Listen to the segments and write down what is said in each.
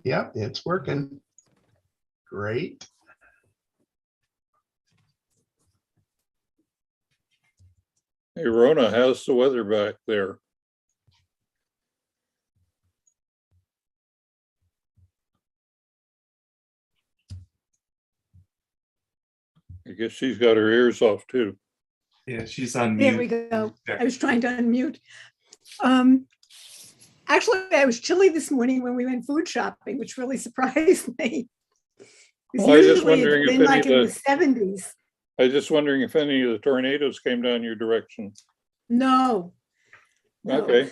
Yep, it's working. Great. Hey, Rona, how's the weather back there? I guess she's got her ears off too. Yeah, she's on There mute. we go. There. I was trying to unmute. Actually, I was chilly this morning when we went food shopping, which really surprised me. Because Well, I was just usually wondering it's if been any like of in the- the 70s. I was just wondering if any of the tornadoes came down your direction. No. No. Okay.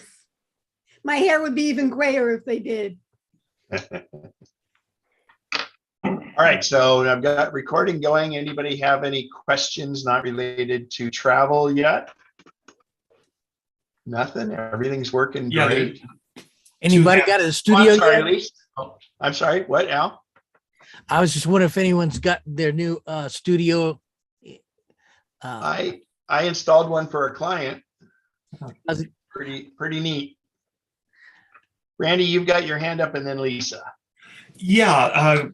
My hair would be even grayer if they did. All right, so I've got recording going. Anybody have any questions not related to travel yet? Nothing? Everything's working Yeah, great. Anybody have- got a Oh, studio I'm sorry, yet? Elise. Oh, I'm sorry, what, Al? I was just wondering if anyone's got their new studio. I installed one for a client. How's it- Pretty neat. Randy, you've got your hand up, and then Lisa. Yeah,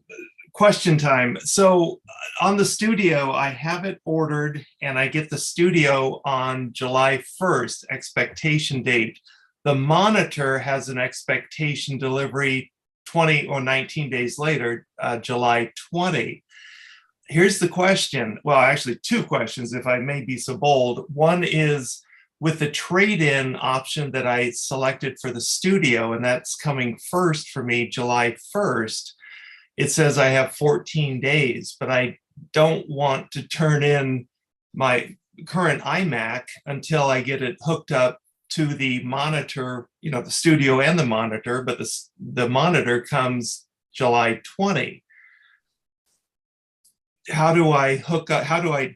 question time. So on the studio, I have it ordered and I get the studio on July 1st, expectation date. The monitor has an expectation delivery 20 or 19 days later, July 20. Here's the question. Well, actually two questions, if I may be so bold. One is with the trade-in option that I selected for the studio, and that's coming first for me, July 1st. It says I have 14 days, but I don't want to turn in my current iMac until I get it hooked up to the monitor, you know, the studio and the monitor, but the monitor comes July 20. How do I hook up?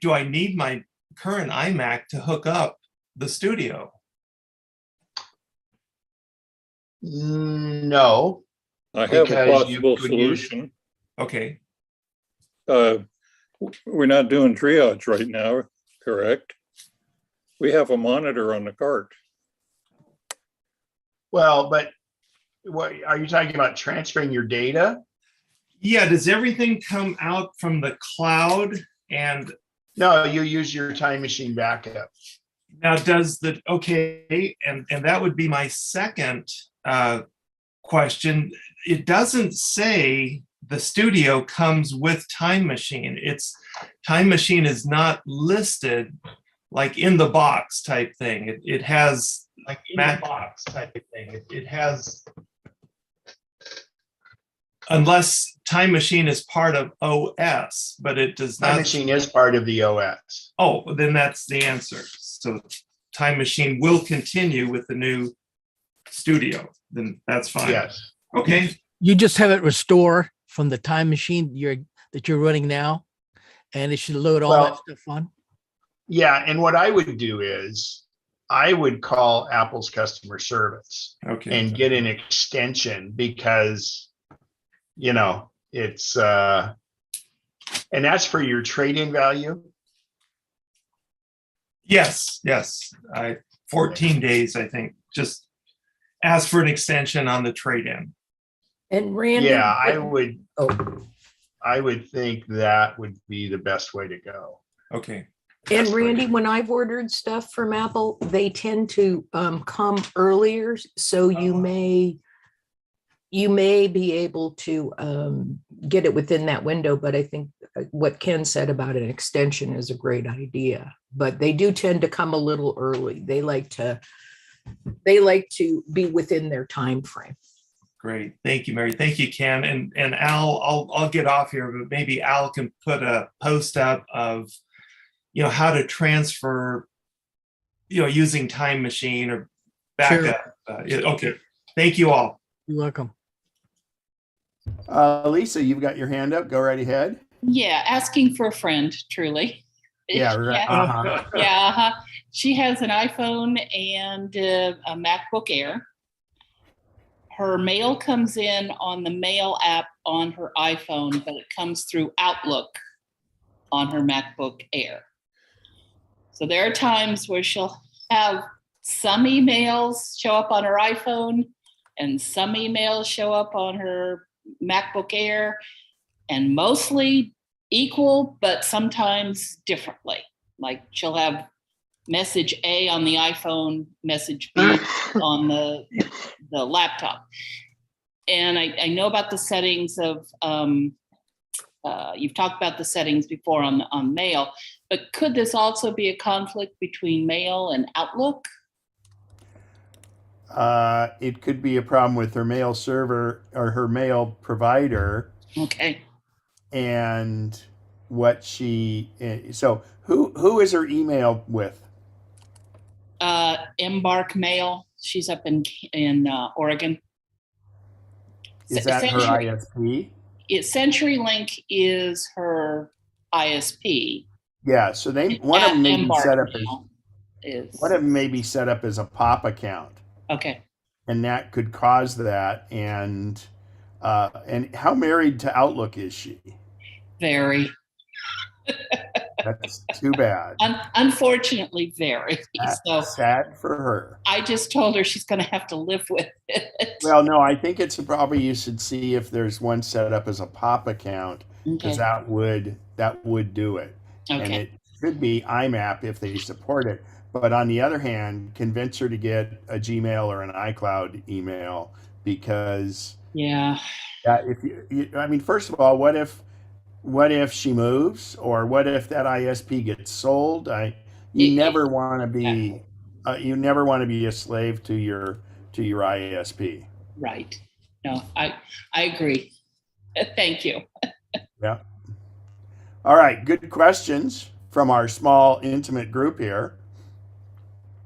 Do I need my current iMac to hook up the studio? No, I have a Because you possible could use- solution. Okay. We're not doing triage right now, correct? We have a monitor on the cart. well, but what, are you talking about transferring your data? Yeah, does everything come out from the cloud? And No, you use your time machine backup. now does the, okay, and that would be my second question. It doesn't say the studio comes with Time Machine. It's Time Machine is not listed like in the box type thing. It has like in the box type of thing. It has, unless Time Machine is part of OS, but it does Time not. machine is part of the OS. Oh, then that's the answer. So Time Machine will continue with the new studio. Then that's fine. Yes. Okay. You just have it restore from the time machine that you're running now, and it should load all that Well, stuff on. Yeah, and what I would do is I would call Apple's customer service Okay. and get an extension because, you know, it's, and that's for your trade-in value. Yes. 14 days, I think. Just ask for an extension on the trade-in. And Randy. Yeah, Oh, I would think that would be the best way to go. Okay. and Randy, when I've ordered stuff from Apple, they tend to come earlier, so you may be able to get it within that window. But I think what Ken said about an extension is a great idea. But they do tend to come a little early. They like to be within their time frame. Great. Thank you, Mary. Thank you, Ken. And Al, I'll get off here, but maybe Al can put a post up of, you know, how to transfer, you know, using Time Machine or backup. Okay. Thank you all. You're welcome. Lisa, you've got your hand up. Go right ahead. Yeah, asking for a friend, truly. Yeah, right. Uh-huh. Yeah, she has an iPhone and a MacBook Air. Her mail comes in on the mail app on her iPhone, but it comes through Outlook on her MacBook Air. So there are times where she'll have some emails show up on her iPhone and some emails show up on her MacBook Air, and mostly equal, but sometimes differently. Like she'll have message A on the iPhone, message B on the laptop. And I know about the settings of, you've talked about the settings before on Mail, but could this also be a conflict between Mail and Outlook? It could be a problem with her mail server or her mail provider Okay. and what so who is her email with? Embark Mail. She's up in Oregon. Is that her ISP? CenturyLink is her ISP. Yeah, so one of them may be set up is one of them may be set up as a POP account, okay. and that could cause that. And how married to Outlook is she? Very. That's too bad. Unfortunately, very. So Sad for her. I just told her she's going to have to live with it. Well, no, I think it's probably you should see if there's one set up as a POP account, because Okay. that would do it. And Okay. it should be IMAP if they support it. But on the other hand, convince her to get a Gmail or an iCloud email, because Yeah. if I mean, first of all, what if she moves, or what if that ISP gets sold? You never want to be a slave to your ISP. Right. No, I agree. Thank you. Yeah. All right. Good questions from our small, intimate group here.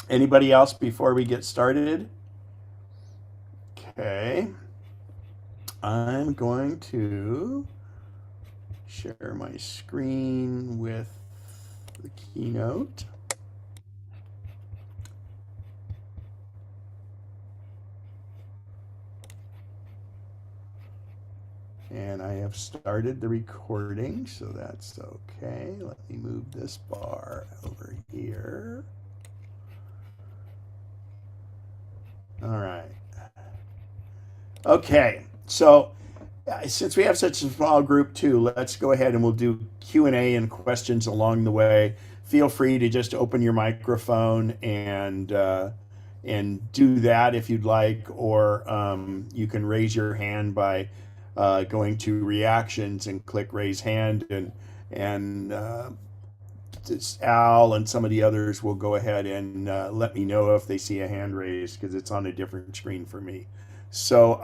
Anybody else before we get started? Okay. I'm going to share my screen with the keynote. And I have started the recording, so that's okay. Let me move this bar over here. All right. Okay, so since we have such a small group too, let's go ahead and we'll do Q&A and questions along the way. Feel free to just open your microphone and do that if you'd like, or you can raise your hand by going to reactions and click raise hand, and Al and some of the others will go ahead and let me know if they see a hand raised, because it's on a different screen for me. So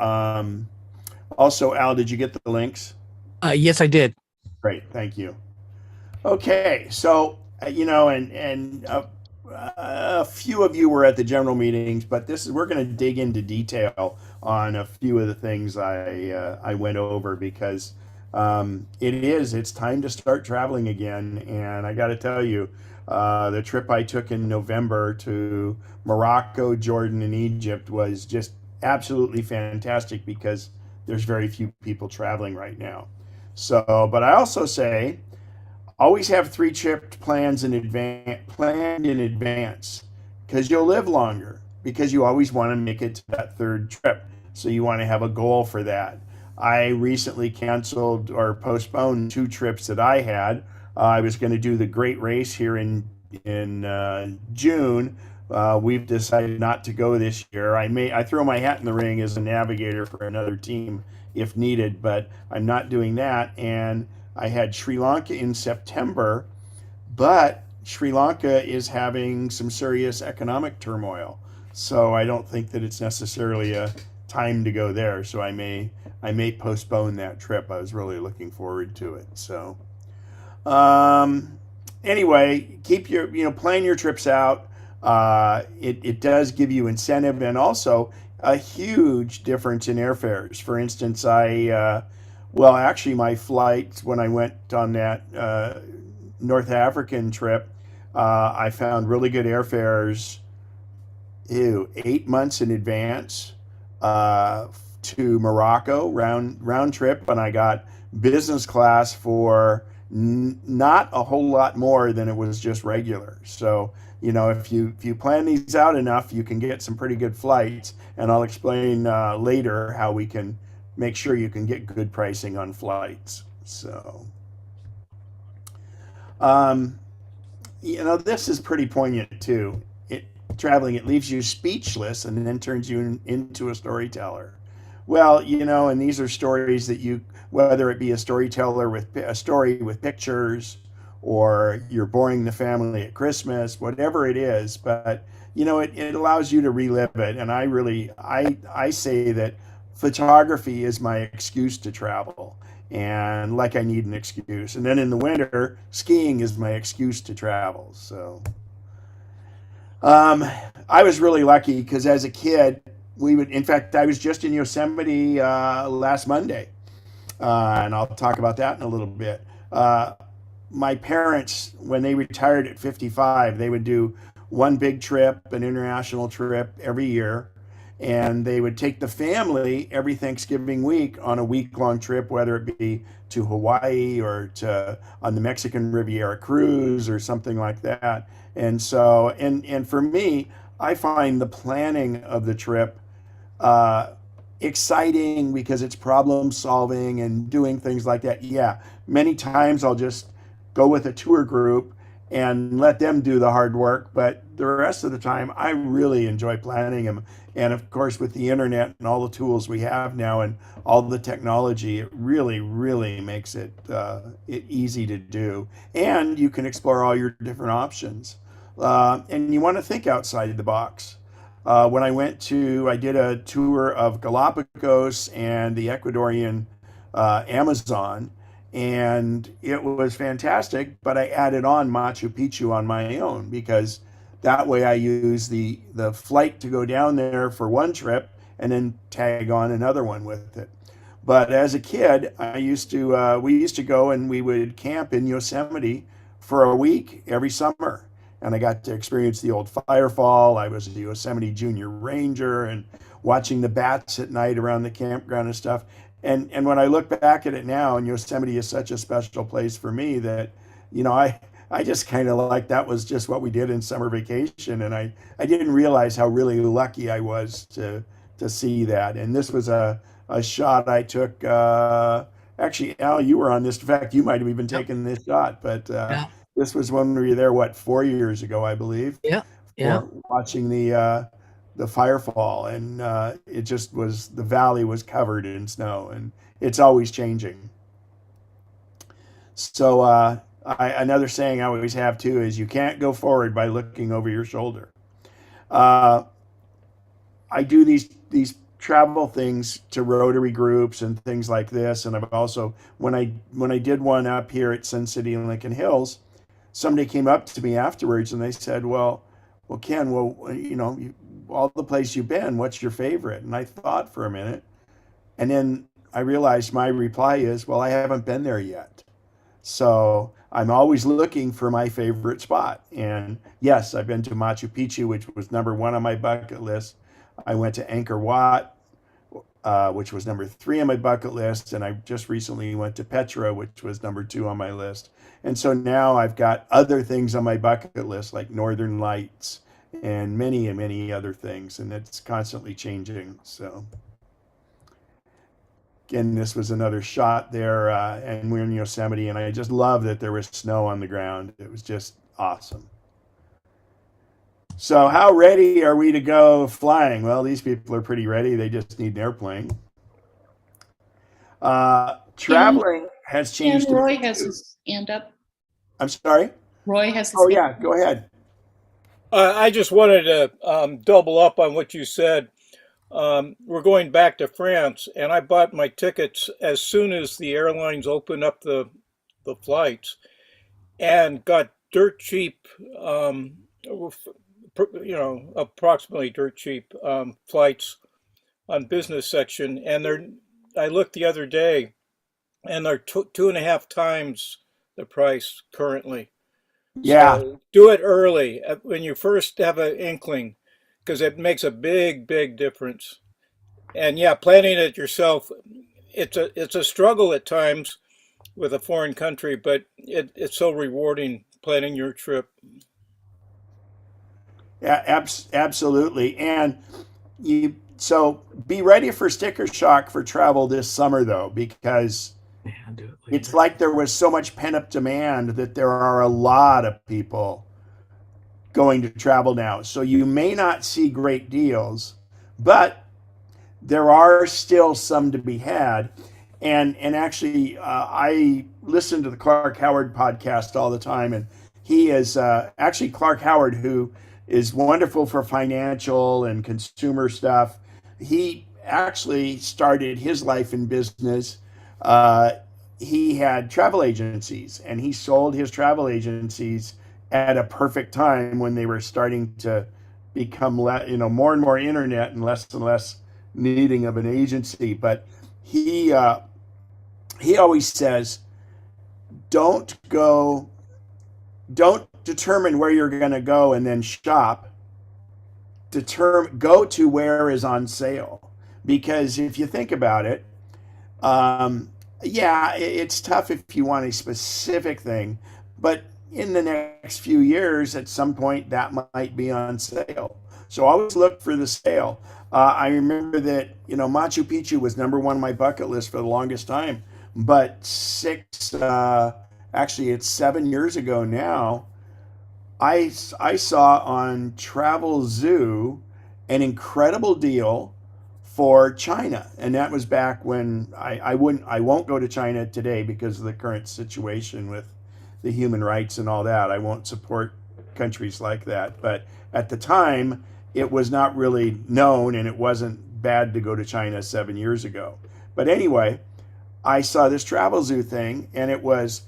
also, Al, did you get the links? Yes, I did. Great, thank you. Okay, so and a few of you were at the general meetings, but we're going to dig into detail on a few of the things I went over, because it's time to start traveling again. And I got to tell you, the trip I took in November to Morocco, Jordan, and Egypt was just absolutely fantastic, because there's very few people traveling right now. So, but I also say, always have 3 trip planned in advance, because you'll live longer, because you always want to make it to that 3rd trip. So you want to have a goal for that. I recently canceled or postponed 2 trips that I had. I was going to do the Great Race here in June. We've decided not to go this year. I throw my hat in the ring as a navigator for another team if needed, but I'm not doing that. And I had Sri Lanka in September, but Sri Lanka is having some serious economic turmoil. So I don't think that it's necessarily a time to go there. So I may postpone that trip. I was really looking forward to it. So anyway, keep plan your trips out. It does give you incentive, and also a huge difference in airfares. For instance, actually my flight when I went on that North African trip, I found really good airfares 8 months in advance to Morocco round trip, and I got business class for not a whole lot more than it was just regular. So if you plan these out enough, you can get some pretty good flights, and I'll explain later how we can make sure you can get good pricing on flights. So, um, this is pretty poignant too. Traveling, it leaves you speechless and then turns you into a storyteller. Well, and these are stories that whether it be a storyteller with a story with pictures, or you're boring the family at Christmas, whatever it is, but it allows you to relive it. And I say that photography is my excuse to travel. And like I need an excuse. And then in the winter, skiing is my excuse to travel. So I was really lucky because as a kid, in fact, I was just in Yosemite last Monday. And I'll talk about that in a little bit. My parents, when they retired at 55, they would do one big trip, an international trip every year. And they would take the family every Thanksgiving week on a week-long trip, whether it be to Hawaii or on the Mexican Riviera cruise or something like that. And so, and for me, I find the planning of the trip uh, exciting because it's problem solving and doing things like that. Yeah, many times I'll just go with a tour group and let them do the hard work, but the rest of the time I really enjoy planning them. And of course, with the internet and all the tools we have now and all the technology, it really, really makes it easy to do. And you can explore all your different options. And you want to think outside the box. When I did a tour of Galapagos and the Ecuadorian Amazon, and it was fantastic. But I added on Machu Picchu on my own because that way I use the flight to go down there for one trip and then tag on another one with it. But as a kid, we used to go and we would camp in Yosemite for a week every summer. And I got to experience the old firefall. I was a Yosemite Junior Ranger and watching the bats at night around the campground and stuff. And when I look back at it now, and Yosemite is such a special place for me that, I just kind of like that was just what we did in summer vacation. And I didn't realize how really lucky I was to see that. And this was a shot I took. Actually, Al, you were on this. In fact, you might have even taken this shot, but Yeah. this was when we were there, 4 years ago, I believe, Yeah. Yeah. for watching the firefall, and it just was the valley was covered in snow, and it's always changing. So another saying I always have too is you can't go forward by looking over your shoulder. Uh, I do these travel things to Rotary groups and things like this, and I've also when I did one up here at Sun City and Lincoln Hills, somebody came up to me afterwards and they said, well, Ken, all the places you've been, what's your favorite? And I thought for a minute, and then I realized my reply is, well, I haven't been there yet. So I'm always looking for my favorite spot. And yes, I've been to Machu Picchu, which was number one on my bucket list. I went to Angkor Wat, which was number three on my bucket list. And I just recently went to Petra, which was number two on my list. And so now I've got other things on my bucket list, like Northern Lights and many, many other things. And it's constantly changing. So again, this was another shot there, and we're in Yosemite, and I just love that there was snow on the ground. It was just awesome. So how ready are we to go flying? Well, these people are pretty ready. They just need an airplane. Traveling has And changed. Roy has his hand up. I'm sorry? Roy has his Oh, hand yeah, go ahead. I just wanted to double up on what you said. We're going back to France, and I bought my tickets as soon as the airlines opened up the flights, and got dirt cheap, approximately dirt cheap flights on business section. And I looked the other day, and they're two and a half times the price currently. Yeah, So do it early when you first have an inkling, because it makes a big, big difference. And yeah, planning it yourself, it's a struggle at times with a foreign country, but it's so rewarding planning your trip. yeah, absolutely. And So be ready for sticker shock for travel this summer, though, because Yeah, I'll do it it's later. like there was so much pent up demand that there are a lot of people going to travel now. So you may not see great deals, but there are still some to be had. And actually, I listen to the Clark Howard podcast all the time, and he is actually Clark Howard, who is wonderful for financial and consumer stuff. He actually started his life in business. Uh, he had travel agencies, and he sold his travel agencies at a perfect time when they were starting to become, more and more internet and less needing of an agency. But he always says, don't go, don't determine where you're going to go and then shop. Go to where is on sale, because if you think about it, um, yeah, it's tough if you want a specific thing, but in the next few years, at some point, that might be on sale. So always look for the sale. I remember that, Machu Picchu was number one on my bucket list for the longest time, but actually, it's 7 years ago now. I saw on Travel Zoo an incredible deal for China, and that was back when I won't go to China today because of the current situation with the human rights and all that. I won't support countries like that. But at the time, it was not really known, and it wasn't bad to go to China 7 years ago. But anyway, I saw this Travel Zoo thing, and it was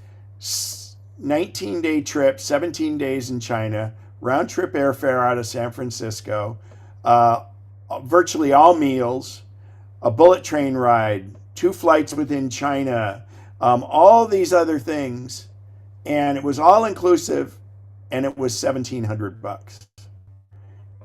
19-day trip, 17 days in China, round trip airfare out of San Francisco, uh, virtually all meals, a bullet train ride, 2 flights within China, all these other things, and it was all inclusive, and it was $1,700,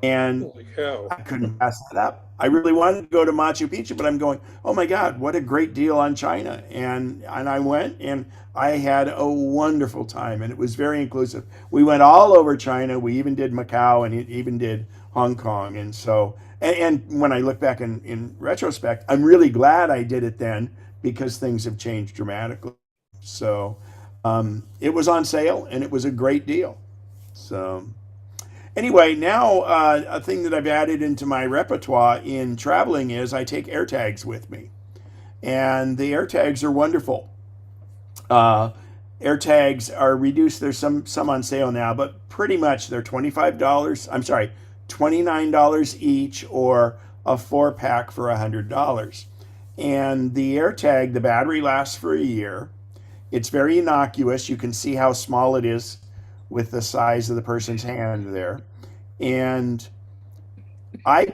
and Holy cow. I couldn't pass that up. I really wanted to go to Machu Picchu, but I'm going, oh my God, what a great deal on China. And I went, and I had a wonderful time, and it was very inclusive. We went all over China. We even did Macau, and even did Hong Kong. And so, and when I look back in retrospect, I'm really glad I did it then, because things have changed dramatically. So it was on sale, and it was a great deal. So anyway, now a thing that I've added into my repertoire in traveling is I take air tags with me, and the air tags are wonderful. Uh, Air tags are reduced. There's some on sale now, but pretty much they're $25. I'm sorry, $29 each, or a 4 pack for $100. And the air tag, the battery lasts for a year. It's very innocuous. You can see how small it is with the size of the person's hand there. And I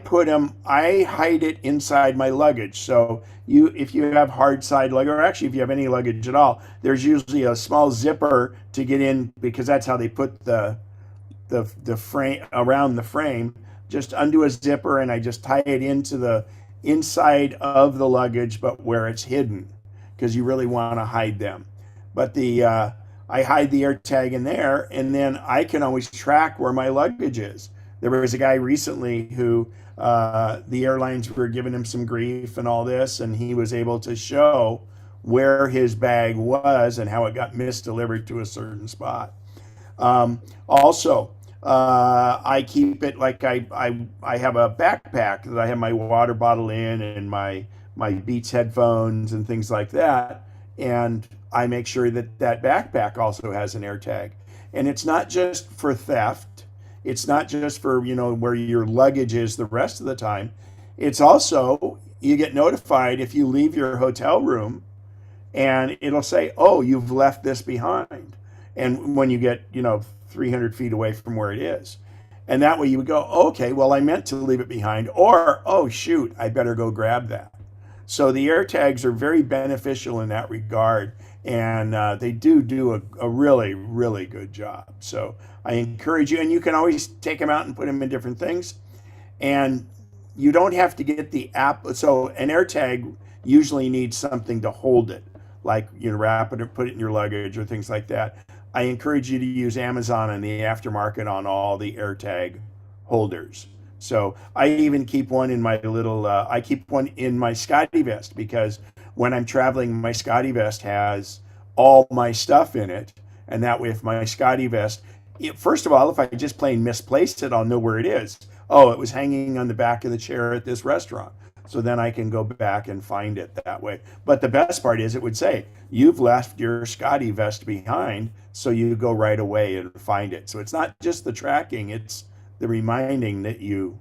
hide it inside my luggage. So if you have hard side luggage, or actually if you have any luggage at all, there's usually a small zipper to get in, because that's how they put the frame around the frame. Just undo a zipper, and I just tie it into the inside of the luggage, but where it's hidden, because you really want to hide them. But I hide the air tag in there, and then I can always track where my luggage is. There was a guy recently who the airlines were giving him some grief and all this, and he was able to show where his bag was and how it got misdelivered to a certain spot. Also, I keep it like I have a backpack that I have my water bottle in, and my Beats headphones and things like that. And I make sure that that backpack also has an air tag. And it's not just for theft. It's not just for, where your luggage is the rest of the time. It's also, you get notified if you leave your hotel room, and it'll say, oh, you've left this behind. And when you get, 300 feet away from where it is. And that way you would go, okay, well, I meant to leave it behind, or, oh, shoot, I better go grab that. So the air tags are very beneficial in that regard, and they do a really, really good job. So I encourage you, and you can always take them out and put them in different things. And you don't have to get the app. So an air tag usually needs something to hold it, like wrap it or put it in your luggage or things like that. I encourage you to use Amazon and the aftermarket on all the AirTag holders. So I even keep one in my little, I keep one in my Scotty vest because when I'm traveling, my Scotty vest has all my stuff in it. And that way, if my Scotty vest, first of all, if I just plain misplaced it, I'll know where it is. Oh, it was hanging on the back of the chair at this restaurant. So then I can go back and find it that way. But the best part is it would say, you've left your Scotty vest behind. So you go right away and find it. So it's not just the tracking, it's the reminding that you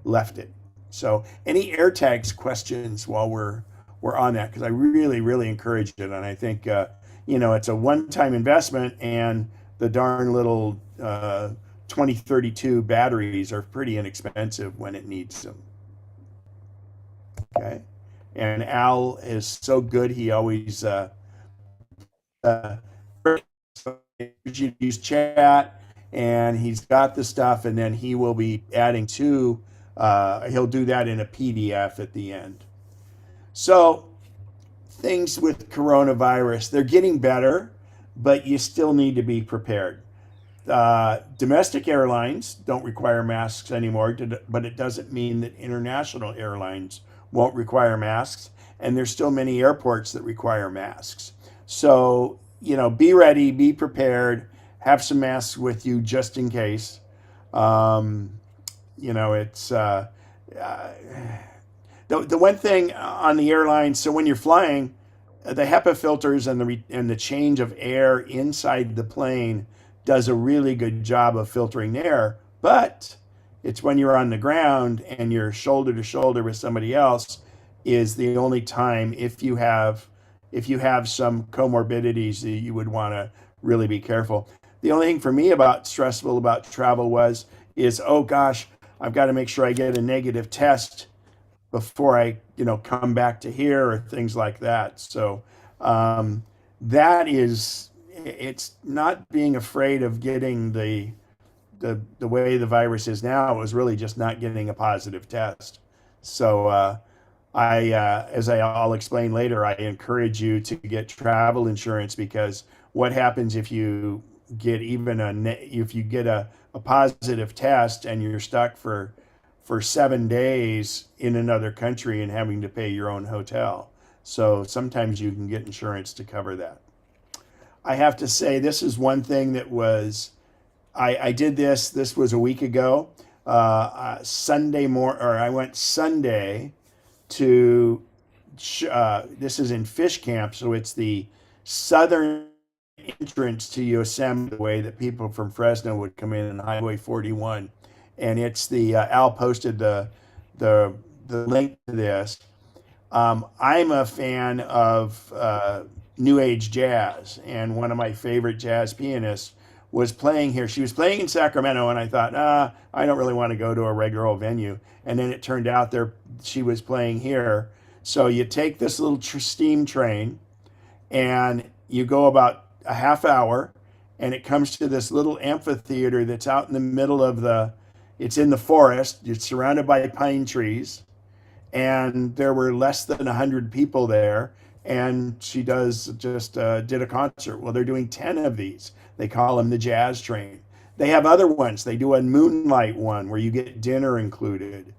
left it. So any AirTags questions while we're on that? Because I really encourage it, and I think it's a one-time investment, and the darn little 2032 batteries are pretty inexpensive when it needs them. Okay, and Al is so good; he always you use chat, and he's got the stuff, and then he will be adding to. He'll do that in a PDF at the end. So things with coronavirus, they're getting better, but you still need to be prepared. Domestic airlines don't require masks anymore, but it doesn't mean that international airlines won't require masks. And there's still many airports that require masks. So, be ready, be prepared, have some masks with you just in case. It's the one thing on the airline. So when you're flying, the HEPA filters and the change of air inside the plane does a really good job of filtering air. But it's when you're on the ground and you're shoulder to shoulder with somebody else is the only time if you have some comorbidities that you would want to really be careful. The only thing for me stressful about travel is oh gosh, I've got to make sure I get a negative test before I come back to here or things like that. So it's not being afraid of getting the way the virus is now. It was really just not getting a positive test. So as I'll explain later, I encourage you to get travel insurance, because what happens if you get a positive test and you're stuck for 7 days in another country and having to pay your own hotel. So sometimes you can get insurance to cover that. I have to say, this is one thing that I did this was a week ago. I went Sunday to, this is in Fish Camp, so it's the southern entrance to Yosemite, the way that people from Fresno would come in on Highway 41. And it's Al posted the link to this. I'm a fan of New Age jazz, and one of my favorite jazz pianists was playing here. She was playing in Sacramento, and I thought, I don't really want to go to a regular old venue. And then it turned out she was playing here. So you take this little steam train, and you go about a half hour, and it comes to this little amphitheater that's out in the middle of it's in the forest. It's surrounded by pine trees, and there were less than 100 people there. And she did a concert. Well, they're doing 10 of these. They call them the Jazz Train. They have other ones. They do a moonlight one where you get dinner included.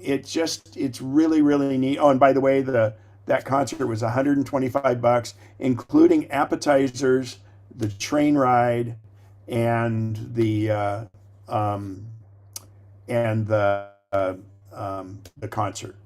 It's really neat. Oh, and by the way, that concert was $125, including appetizers, the train ride, and the concert.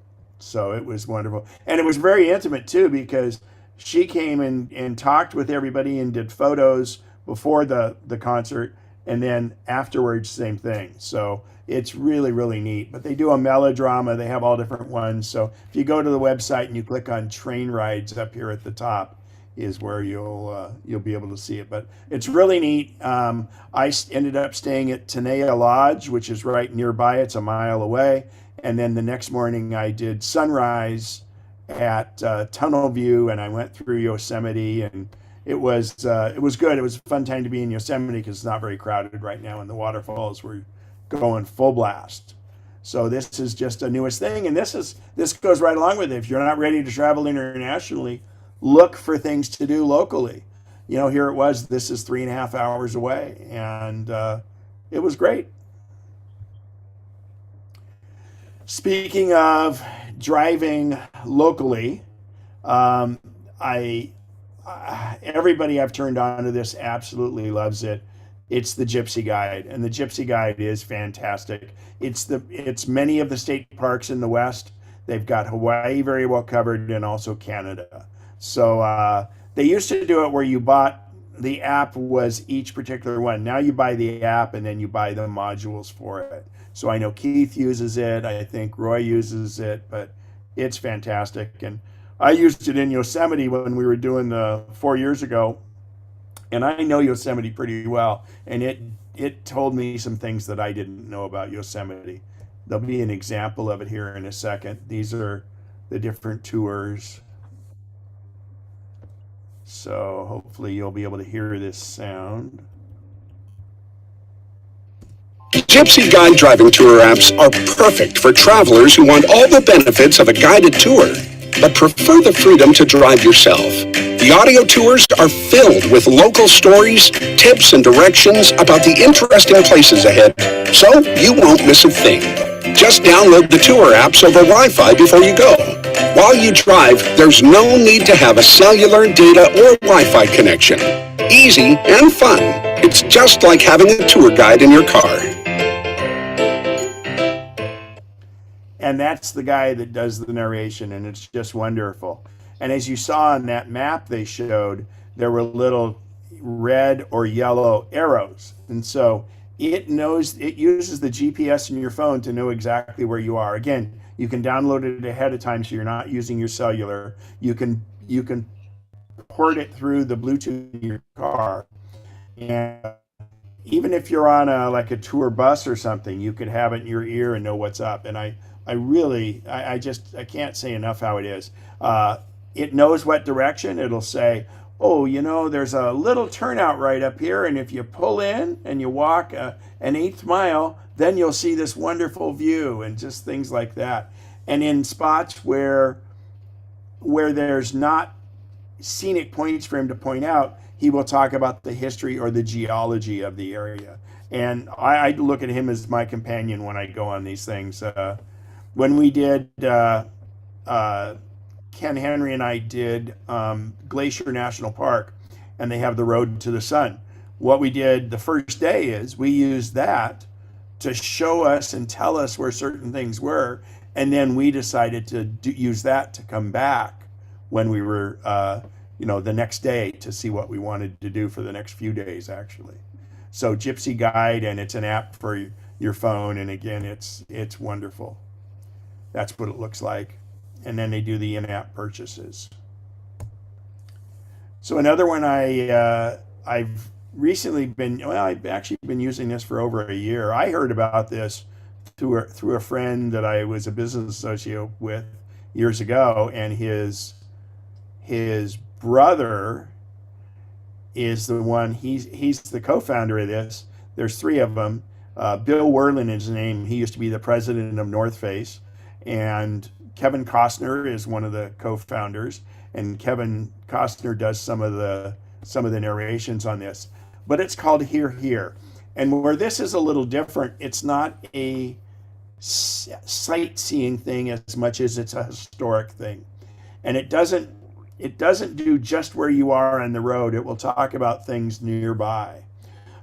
So it was wonderful. And it was very intimate too, because she came and talked with everybody and did photos before the concert, and then afterwards, same thing. So it's really neat. But they do a melodrama. They have all different ones. So if you go to the website and you click on train rides up here at the top, is where you'll be able to see it. But it's really neat. I ended up staying at Tenaya Lodge, which is right nearby. It's a mile away. And then the next morning I did sunrise at Tunnel View, and I went through Yosemite, and it was good. It was a fun time to be in Yosemite because it's not very crowded right now, and the waterfalls were going full blast. So this is just a newest thing, and this goes right along with it. If you're not ready to travel internationally, look for things to do locally. Here it was. This is 3.5 hours away, and it was great. Speaking of driving locally, um, I everybody I've turned on to this absolutely loves it. It's the Gypsy Guide, and the Gypsy Guide is fantastic. It's many of the state parks in the West. They've got Hawaii very well covered, and also Canada. So they used to do it where you bought the app was each particular one. Now you buy the app and then you buy the modules for it. So I know Keith uses it. I think Roy uses it, but it's fantastic. And I used it in Yosemite when we were doing the 4 years ago, and I know Yosemite pretty well. And it told me some things that I didn't know about Yosemite. There'll be an example of it here in a second. These are the different tours. So hopefully you'll be able to hear this sound. Gypsy Guide driving tour apps are perfect for travelers who want all the benefits of a guided tour, but prefer the freedom to drive yourself. The audio tours are filled with local stories, tips, and directions about the interesting places ahead, so you won't miss a thing. Just download the tour apps over Wi-Fi before you go. While you drive, there's no need to have a cellular, data, or Wi-Fi connection. Easy and fun. It's just like having a tour guide in your car. And that's the guy that does the narration, and it's just wonderful. And as you saw on that map they showed, there were little red or yellow arrows. And so it uses the GPS in your phone to know exactly where you are. Again, you can download it ahead of time so you're not using your cellular. You can port it through the Bluetooth in your car. And even if you're on like a tour bus or something, you could have it in your ear and know what's up. And I can't say enough how it is. It knows what direction. It'll say, oh, there's a little turnout right up here, and if you pull in and you walk an eighth mile, then you'll see this wonderful view, and just things like that. And in spots where there's not scenic points for him to point out, he will talk about the history or the geology of the area. And I look at him as my companion when I go on these things. When we did, Ken Henry and I did Glacier National Park, and they have the Road to the Sun. What we did the first day is we used that to show us and tell us where certain things were, and then we decided to use that to come back when we were, the next day to see what we wanted to do for the next few days, actually. So Gypsy Guide, and it's an app for your phone, and again, it's wonderful. That's what it looks like. And then they do the in-app purchases. So another one I've recently I've actually been using this for over a year. I heard about this through a friend that I was a business associate with years ago, and his brother is the one. He's the co-founder of this. There's three of them. Bill Werlin is his name. He used to be the president of North Face, and Kevin Costner is one of the co-founders, and Kevin Costner does some of the narrations on this. But it's called Here Here. And where this is a little different, it's not a sightseeing thing as much as it's a historic thing. And it doesn't do just where you are on the road. It will talk about things nearby.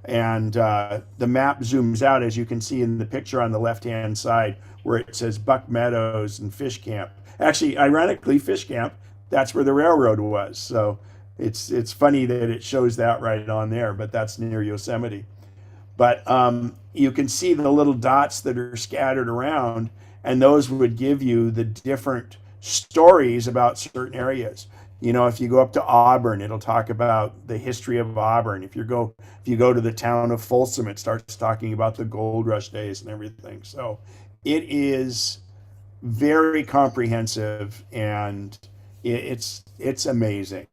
And the map zooms out, as you can see in the picture on the left-hand side, where it says Buck Meadows and Fish Camp. Actually, ironically, Fish Camp, that's where the railroad was. So it's funny that it shows that right on there, but that's near Yosemite. But you can see the little dots that are scattered around, and those would give you the different stories about certain areas. If you go up to Auburn, it'll talk about the history of Auburn. If you go to the town of Folsom, it starts talking about the gold rush days and everything. So it is very comprehensive, and it's amazing.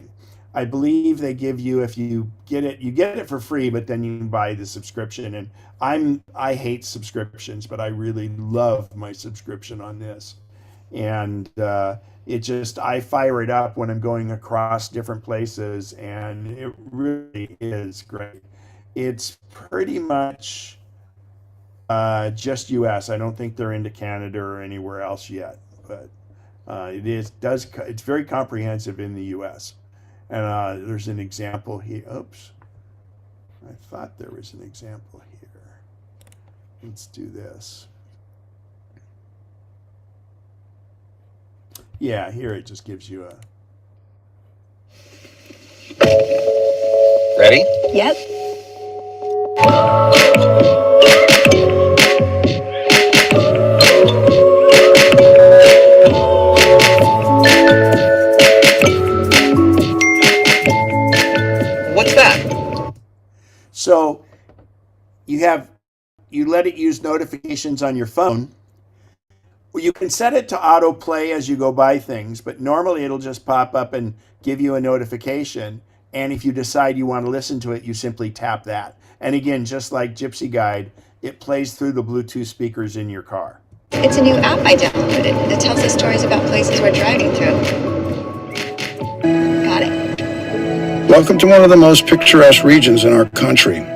I believe they give you, if you get it for free, but then you can buy the subscription. And I hate subscriptions, but I really love my subscription on this. And I fire it up when I'm going across different places, and it really is great. It's pretty much Just US. I don't think they're into Canada or anywhere else yet, but it's very comprehensive in the US. And there's an example here. Oops. I thought there was an example here. Let's do this. Yeah, here it just gives you a. Ready? Yep. What's that? So you let it use notifications on your phone. Well, you can set it to autoplay as you go by things, but normally it'll just pop up and give you a notification. And if you decide you want to listen to it, you simply tap that. And again, just like Gypsy Guide, it plays through the Bluetooth speakers in your car. It's a new app I downloaded that tells us stories about places we're driving through. Got it. Welcome to one of the most picturesque regions in our country.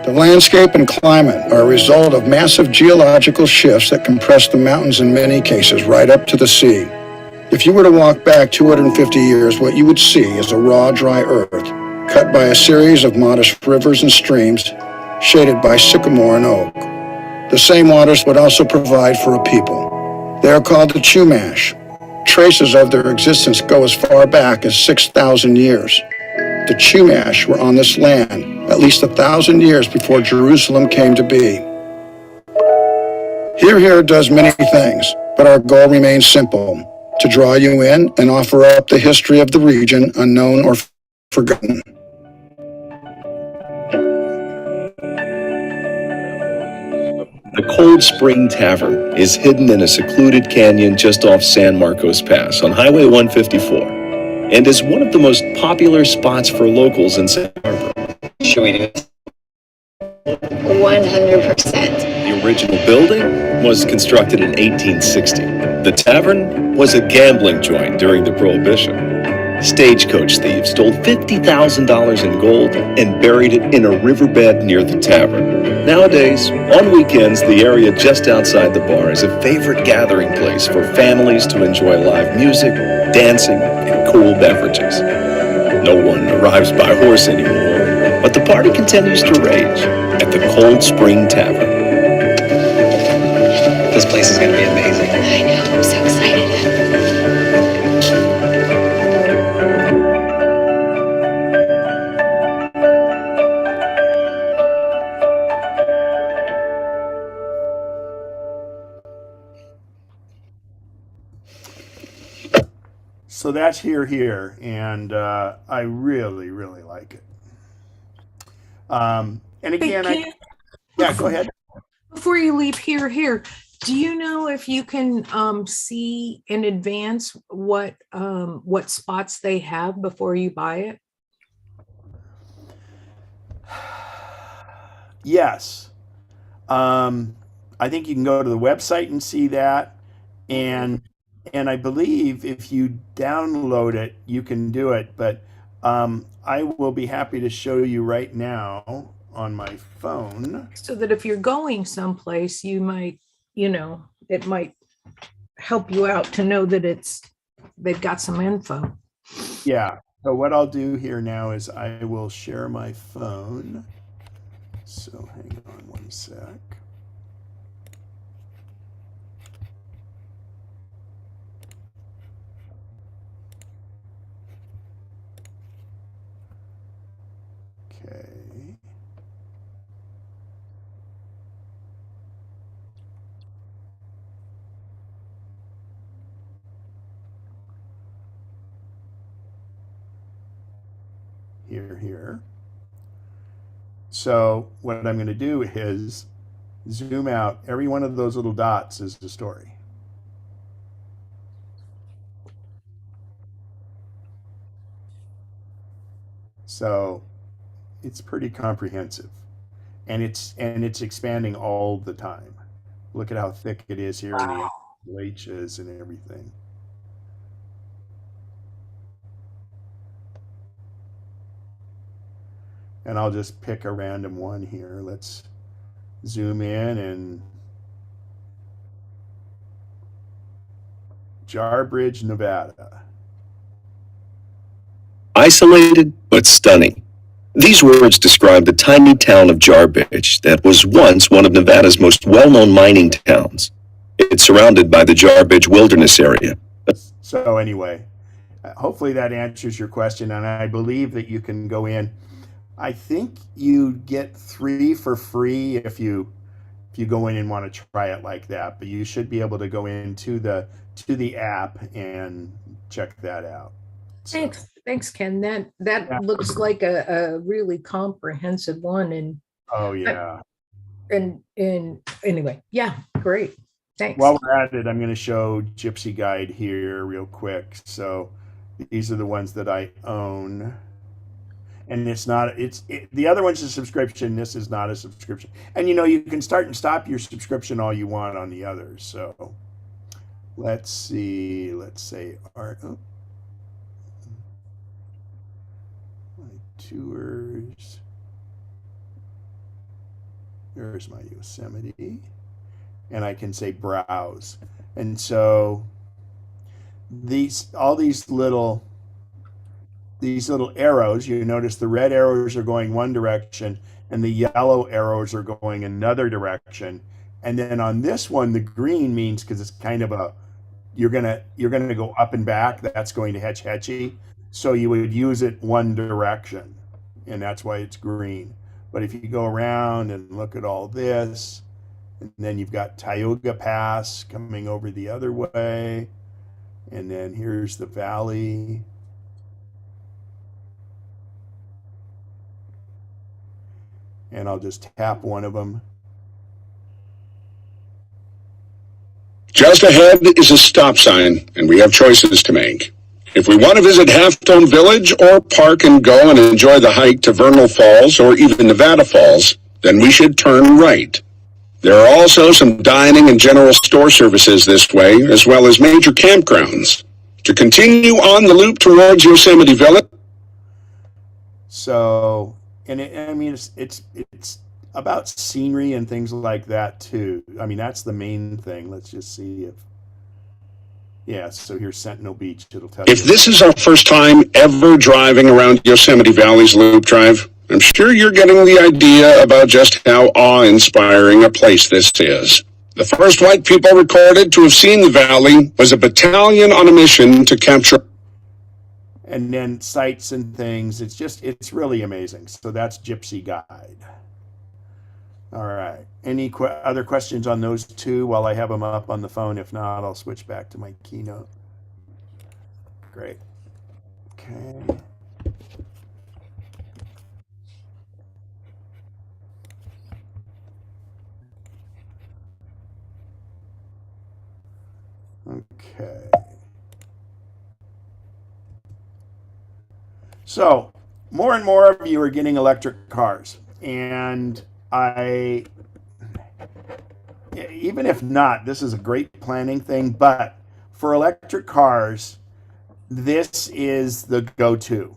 The landscape and climate are a result of massive geological shifts that compress the mountains in many cases right up to the sea. If you were to walk back 250 years, what you would see is a raw, dry earth, cut by a series of modest rivers and streams, shaded by sycamore and oak. The same waters would also provide for a people. They are called the Chumash. Traces of their existence go as far back as 6,000 years. The Chumash were on this land at least 1,000 years before Jerusalem came to be. Here does many things, but our goal remains simple: to draw you in and offer up the history of the region unknown or forgotten. The Cold Spring Tavern is hidden in a secluded canyon just off San Marcos Pass on Highway 154 and is one of the most popular spots for locals in Santa Barbara. Should we do this? 100%. The original building was constructed in 1860. The tavern was a gambling joint during the Prohibition. Stagecoach thieves stole $50,000 in gold and buried it in a riverbed near the tavern. Nowadays, on weekends, the area just outside the bar is a favorite gathering place for families to enjoy live music, dancing, and cool beverages. No one arrives by horse anymore, but the party continues to rage at the Cold Spring Tavern. This place is going to be amazing. I know, I'm so excited. So that's here, and I really, really like it. And Hey, again, Ken, yeah, go ahead. before you leave here, do you know if you can see in advance what spots they have before you buy it? Yes. I think you can go to the website and see that, and I believe if you download it, you can do it. But I will be happy to show you right now on my phone. So that if you're going someplace, you might, it might help you out to know that they've got some info. Yeah. So what I'll do here now is I will share my phone. So hang on one sec. Okay. Here. So what I'm going to do is zoom out. Every one of those little dots is the story. So it's pretty comprehensive, and it's expanding all the time. Look at how thick it is here in the H's and everything. And I'll just pick a random one here. Let's zoom in and Jarbidge, Nevada. Isolated but stunning. These words describe the tiny town of Jarbidge that was once one of Nevada's most well-known mining towns. It's surrounded by the Jarbidge Wilderness Area. So anyway, hopefully that answers your question, and I believe that you can go in. I think you get 3 for free if you go in and want to try it like that, but you should be able to go into the app and check that out. So, Thanks, Ken. That yeah. looks like a really comprehensive one. And Oh yeah. and anyway, yeah, great. Thanks. While we're at it, I'm going to show Gypsy Guide here real quick. So these are the ones that I own. And the other one's a subscription. This is not a subscription. And you can start and stop your subscription all you want on the others. So let's see. Let's say my tours. There's my Yosemite. And I can say browse. And so all these little arrows, you notice the red arrows are going one direction and the yellow arrows are going another direction. And then on this one, the green means, because it's kind of you're gonna go up and back, that's going to hetch hetchy. So you would use it one direction, and that's why it's green. But if you go around and look at all this, and then you've got Tioga Pass coming over the other way, and then here's the valley. And I'll just tap one of them. Just ahead is a stop sign, and we have choices to make. If we want to visit Halftone Village or park and go and enjoy the hike to Vernal Falls or even Nevada Falls, then we should turn right. There are also some dining and general store services this way, as well as major campgrounds. To continue on the loop towards Yosemite Village. So, and it's about scenery and things like that too. I mean, that's the main thing. Let's just see if, yeah, so here's Sentinel Beach. It'll tell you. If this is our first time ever driving around Yosemite Valley's Loop Drive, I'm sure you're getting the idea about just how awe-inspiring a place this is. The first white people recorded to have seen the valley was a battalion on a mission to capture. And then sights and things. It's really amazing. So that's Gypsy Guide. All right. Any other questions on those two while I have them up on the phone? If not, I'll switch back to my keynote. Great. Okay. Okay. So more and more of you are getting electric cars, and even if not, this is a great planning thing, but for electric cars, this is the go-to.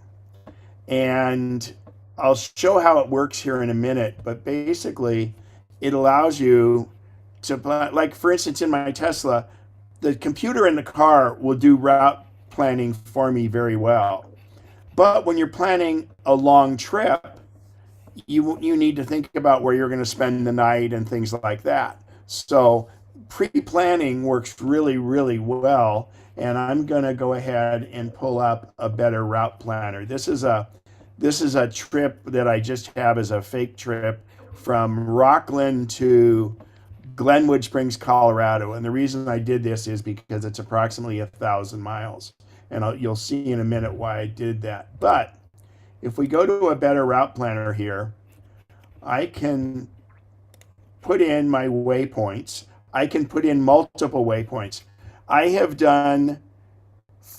And I'll show how it works here in a minute, but basically it allows you to, like for instance, in my Tesla, the computer in the car will do route planning for me very well. But when you're planning a long trip, you need to think about where you're going to spend the night and things like that. So pre-planning works really, really well. And I'm going to go ahead and pull up a better route planner. This is a trip that I just have as a fake trip from Rockland to Glenwood Springs, Colorado. And the reason I did this is because it's approximately 1,000 miles. And you'll see in a minute why I did that. But if we go to a better route planner here, I can put in my waypoints. I can put in multiple waypoints. I have done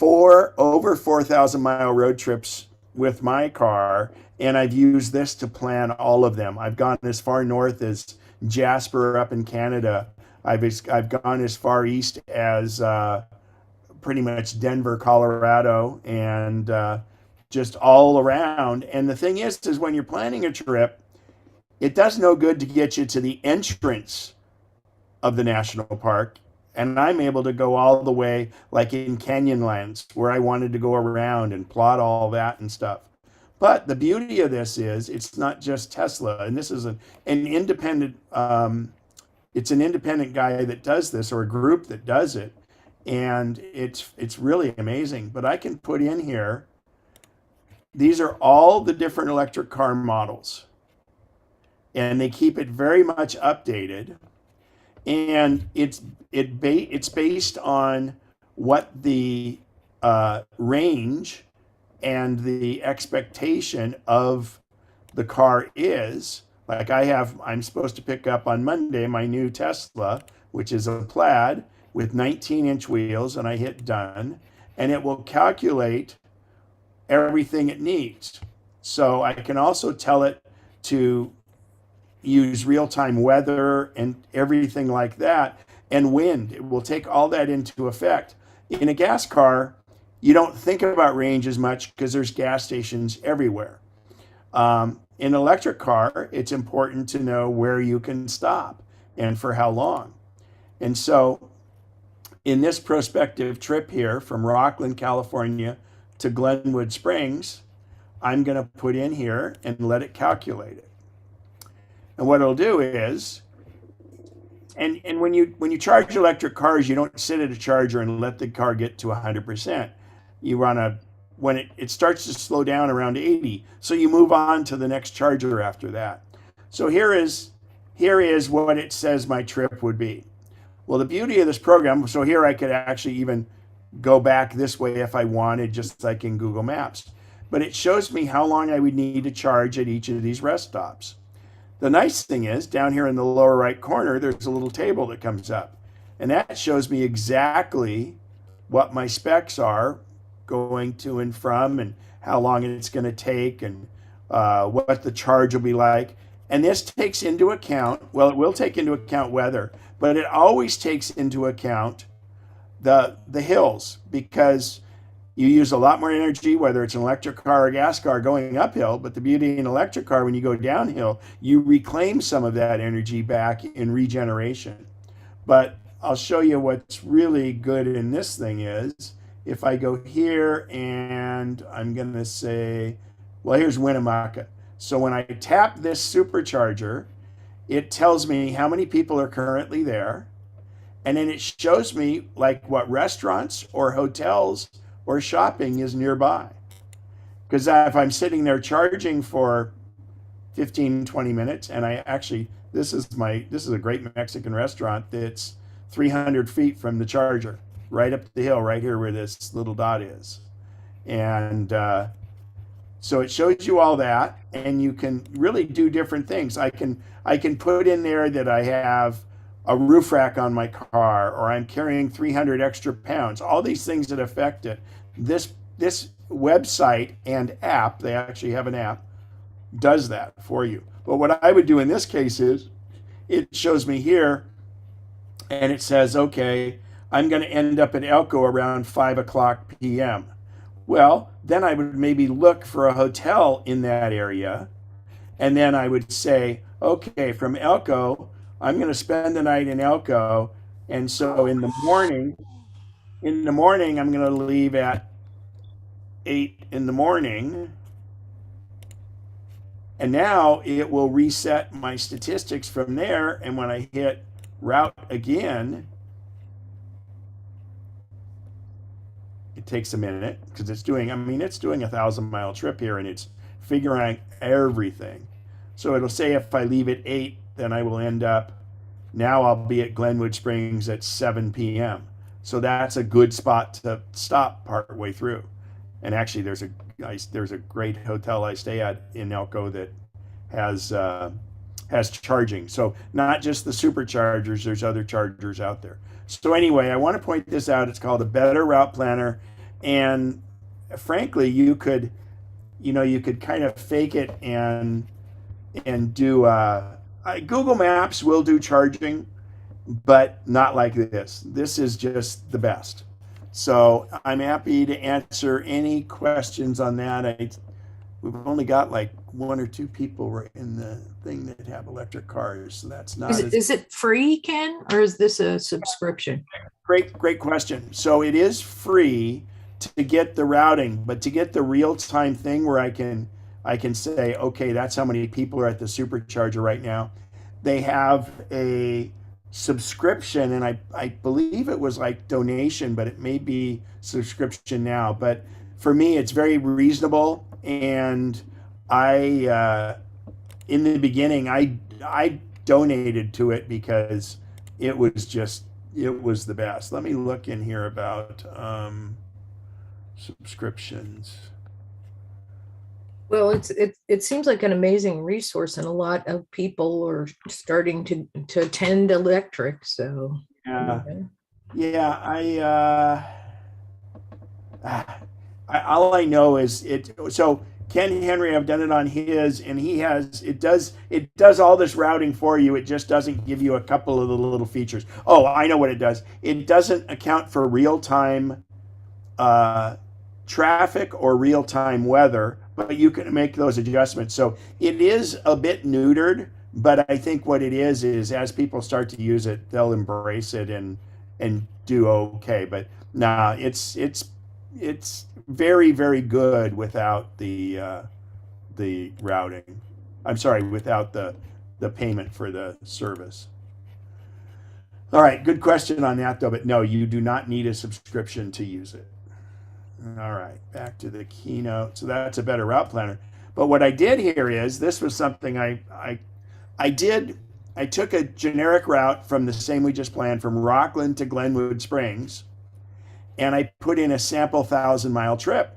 over 4,000 mile road trips with my car, and I've used this to plan all of them. I've gone as far north as Jasper up in Canada. I've gone as far east as pretty much Denver, Colorado, and just all around. And the thing is when you're planning a trip, it does no good to get you to the entrance of the national park. And I'm able to go all the way, like in Canyonlands, where I wanted to go around and plot all that and stuff. But the beauty of this is it's not just Tesla, and this is an independent. It's an independent guy that does this, or a group that does it, and it's really amazing. But I can put in here. These are all the different electric car models, and they keep it very much updated. And it's based on what the range and the expectation of the car is. Like I'm supposed to pick up on Monday my new Tesla, which is a Plaid with 19-inch wheels, and I hit done, and it will calculate everything it needs. So I can also tell it to use real-time weather and everything like that, and wind. It will take all that into effect. In a gas car, you don't think about range as much because there's gas stations everywhere. In an electric car, it's important to know where you can stop and for how long. And so in this prospective trip here from Rockland, California to Glenwood Springs, I'm going to put in here and let it calculate it. And what it'll do is, and when you charge electric cars, you don't sit at a charger and let the car get to 100%. You run when it starts to slow down around 80, so you move on to the next charger after that. So here is what it says my trip would be. Well, the beauty of this program, so here I could actually even go back this way if I wanted, just like in Google Maps. But it shows me how long I would need to charge at each of these rest stops. The nice thing is, down here in the lower right corner, there's a little table that comes up. And that shows me exactly what my specs are going to and from, and how long it's going to take, and what the charge will be like. And this takes into account, well, it will take into account weather, but it always takes into account the hills, because you use a lot more energy, whether it's an electric car or a gas car, going uphill. But the beauty in an electric car, when you go downhill, you reclaim some of that energy back in regeneration. But I'll show you what's really good in this thing is, if I go here and I'm going to say, well, here's Winnemucca. So when I tap this supercharger, it tells me how many people are currently there. And then it shows me like what restaurants or hotels or shopping is nearby. Because if I'm sitting there charging for 15, 20 minutes, and I actually, this is a great Mexican restaurant that's 300 feet from the charger, right up the hill, right here where this little dot is. And so it shows you all that, and you can really do different things. I can put in there that I have a roof rack on my car, or I'm carrying 300 extra pounds, all these things that affect it. This website and app, they actually have an app, does that for you. But what I would do in this case is, it shows me here, and it says, okay, I'm going to end up at Elko around 5 o'clock p.m. Well, then I would maybe look for a hotel in that area, and then I would say, okay, from Elko, I'm going to spend the night in Elko, and so in the morning, I'm going to leave at 8 in the morning, and now it will reset my statistics from there, and when I hit route again, it takes a minute because it's doing a 1,000-mile trip here, and it's figuring everything. So it'll say if I leave at 8, then I will end up, now I'll be at Glenwood Springs at 7 p.m. So that's a good spot to stop partway through. And actually, there's a great hotel I stay at in Elko that has charging. So not just the superchargers, there's other chargers out there. So anyway, I want to point this out. It's called a Better Route Planner. And frankly, you could kind of fake it and do, Google Maps will do charging, but not like this. This is just the best. So I'm happy to answer any questions on that. we've only got like one or two people in the thing that have electric cars, so that's not as Is it free, Ken, or is this a subscription? great question. So it is free to get the routing, but to get the real time thing where I can say, okay, that's how many people are at the supercharger right now. They have a subscription, and I believe it was like donation, but it may be subscription now. But for me, it's very reasonable, and in the beginning, I donated to it because it was the best. Let me look in here about subscriptions. Well, it seems like an amazing resource, and a lot of people are starting to attend electric. So Yeah, yeah. yeah. All I know is it. So Ken Henry, I've done it on his, and he has. It does all this routing for you. It just doesn't give you a couple of the little features. Oh, I know what it does. It doesn't account for real time traffic or real time weather, but you can make those adjustments. So it is a bit neutered, but I think what it is as people start to use it, they'll embrace it and do okay. But nah, it's very very good without the routing. I'm sorry, without the payment for the service. All right, good question on that though, but no, you do not need a subscription to use it. All right, back to the keynote. So that's a better route planner. But what I did here is this was something I did. I took a generic route from the same we just planned from Rockland to Glenwood Springs, and I put in a sample 1,000-mile trip.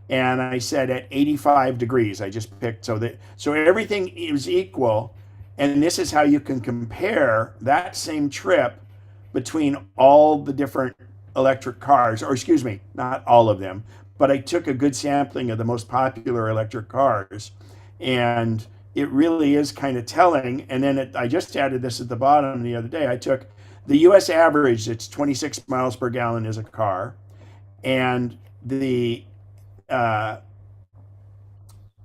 And I said at 85 degrees, I just picked so everything is equal. And this is how you can compare that same trip between all the different electric cars, or excuse me, not all of them, but I took a good sampling of the most popular electric cars, and it really is kind of telling. And then I just added this at the bottom the other day. I took the U.S. average; it's 26 miles per gallon is a car, and uh,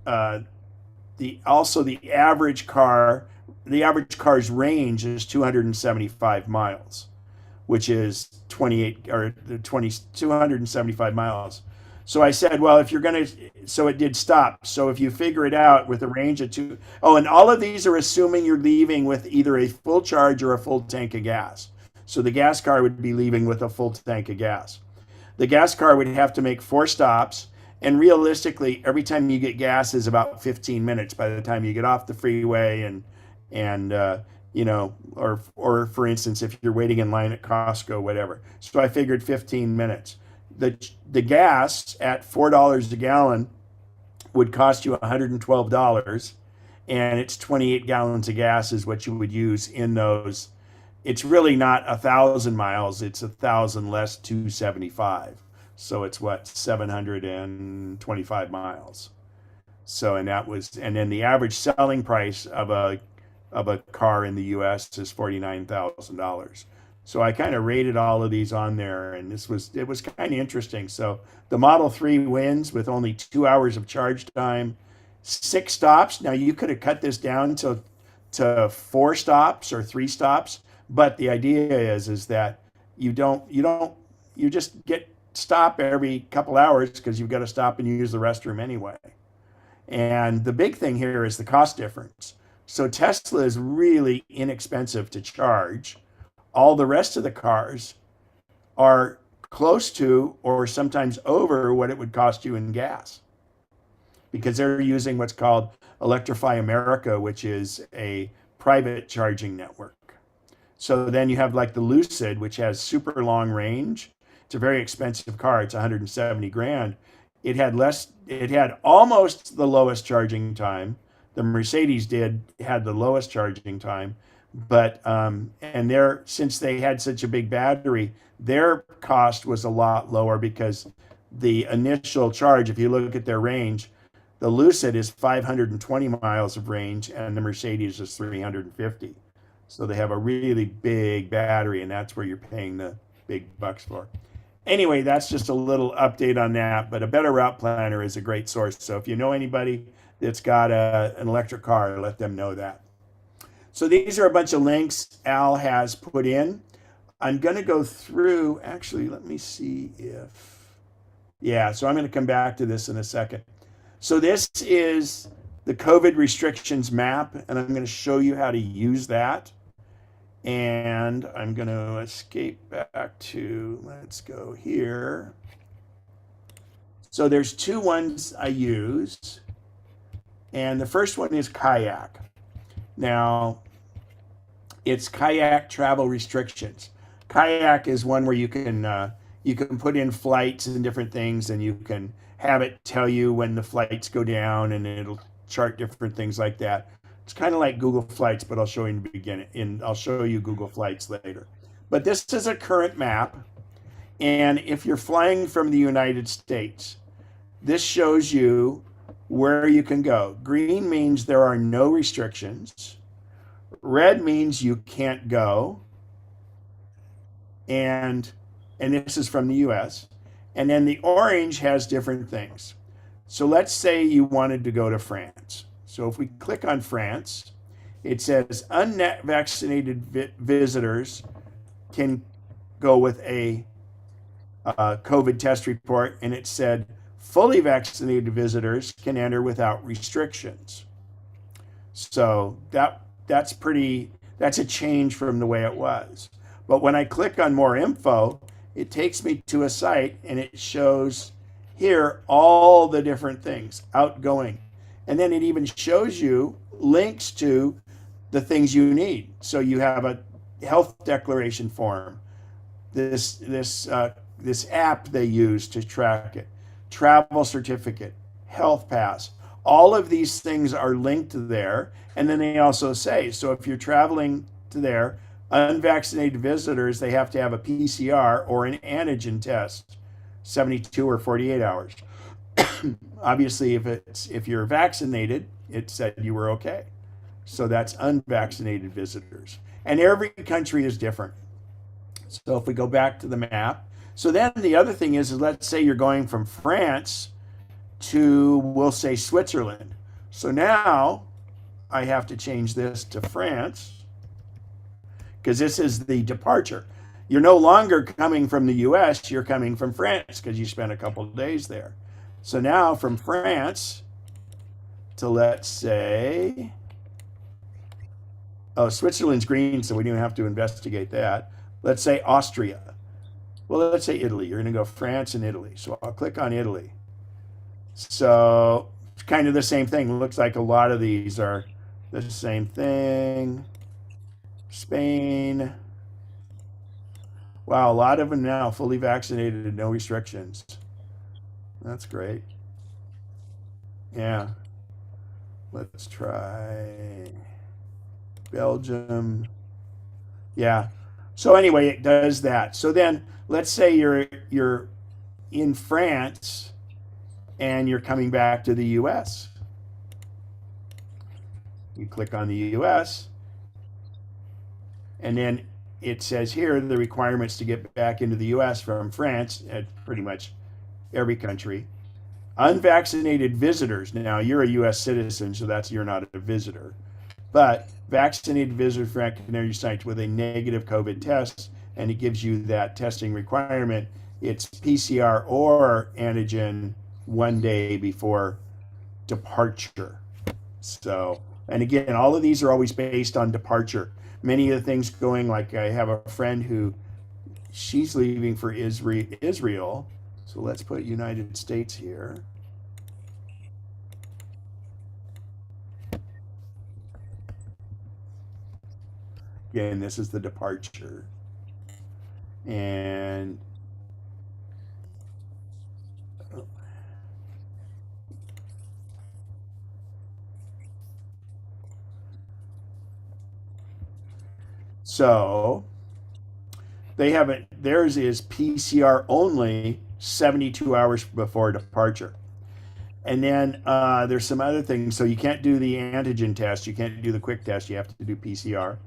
uh, the average car's range is 275 miles, which is 28 or 20 275 miles. So I said, well, if you're going to, so it did stop. So if you figure it out with a range of and all of these are assuming you're leaving with either a full charge or a full tank of gas. So the gas car would be leaving with a full tank of gas. The gas car would have to make 4 stops. And realistically, every time you get gas is about 15 minutes by the time you get off the freeway and or for instance, if you're waiting in line at Costco, whatever. So I figured 15 minutes. The gas at $4 a gallon would cost you $112, and it's 28 gallons of gas is what you would use in those. It's really not 1,000 miles; it's 1,000 less 275. So it's what 725 miles. So and then the average selling price of a car in the U.S. is $49,000. So I kind of rated all of these on there, and it was kind of interesting. So the Model 3 wins with only 2 hours of charge time, 6 stops. Now you could have cut this down to 4 stops or 3 stops, but the idea is that you just stop every couple hours because you've got to stop and use the restroom anyway. And the big thing here is the cost difference. So Tesla is really inexpensive to charge. All the rest of the cars are close to or sometimes over what it would cost you in gas, because they're using what's called Electrify America, which is a private charging network. So then you have like the Lucid, which has super long range. It's a very expensive car. It's 170 grand. It had almost the lowest charging time. The Mercedes had the lowest charging time, but since they had such a big battery, their cost was a lot lower because the initial charge, if you look at their range, the Lucid is 520 miles of range and the Mercedes is 350. So they have a really big battery, and that's where you're paying the big bucks for. anyway, that's just a little update on that. But a better route planner is a great source. So if you know anybody that's got an electric car, let them know that. So these are a bunch of links Al has put in. I'm going to go through, actually, let me see if, yeah, so I'm going to come back to this in a second. So this is the COVID restrictions map, and I'm going to show you how to use that. And I'm going to escape back to, let's go here. So there's two ones I use. And the first one is Kayak. Now, it's Kayak travel restrictions. Kayak is one where you can put in flights and different things, and you can have it tell you when the flights go down, and it'll chart different things like that. It's kind of like Google Flights, but I'll show you in the beginning, and I'll show you Google Flights later. But this is a current map, and if you're flying from the United States, this shows you where you can go. Green means there are no restrictions. Red means you can't go. And this is from the US. And then the orange has different things. So let's say you wanted to go to France. So if we click on France, it says unvaccinated visitors can go with a COVID test report, and it said fully vaccinated visitors can enter without restrictions. So that's a change from the way it was. But when I click on more info, it takes me to a site and it shows here all the different things outgoing. And then it even shows you links to the things you need. So you have a health declaration form, this app they use to track it, travel certificate, health pass. All of these things are linked there. And then they also say, so if you're traveling to there, unvaccinated visitors, they have to have a PCR or an antigen test, 72 or 48 hours. Obviously, if you're vaccinated, it said you were okay. So that's unvaccinated visitors. And every country is different. So if we go back to the map, so then the other thing is let's say you're going from France to, we'll say, Switzerland. So now I have to change this to France because this is the departure. You're no longer coming from the US, you're coming from France because you spent a couple of days there. So now from France to, let's say, oh, Switzerland's green, so we don't have to investigate that. Let's say Austria. Well, let's say Italy. You're going to go France and Italy. So I'll click on Italy. So it's kind of the same thing. It looks like a lot of these are the same thing. Spain. Wow, a lot of them now fully vaccinated and no restrictions. That's great. Yeah. Let's try Belgium. Yeah. So anyway, it does that. So then let's say you're in France and you're coming back to the US. You click on the US, and then it says here the requirements to get back into the US from France at pretty much every country. Unvaccinated visitors. Now you're a US citizen, so you're not a visitor. But vaccinated visitors can enter your site with a negative COVID test, and it gives you that testing requirement. It's PCR or antigen 1 day before departure. So, and again, all of these are always based on departure. Many of the things going, like I have a friend who, she's leaving for Israel. So let's put United States here. Again, this is the departure. And so they have it, theirs is PCR only 72 hours before departure. And then there's some other things. So you can't do the antigen test. You can't do the quick test. You have to do PCR.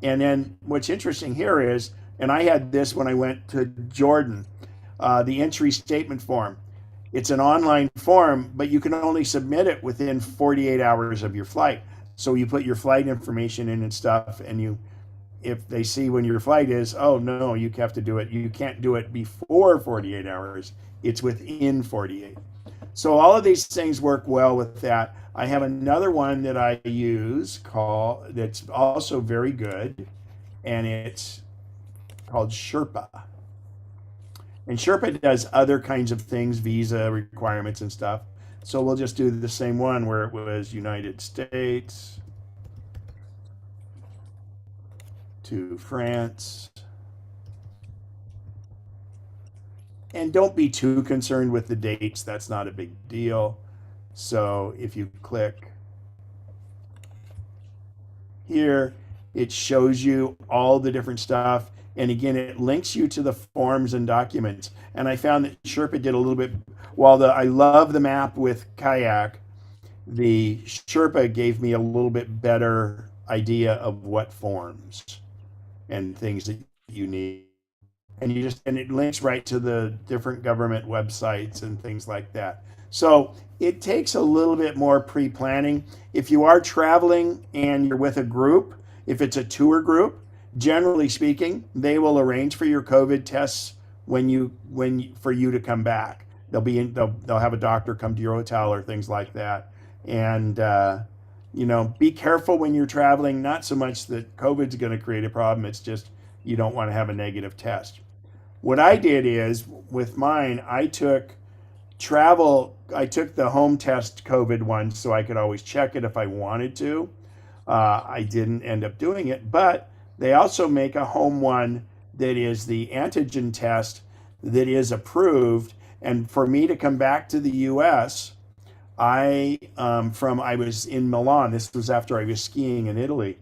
And then what's interesting here is, and I had this when I went to Jordan, the entry statement form. It's an online form, but you can only submit it within 48 hours of your flight. So you put your flight information in and stuff, and if they see when your flight is, oh no, you have to do it. You can't do it before 48 hours. It's within 48. So all of these things work well with that. I have another one that I use that's also very good, and it's called Sherpa. And Sherpa does other kinds of things, visa requirements and stuff. So we'll just do the same one where it was United States to France. And don't be too concerned with the dates. That's not a big deal. So if you click here, it shows you all the different stuff. And again, it links you to the forms and documents. And I found that Sherpa did a little bit, while I love the map with Kayak, the Sherpa gave me a little bit better idea of what forms and things that you need. And it links right to the different government websites and things like that. So it takes a little bit more pre-planning. If you are traveling and you're with a group, if it's a tour group, generally speaking, they will arrange for your COVID tests for you to come back. They'll have a doctor come to your hotel or things like that. And be careful when you're traveling. Not so much that COVID's going to create a problem. It's just you don't want to have a negative test. What I did is with mine, I took the home test COVID one so I could always check it if I wanted to. I didn't end up doing it, but they also make a home one that is the antigen test that is approved. And for me to come back to the US, I was in Milan. This was after I was skiing in Italy.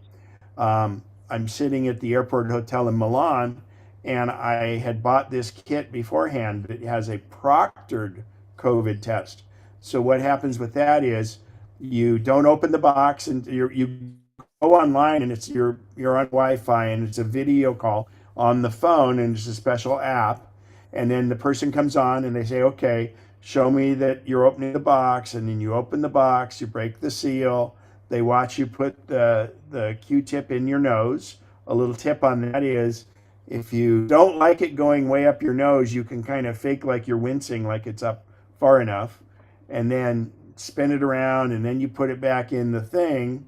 I'm sitting at the airport hotel in Milan, and I had bought this kit beforehand that has a proctored COVID test. So what happens with that is you don't open the box, and you go online, and you're on Wi-Fi, and it's a video call on the phone, and it's a special app. And then the person comes on, and they say, okay, show me that you're opening the box. And then you open the box, you break the seal. They watch you put the Q-tip in your nose. A little tip on that is, if you don't like it going way up your nose, you can kind of fake like you're wincing, like it's up far enough, and then spin it around, and then you put it back in the thing,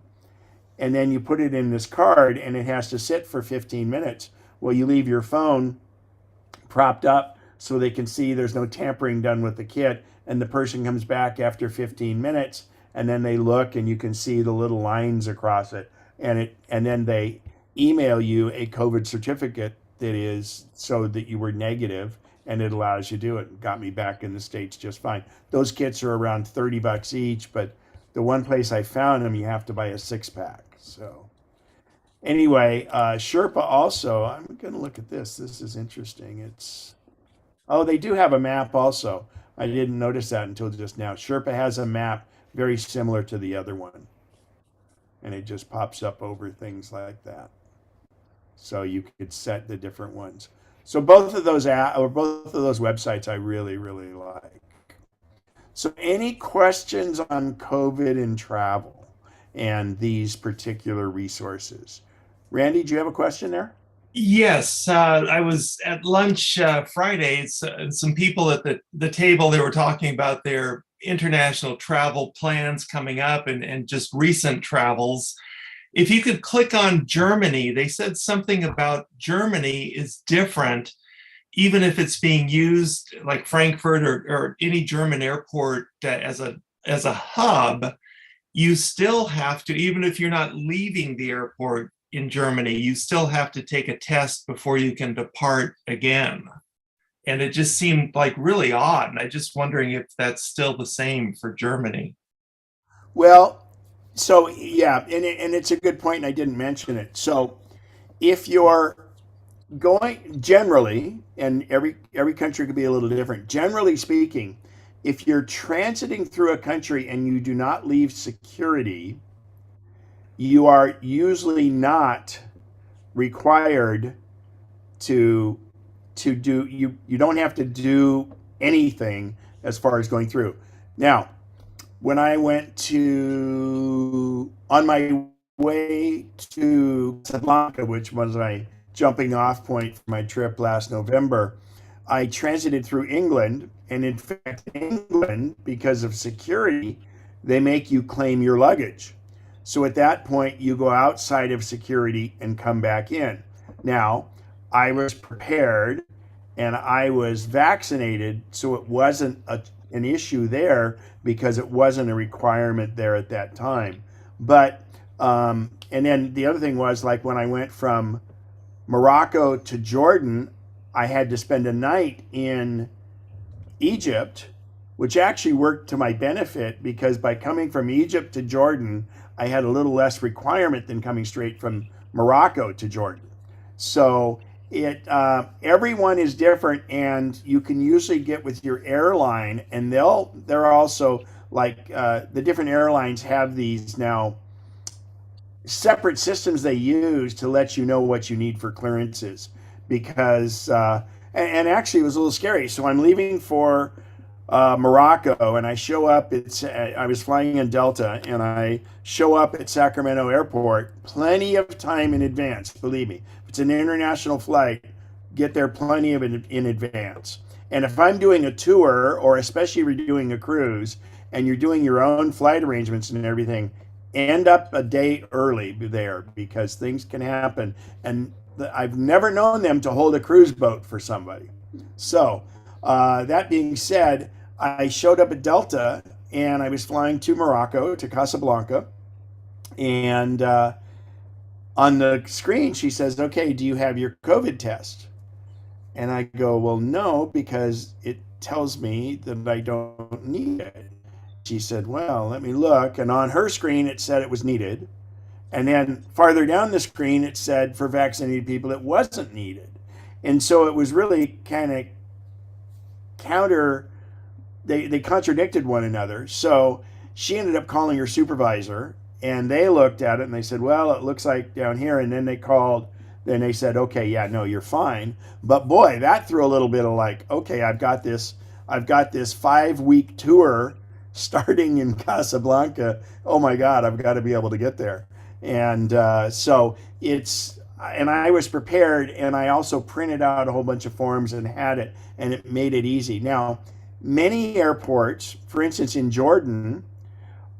and then you put it in this card, and it has to sit for 15 minutes. Well, you leave your phone propped up so they can see there's no tampering done with the kit, and the person comes back after 15 minutes, and then they look, and you can see the little lines across it, and then they email you a COVID certificate that is so that you were negative, and it allows you to do it. It got me back in the States just fine. Those kits are around $30 each, but the one place I found them, you have to buy a 6-pack. So anyway, Sherpa also, I'm going to look at this. This is interesting. They do have a map also. I didn't notice that until just now. Sherpa has a map very similar to the other one, and it just pops up over things like that. So you could set the different ones. So both of those websites I really, really like. So any questions on COVID and travel and these particular resources? Randy, do you have a question there? Yes, I was at lunch Friday. Some people at the table, they were talking about their international travel plans coming up and just recent travels. If you could click on Germany, they said something about Germany is different, even if it's being used like Frankfurt or any German airport as a hub. You still have to, even if you're not leaving the airport in Germany, you still have to take a test before you can depart again. And it just seemed like really odd. And I'm just wondering if that's still the same for Germany. Well, so yeah, and it's a good point, and I didn't mention it. So if you're going generally, and every country could be a little different. Generally speaking, if you're transiting through a country and you do not leave security, you are usually not required to to do you don't have to do anything as far as going through. Now, when I went to on my way to Casablanca, which was my jumping off point for my trip last November, I transited through England, and in fact, in England, because of security, they make you claim your luggage. So at that point, you go outside of security and come back in. Now, I was prepared and I was vaccinated, so it wasn't an issue there because it wasn't a requirement there at that time. But, and then the other thing was, like, when I went from Morocco to Jordan, I had to spend a night in Egypt, which actually worked to my benefit because by coming from Egypt to Jordan, I had a little less requirement than coming straight from Morocco to Jordan. So everyone is different, and you can usually get with your airline, and they're also like the different airlines have these now separate systems they use to let you know what you need for clearances because and actually it was a little scary. So I'm leaving for Morocco, and I show up. I was flying in Delta, and I show up at Sacramento Airport plenty of time in advance. Believe me, if it's an international flight, get there plenty of in advance. And if I'm doing a tour, or especially if you're doing a cruise, and you're doing your own flight arrangements and everything, end up a day early there because things can happen. And I've never known them to hold a cruise boat for somebody. So that being said, I showed up at Delta, and I was flying to Morocco, to Casablanca. And on the screen, she says, "Okay, do you have your COVID test?" And I go, "Well, no, because it tells me that I don't need it." She said, "Well, let me look." And on her screen, it said it was needed. And then farther down the screen, it said for vaccinated people, it wasn't needed. And so it was really kind of they contradicted one another. So she ended up calling her supervisor, and they looked at it and they said, "Well, it looks like down here." And then they said, "Okay, yeah, no, you're fine." But boy, that threw a little bit of like, okay, I've got this 5-week tour starting in Casablanca. Oh my God, I've got to be able to get there. And so and I was prepared, and I also printed out a whole bunch of forms and had it, and it made it easy. Now, many airports, for instance, in Jordan,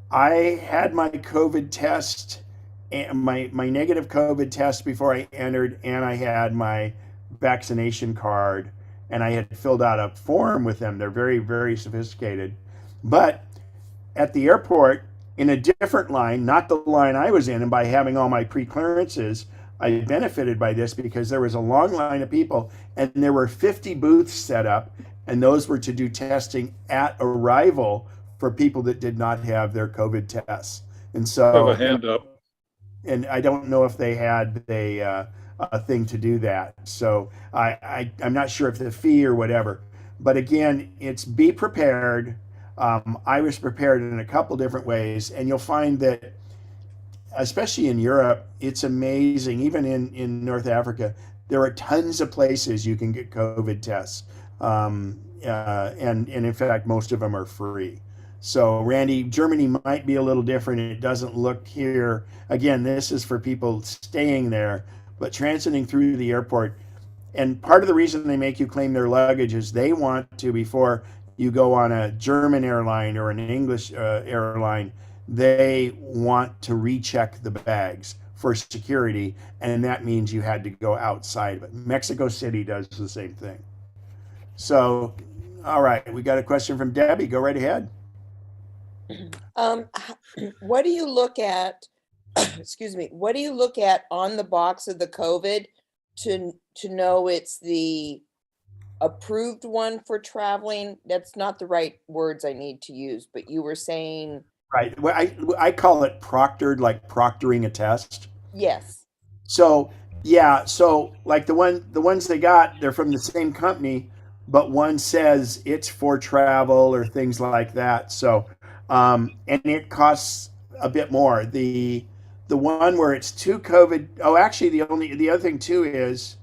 I had my COVID test, my negative COVID test before I entered, and I had my vaccination card, and I had filled out a form with them. They're very, very sophisticated. But at the airport, in a different line, not the line I was in, and by having all my pre-clearances, I benefited by this because there was a long line of people, and there were 50 booths set up, and those were to do testing at arrival for people that did not have their COVID tests. And so, Have a hand up. and I don't know if they had a thing to do that. So I'm not sure if the fee or whatever. But again, it's be prepared. I was prepared in a couple different ways, and you'll find that, especially in Europe, it's amazing. Even in North Africa, there are tons of places you can get COVID tests, and in fact, most of them are free. So, Randy, Germany might be a little different. It doesn't look here. Again, this is for people staying there, but transiting through the airport. And part of the reason they make you claim their luggage is they want to, before you go on a German airline or an English airline, they want to recheck the bags for security, and that means you had to go outside of it. Mexico City does the same thing. So, all right, we got a question from Debbie. Go right ahead. What do you look at, excuse me, what do you look at on the box of the COVID to know it's the approved one for traveling? That's not the right words I need to use, but you were saying. Right. Well, I call it proctored, like proctoring a test. Yes. So yeah, so like the ones they got, they're from the same company, but one says it's for travel or things like that. So and it costs a bit more. The one where it's to COVID. Oh, actually, the other thing too is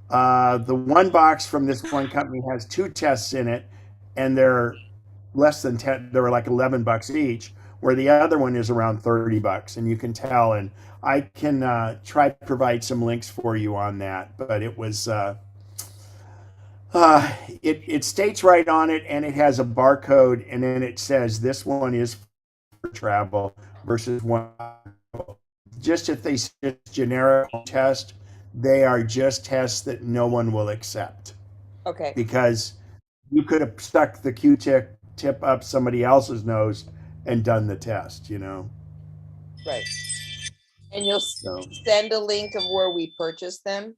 The one box from this one company has two tests in it, and they're less than 10. They're like $11 each, where the other one is around $30, and you can tell. And I can try to provide some links for you on that. But it was it states right on it, and it has a barcode, and then it says this one is for travel versus one. Just if they say generic test, they are just tests that no one will accept Okay, because you could have stuck the Q-tip up somebody else's nose and done the test, you know. right. And you'll So send a link of where we purchased them?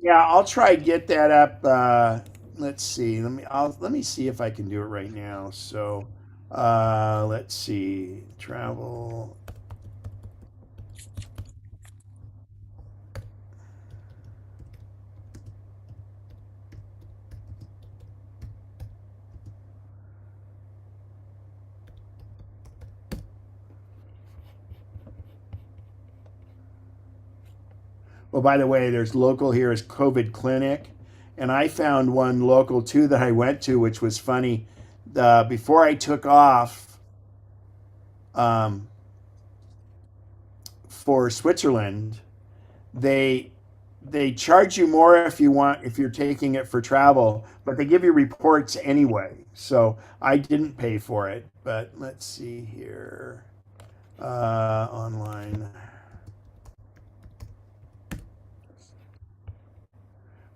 yeah, I'll try to get that up. Let's see. Let me see if I can do it right now. So let's see. Travel. Well, by the way, there's local here is COVID clinic, and I found one local too that I went to, which was funny. Before I took off um, for Switzerland, they they charge you more if you're taking it for travel, but they give you reports anyway. So I didn't pay for it, but let's see here. Online.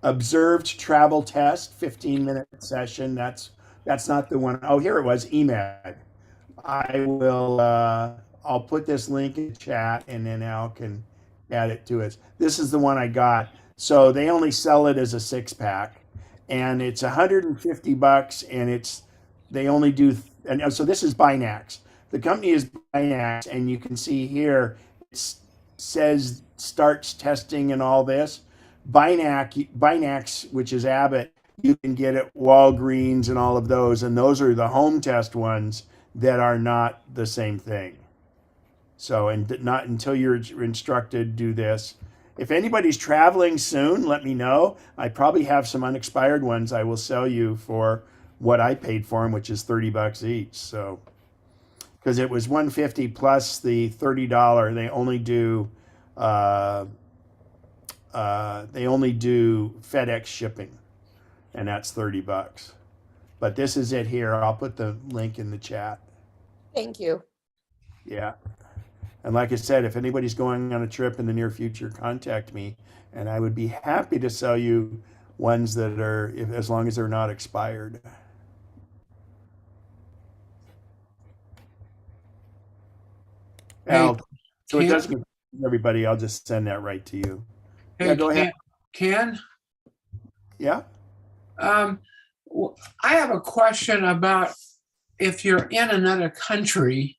Observed travel test, 15-minute session. That's not the one. Oh, here it was, EMAD. I will I'll put this link in chat and then Al can add it to us. This is the one I got. So they only sell it as a 6-pack and it's $150 and they only do and so this is Binax. The company is Binax and you can see here it says starts testing and all this. Binax, which is Abbott, you can get at Walgreens and all of those, and those are the home test ones that are not the same thing. So, and not until you're instructed, do this. If anybody's traveling soon, let me know. I probably have some unexpired ones I will sell you for what I paid for them, which is $30 each. So, because it was $150 plus the $30, they only do FedEx shipping, and that's $30. But this is it here. I'll put the link in the chat. Thank you. Yeah. And like I said, if anybody's going on a trip in the near future, contact me, and I would be happy to sell you ones that are, as long as they're not expired. Hey, Al, so it Ken, doesn't confuse everybody. I'll just send that right to you. Yeah, hey, go ahead. Ken, Yeah. um, I have a question about if you're in another country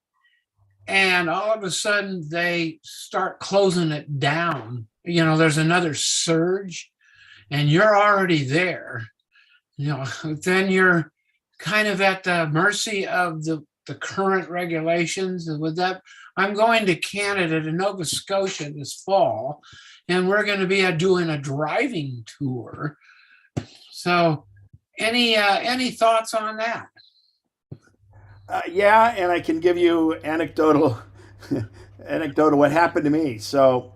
and all of a sudden they start closing it down, there's another surge and you're already there, then you're kind of at the mercy of the current regulations. And with that, I'm going to Canada, to Nova Scotia this fall, and we're going to be doing a driving tour. So any thoughts on that? Yeah, and I can give you anecdotal what happened to me. So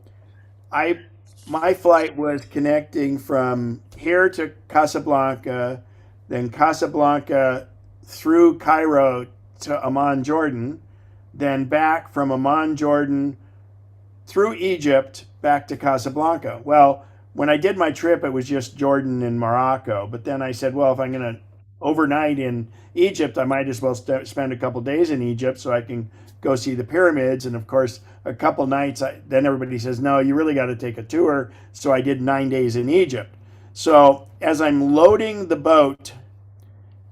my flight was connecting from here to Casablanca, then Casablanca through Cairo to Amman, Jordan, then back from Amman, Jordan through Egypt back to Casablanca. Well, when I did my trip, it was just Jordan and Morocco. But then I said, well, if I'm going to overnight in Egypt, I might as well spend a couple days in Egypt so I can go see the pyramids. And of course, a couple nights, then everybody says, no, you really got to take a tour. So I did 9 days in Egypt. So as I'm loading the boat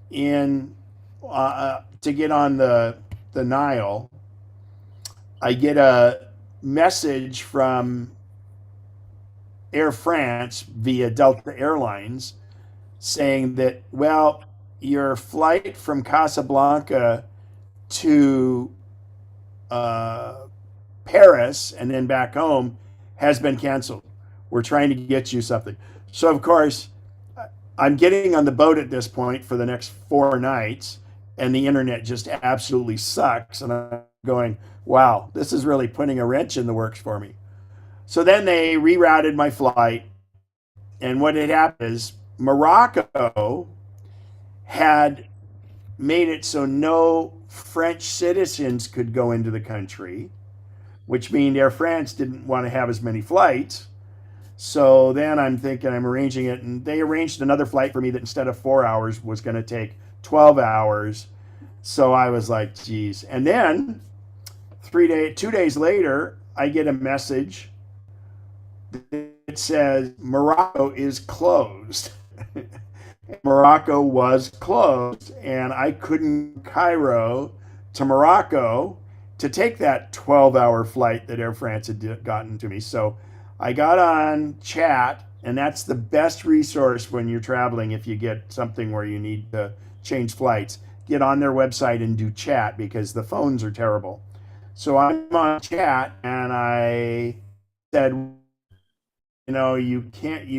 in to get on the Nile, I get a message from Air France via Delta Airlines saying that, well, your flight from Casablanca to Paris and then back home has been canceled. We're trying to get you something. So of course, I'm getting on the boat at this point for the next 4 nights, and the internet just absolutely sucks. And I'm going, wow, this is really putting a wrench in the works for me. So then they rerouted my flight, and what had happened is Morocco had made it so no French citizens could go into the country, which means Air France didn't want to have as many flights. So then I'm thinking I'm arranging it, and they arranged another flight for me that instead of 4 hours was going to take 12 hours. So I was like, geez. And then 2 days later, I get a message that says Morocco is closed. Morocco was closed, and I couldn't Cairo to Morocco to take that 12-hour flight that Air France had gotten to me. So I got on chat, and that's the best resource when you're traveling. If you get something where you need to change flights, get on their website and do chat, because the phones are terrible. So I'm on chat, and I said, you can't,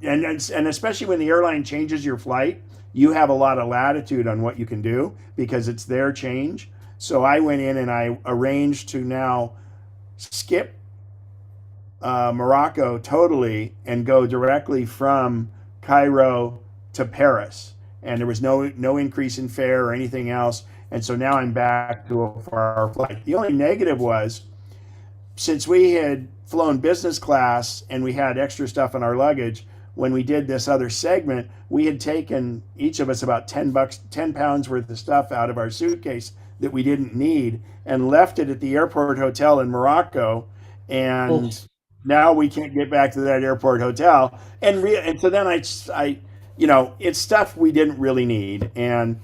and especially when the airline changes your flight, you have a lot of latitude on what you can do because it's their change. So I went in and I arranged to now skip Morocco totally and go directly from Cairo to Paris. And there was no increase in fare or anything else. And so now I'm back to a 4-hour flight. The only negative was, since we had flown business class and we had extra stuff in our luggage, when we did this other segment, we had taken each of us about 10 pounds worth of stuff out of our suitcase that we didn't need and left it at the airport hotel in Morocco. And now we can't get back to that airport hotel. And so then I, it's stuff we didn't really need. And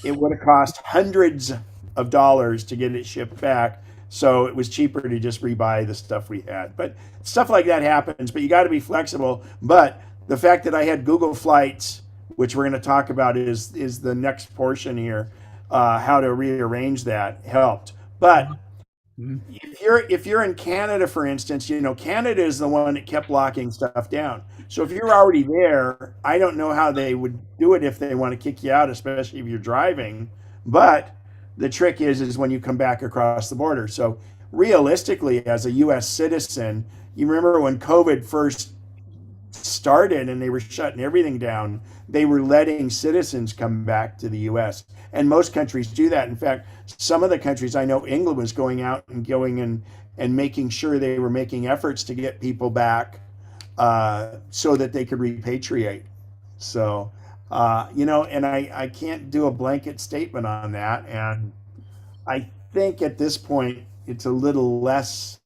it would have cost hundreds of dollars to get it shipped back. So it was cheaper to just rebuy the stuff we had. But stuff like that happens, but you got to be flexible. But the fact that I had Google Flights, which we're going to talk about, is the next portion here, how to rearrange that, helped. But if you're in Canada, for instance, Canada is the one that kept locking stuff down. So if you're already there, I don't know how they would do it if they want to kick you out, especially if you're driving. But the trick is when you come back across the border. So realistically, as a U.S. citizen, you remember when COVID first started and they were shutting everything down, they were letting citizens come back to the U.S. And most countries do that. In fact, some of the countries, I know England was going out and and making sure they were making efforts to get people back so that they could repatriate. So, and I can't do a blanket statement on that. And I think at this point, it's a little less.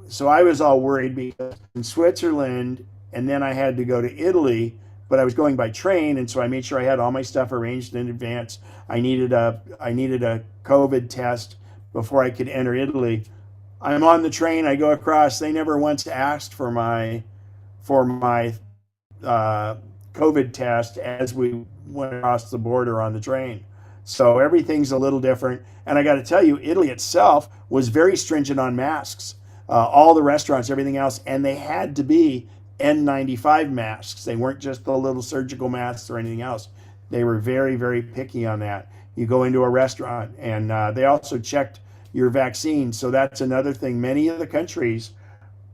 So I was all worried because in Switzerland, and then I had to go to Italy, but I was going by train, and so I made sure I had all my stuff arranged in advance. I needed a COVID test before I could enter Italy. I'm on the train. I go across. They never once asked for my COVID test as we went across the border on the train. So everything's a little different. And I got to tell you, Italy itself was very stringent on masks. All the restaurants, everything else, and they had to be N95 masks. They weren't just the little surgical masks or anything else. They were very, very picky on that. You go into a restaurant, and they also checked your vaccine. So that's another thing. Many of the countries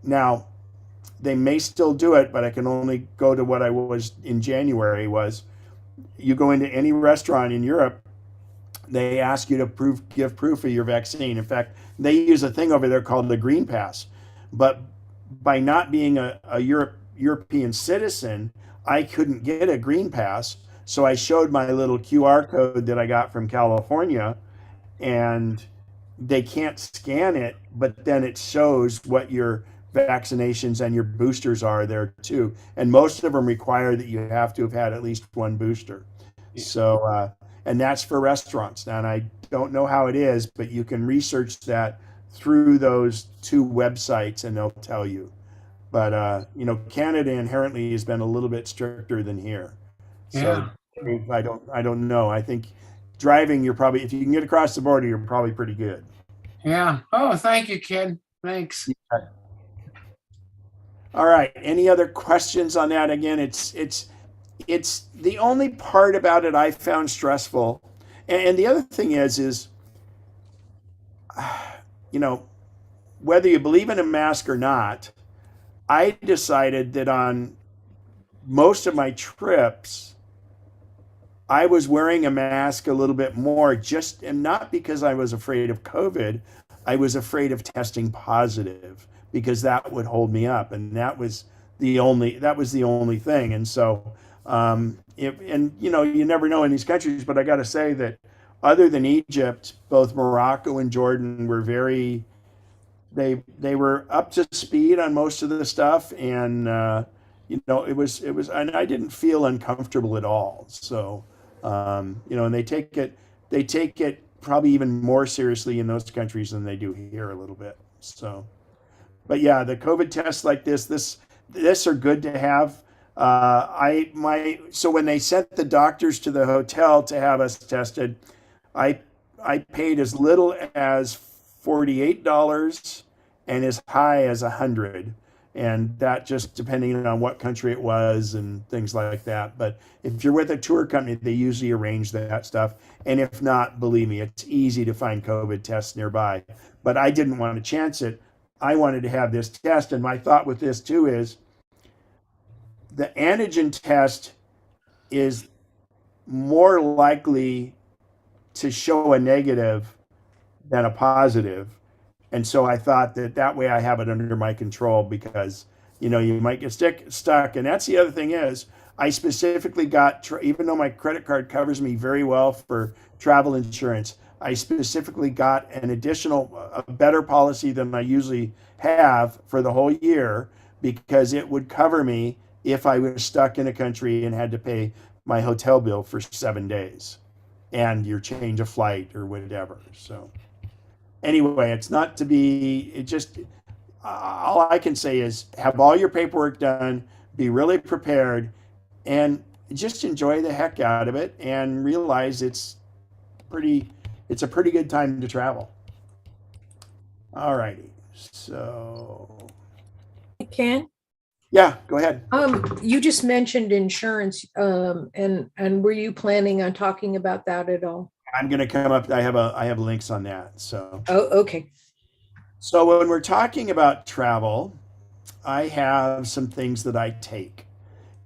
now, they may still do it, but I can only go to what I was in January. Was you go into any restaurant in Europe, they ask you to give proof of your vaccine. In fact, they use a thing over there called the Green Pass. But by not being a European citizen, I couldn't get a Green Pass. So I showed my little QR code that I got from California, and they can't scan it, but then it shows what your vaccinations and your boosters are there too. And most of them require that you have to have had at least one booster. So, and that's for restaurants. And I don't know how it is, but you can research that through those two websites and they'll tell you. But, Canada inherently has been a little bit stricter than here. So I don't know. I think driving, if you can get across the border, you're probably pretty good. Yeah. Oh, thank you, Ken. Thanks. All right. Any other questions on that? Again, it's the only part about it I found stressful. And the other thing is, you know, whether you believe in a mask or not, I decided that on most of my trips, I was wearing a mask a little bit more, just and not because I was afraid of COVID. I was afraid of testing positive because that would hold me up, and that was the only thing. And so, and you know, you never know in these countries, but I got to say that other than Egypt, both Morocco and Jordan were very they were up to speed on most of the stuff, and you know, it was, and I didn't feel uncomfortable at all. So, you know, and they take it probably even more seriously in those countries than they do here a little bit. So, but yeah, the COVID tests like this are good to have. So when they sent the doctors to the hotel to have us tested, I I paid as little as $48 and as high as 100, and that just depending on what country it was and things like that. But if you're with a tour company, they usually arrange that stuff. And if not, believe me, it's easy to find COVID tests nearby. But I didn't want to chance it. I wanted to have this test. And my thought with this too is the antigen test is more likely to show a negative than a positive. And so I thought that way I have it under my control, because, you know, you might get stuck. And that's the other thing is I specifically got, even though my credit card covers me very well for travel insurance, I specifically got an additional, a better policy than I usually have for the whole year, because it would cover me if I was stuck in a country and had to pay my hotel bill for 7 days and your change of flight or whatever. So anyway, it's not to be, it just, all I can say is have all your paperwork done, be really prepared, and just enjoy the heck out of it and realize it's a pretty good time to travel. All righty. So, Ken, yeah, go ahead. you just mentioned insurance, and were you planning on talking about that at all? I'm going to come up. I have links on that. So, Oh, okay. so when we're talking about travel, I have some things that I take,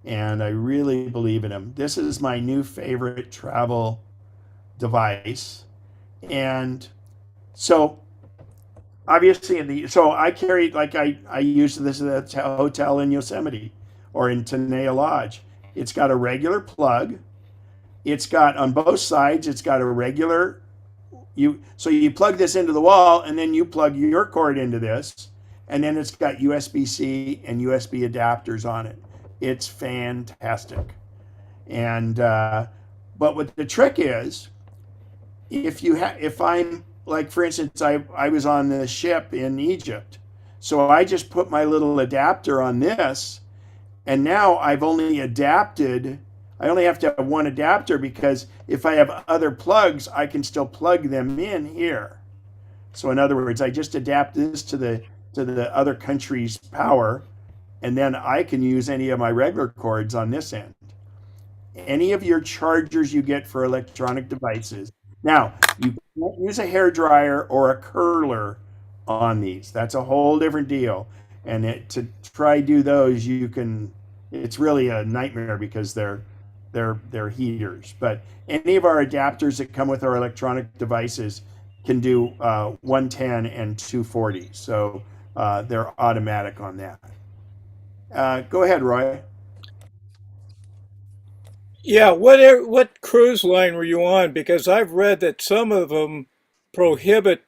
and I really believe in them. This is my new favorite travel device. And so obviously so I carry, like I use this at a hotel in Yosemite or in Tenaya Lodge. It's got a regular plug. It's got on both sides, it's got a regular, so you plug this into the wall and then you plug your cord into this, and then it's got USB-C and USB adapters on it. It's fantastic. And but what the trick is, if I'm, like, for instance, I was on the ship in Egypt, so I just put my little adapter on this, and now I've only adapted. I only have to have one adapter, because if I have other plugs, I can still plug them in here. So in other words, I just adapt this to the other country's power, and then I can use any of my regular cords on this end. Any of your chargers you get for electronic devices. Now, you can't use a hair dryer or a curler on these. That's a whole different deal. And to try do those, it's really a nightmare, because they're heaters. But any of our adapters that come with our electronic devices can do 110 and 240. So they're automatic on that. Go ahead, Roy. Yeah, what cruise line were you on? Because I've read that some of them prohibit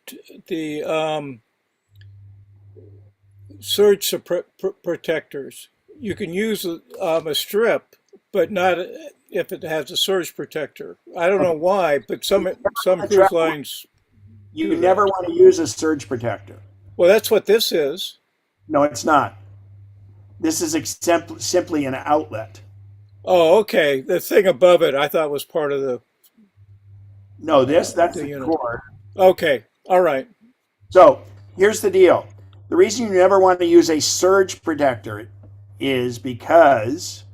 the surge protectors. You can use a strip, but not if it has a surge protector. I don't know why, but some cruise lines. You never want to use a surge protector. Well, that's what this is. No, it's not. This is simply an outlet. Oh, okay. The thing above it, I thought was part of the. No, that's the the unit. cord. Okay. All right. So here's the deal. The reason you never want to use a surge protector is because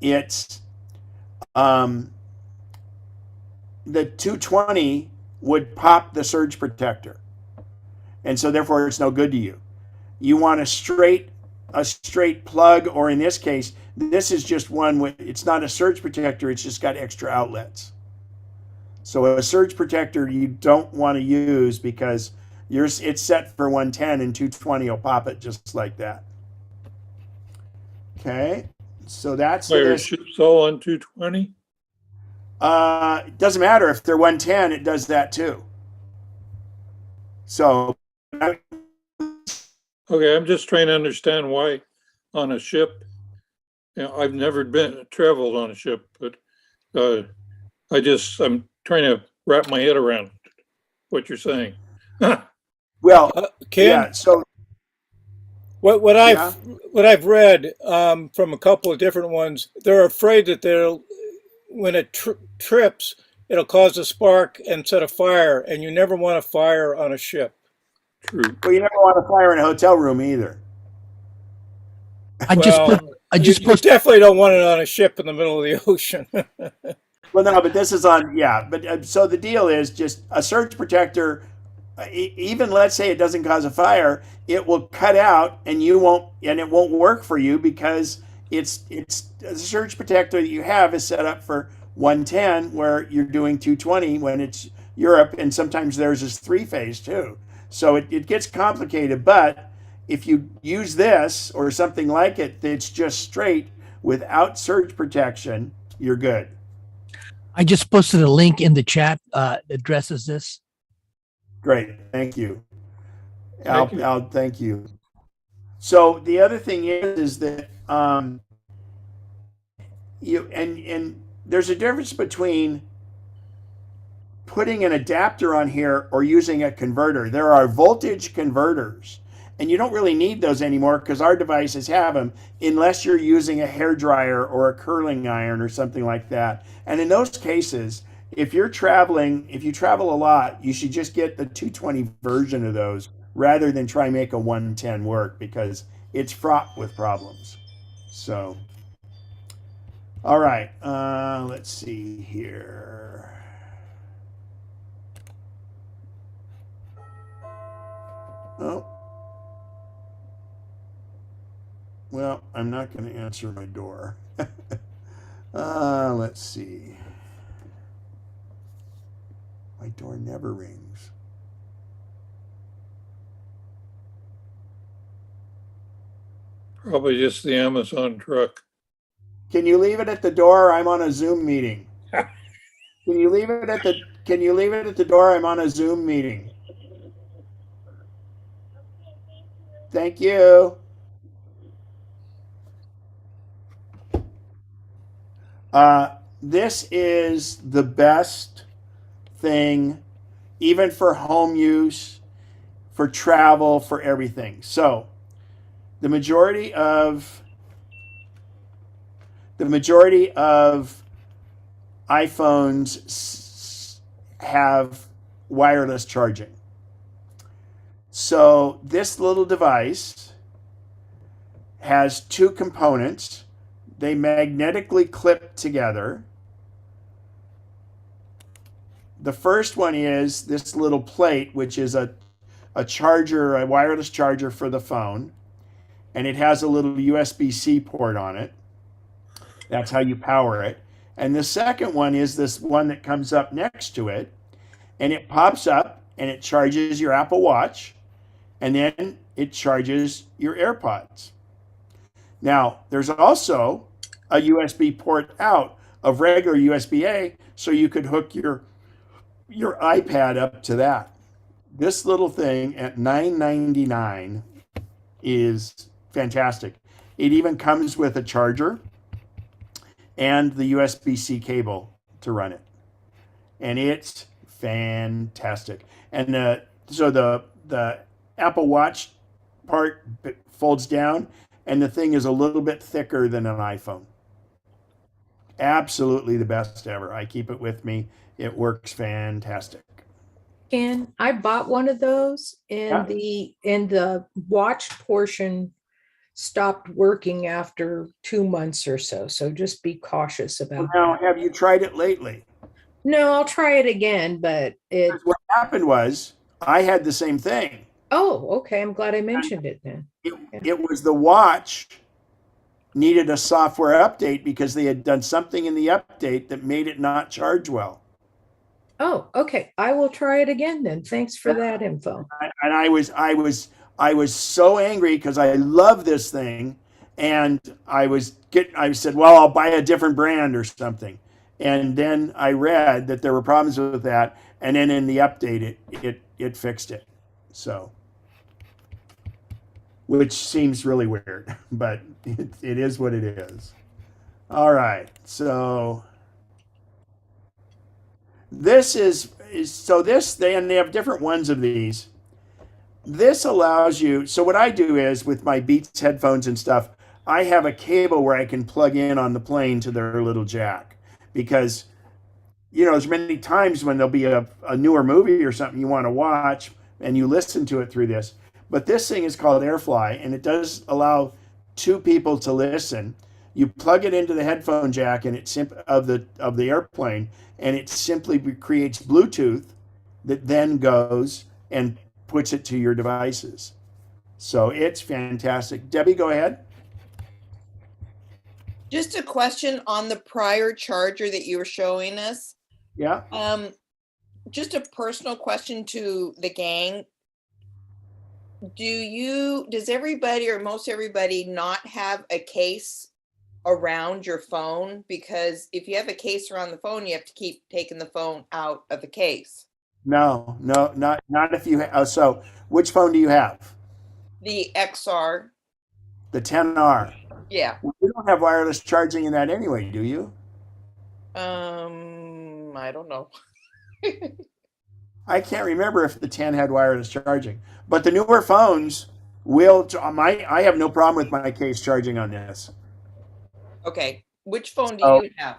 it's the 220 would pop the surge protector, and so therefore it's no good to you. You want a straight plug, or in this case, this is just one with, it's not a surge protector, it's just got extra outlets. So a surge protector you don't want to use because it's set for 110 and 220 will pop it just like that. Okay, so that's Fire this. ships all on 220? It doesn't matter if they're 110, it does that too. So Okay, I'm just trying to understand why on a ship. I've never traveled on a ship, but I'm trying to wrap my head around what you're saying. well, Ken, yeah. So what I've read from a couple of different ones, they're afraid that when it trips, it'll cause a spark and set a fire, and you never want a fire on a ship. True. Well, you never want a fire in a hotel room either. You definitely don't want it on a ship in the middle of the ocean. Well, no, but this is on, yeah. But so the deal is just a surge protector. Even let's say it doesn't cause a fire, it will cut out, and it won't work for you because it's the surge protector that you have is set up for 110, where you're doing 220 when it's Europe, and sometimes theirs is 3-phase too. So it gets complicated. But if you use this or something like it that's just straight without surge protection, you're good. I just posted a link in the chat that addresses this. Great, thank you. Thank you. So the other thing is that there's a difference between putting an adapter on here or using a converter. There are voltage converters, and you don't really need those anymore because our devices have them, unless you're using a hair dryer or a curling iron or something like that. And in those cases, if you travel a lot, you should just get the 220 version of those rather than try and make a 110 work, because it's fraught with problems. So, all right, let's see here. Oh, well, I'm not going to answer my door. Let's see. My door never rings. Probably just the Amazon truck. Can you leave it at the door? I'm on a Zoom meeting. Can you leave it at the door? I'm on a Zoom meeting. Thank you. This is the best thing, even for home use, for travel, for everything. So the majority of iPhones have wireless charging. So this little device has two components. They magnetically clip together. The first one is this little plate, which is a charger, a wireless charger for the phone. And it has a little USB-C port on it. That's how you power it. And the second one is this one that comes up next to it. And it pops up and it charges your Apple Watch. And then it charges your AirPods. Now, there's also a USB port out of regular USB-A, so you could hook your iPad up to that. This little thing at $9.99 is fantastic. It even comes with a charger and the USB-C cable to run it. And it's fantastic. And so the Apple Watch part folds down, and the thing is a little bit thicker than an iPhone. Absolutely the best ever. I keep it with me. It works fantastic. Ken, I bought one of those Yeah. and the watch portion stopped working after 2 months or so. So just be cautious Well, about now, that. have you tried it lately? No, I'll try it again, but Because what happened was I had the same thing. oh, okay. I'm glad I mentioned it then. It was the watch needed a software update because they had done something in the update that made it not charge well. Oh, okay. I will try it again then. Thanks for that info. And I was so angry because I love this thing, and I said, well, I'll buy a different brand or something. And then I read that there were problems with that, and then in the update it fixed it. So, which seems really weird, but it is what it is. All right. So this is so this they have different ones of these. This allows you, so what I do is with my Beats headphones and stuff, I have a cable where I can plug in on the plane to their little jack. Because, there's many times when there'll be a newer movie or something you want to watch and you listen to it through this. But this thing is called AirFly, and it does allow two people to listen. You plug it into the headphone jack and of the airplane, and it simply creates Bluetooth that then goes and puts it to your devices. So it's fantastic. Debbie, go ahead. Just a question on the prior charger that you were showing us. Yeah. Just a personal question to the gang. Does everybody or most everybody not have a case around your phone? Because if you have a case around the phone, you have to keep taking the phone out of the case. No, not if you so which phone do you have? The XR. The 10R. Yeah. Well, you don't have wireless charging in that anyway, do you? I don't know. I can't remember if the 10 had wireless charging, but the newer phones will. I have no problem with my case charging on this. Okay. Which phone do So you have?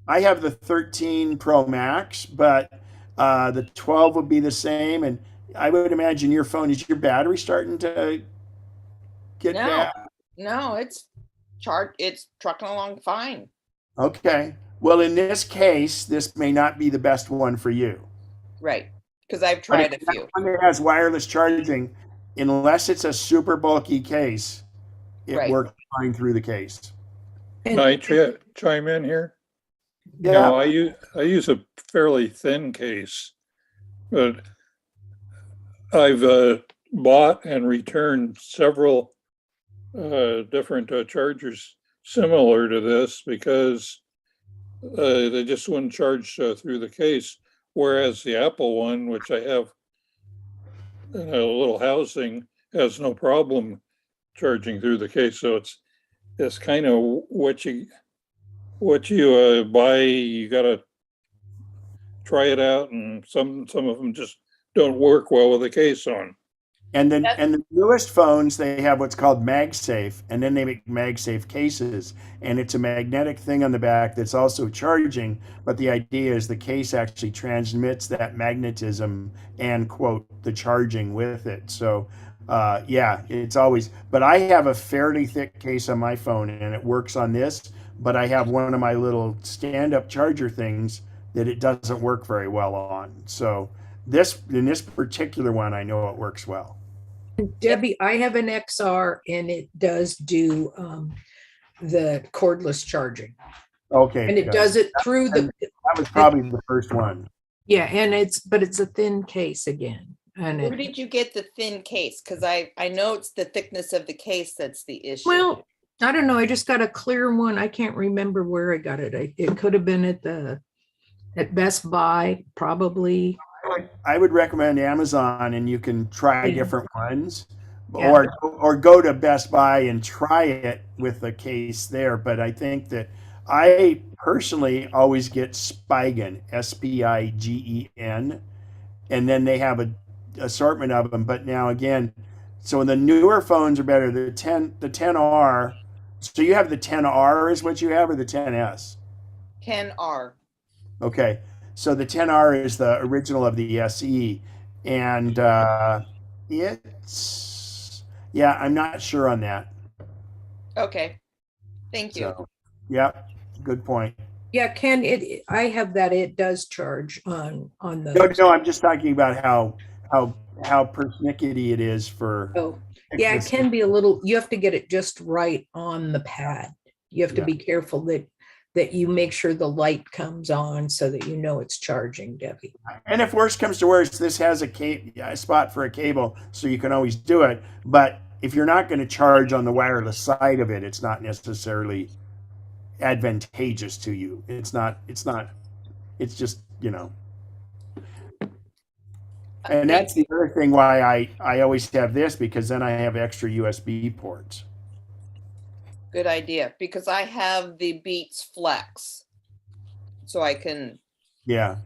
I have the 13 Pro Max, but the 12 would be the same. And I would imagine your phone, is your battery starting to get bad? No, it's trucking along fine. Okay. Well, in this case, this may not be the best one for you. Right. Because I've tried a few. One that has wireless charging, unless it's a super bulky case, it Right. works fine through the case. Can I chime in here? Yeah. No, I use a fairly thin case, but I've bought and returned several different chargers similar to this because they just wouldn't charge through the case. Whereas the Apple one, which I have in a little housing, has no problem charging through the case. So it's kind of what you buy. You gotta try it out, and some of them just don't work well with the case on. And then the newest phones, they have what's called MagSafe, and then they make MagSafe cases, and it's a magnetic thing on the back that's also charging. But the idea is the case actually transmits that magnetism and quote the charging with it. So yeah, it's always. But I have a fairly thick case on my phone, and it works on this. But I have one of my little stand-up charger things that it doesn't work very well on. So in this particular one, I know it works well. Debbie, I have an XR and it does do the cordless charging. Okay. And it does it through the. That was probably the first one. Yeah, and it's a thin case again. And Where did you get the thin case? Because I know it's the thickness of the case that's the issue. well, I don't know. I just got a clear one. I can't remember where I got it. It could have been at Best Buy, probably. I would recommend Amazon, and you can try different ones, Yeah. or go to Best Buy and try it with the case there. But I think that I personally always get Spigen, Spigen, and then they have a assortment of them. But now again, so the newer phones are better. The 10R. So you have the 10R is what you have, or the 10S? 10R. Okay. So the 10R is the original of the SE, and it's yeah, I'm not sure on that. Okay, thank you. So yeah, good point. Yeah, Ken, I have that it does charge on No, those. no, I'm just talking about how persnickety it is for Oh, yeah, it can be a little, you have to get it just right on the pad. You have to Yeah. be careful that you make sure the light comes on so that you know it's charging, Debbie. And if worse comes to worse, this has a spot for a cable, so you can always do it. But if you're not going to charge on the wireless side of it, it's not necessarily advantageous to you. It's not. It's not. It's just, you know. And that's the other thing why I always have this, because then I have extra USB ports. Good idea, because I have the Beats Flex. So I can, Yeah.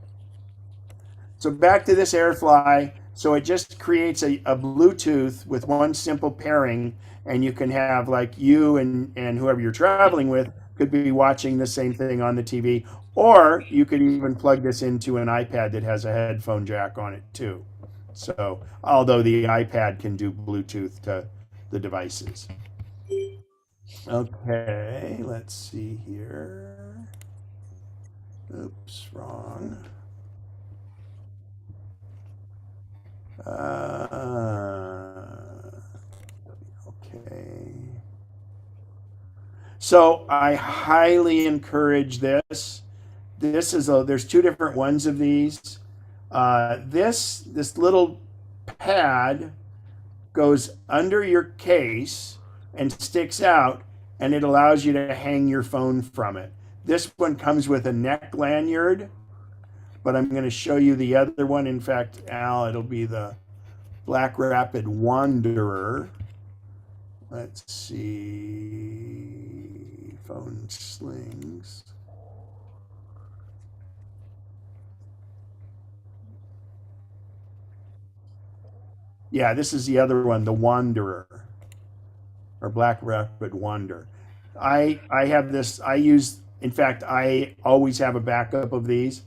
So back to this AirFly. So it just creates a Bluetooth with one simple pairing, and you can have like you and whoever you're traveling with could be watching the same thing on the TV, or you could even plug this into an iPad that has a headphone jack on it too. So although the iPad can do Bluetooth to the devices. Okay, let's see here. Oops, wrong. Okay. So I highly encourage this. There's two different ones of these. This little pad goes under your case and sticks out, and it allows you to hang your phone from it. This one comes with a neck lanyard, but I'm going to show you the other one. In fact, Al, it'll be the Black Rapid Wanderer. Let's see, phone slings. Yeah, this is the other one, the Wanderer, or Black Rapid Wanderer. I have this. In fact, I always have a backup of these.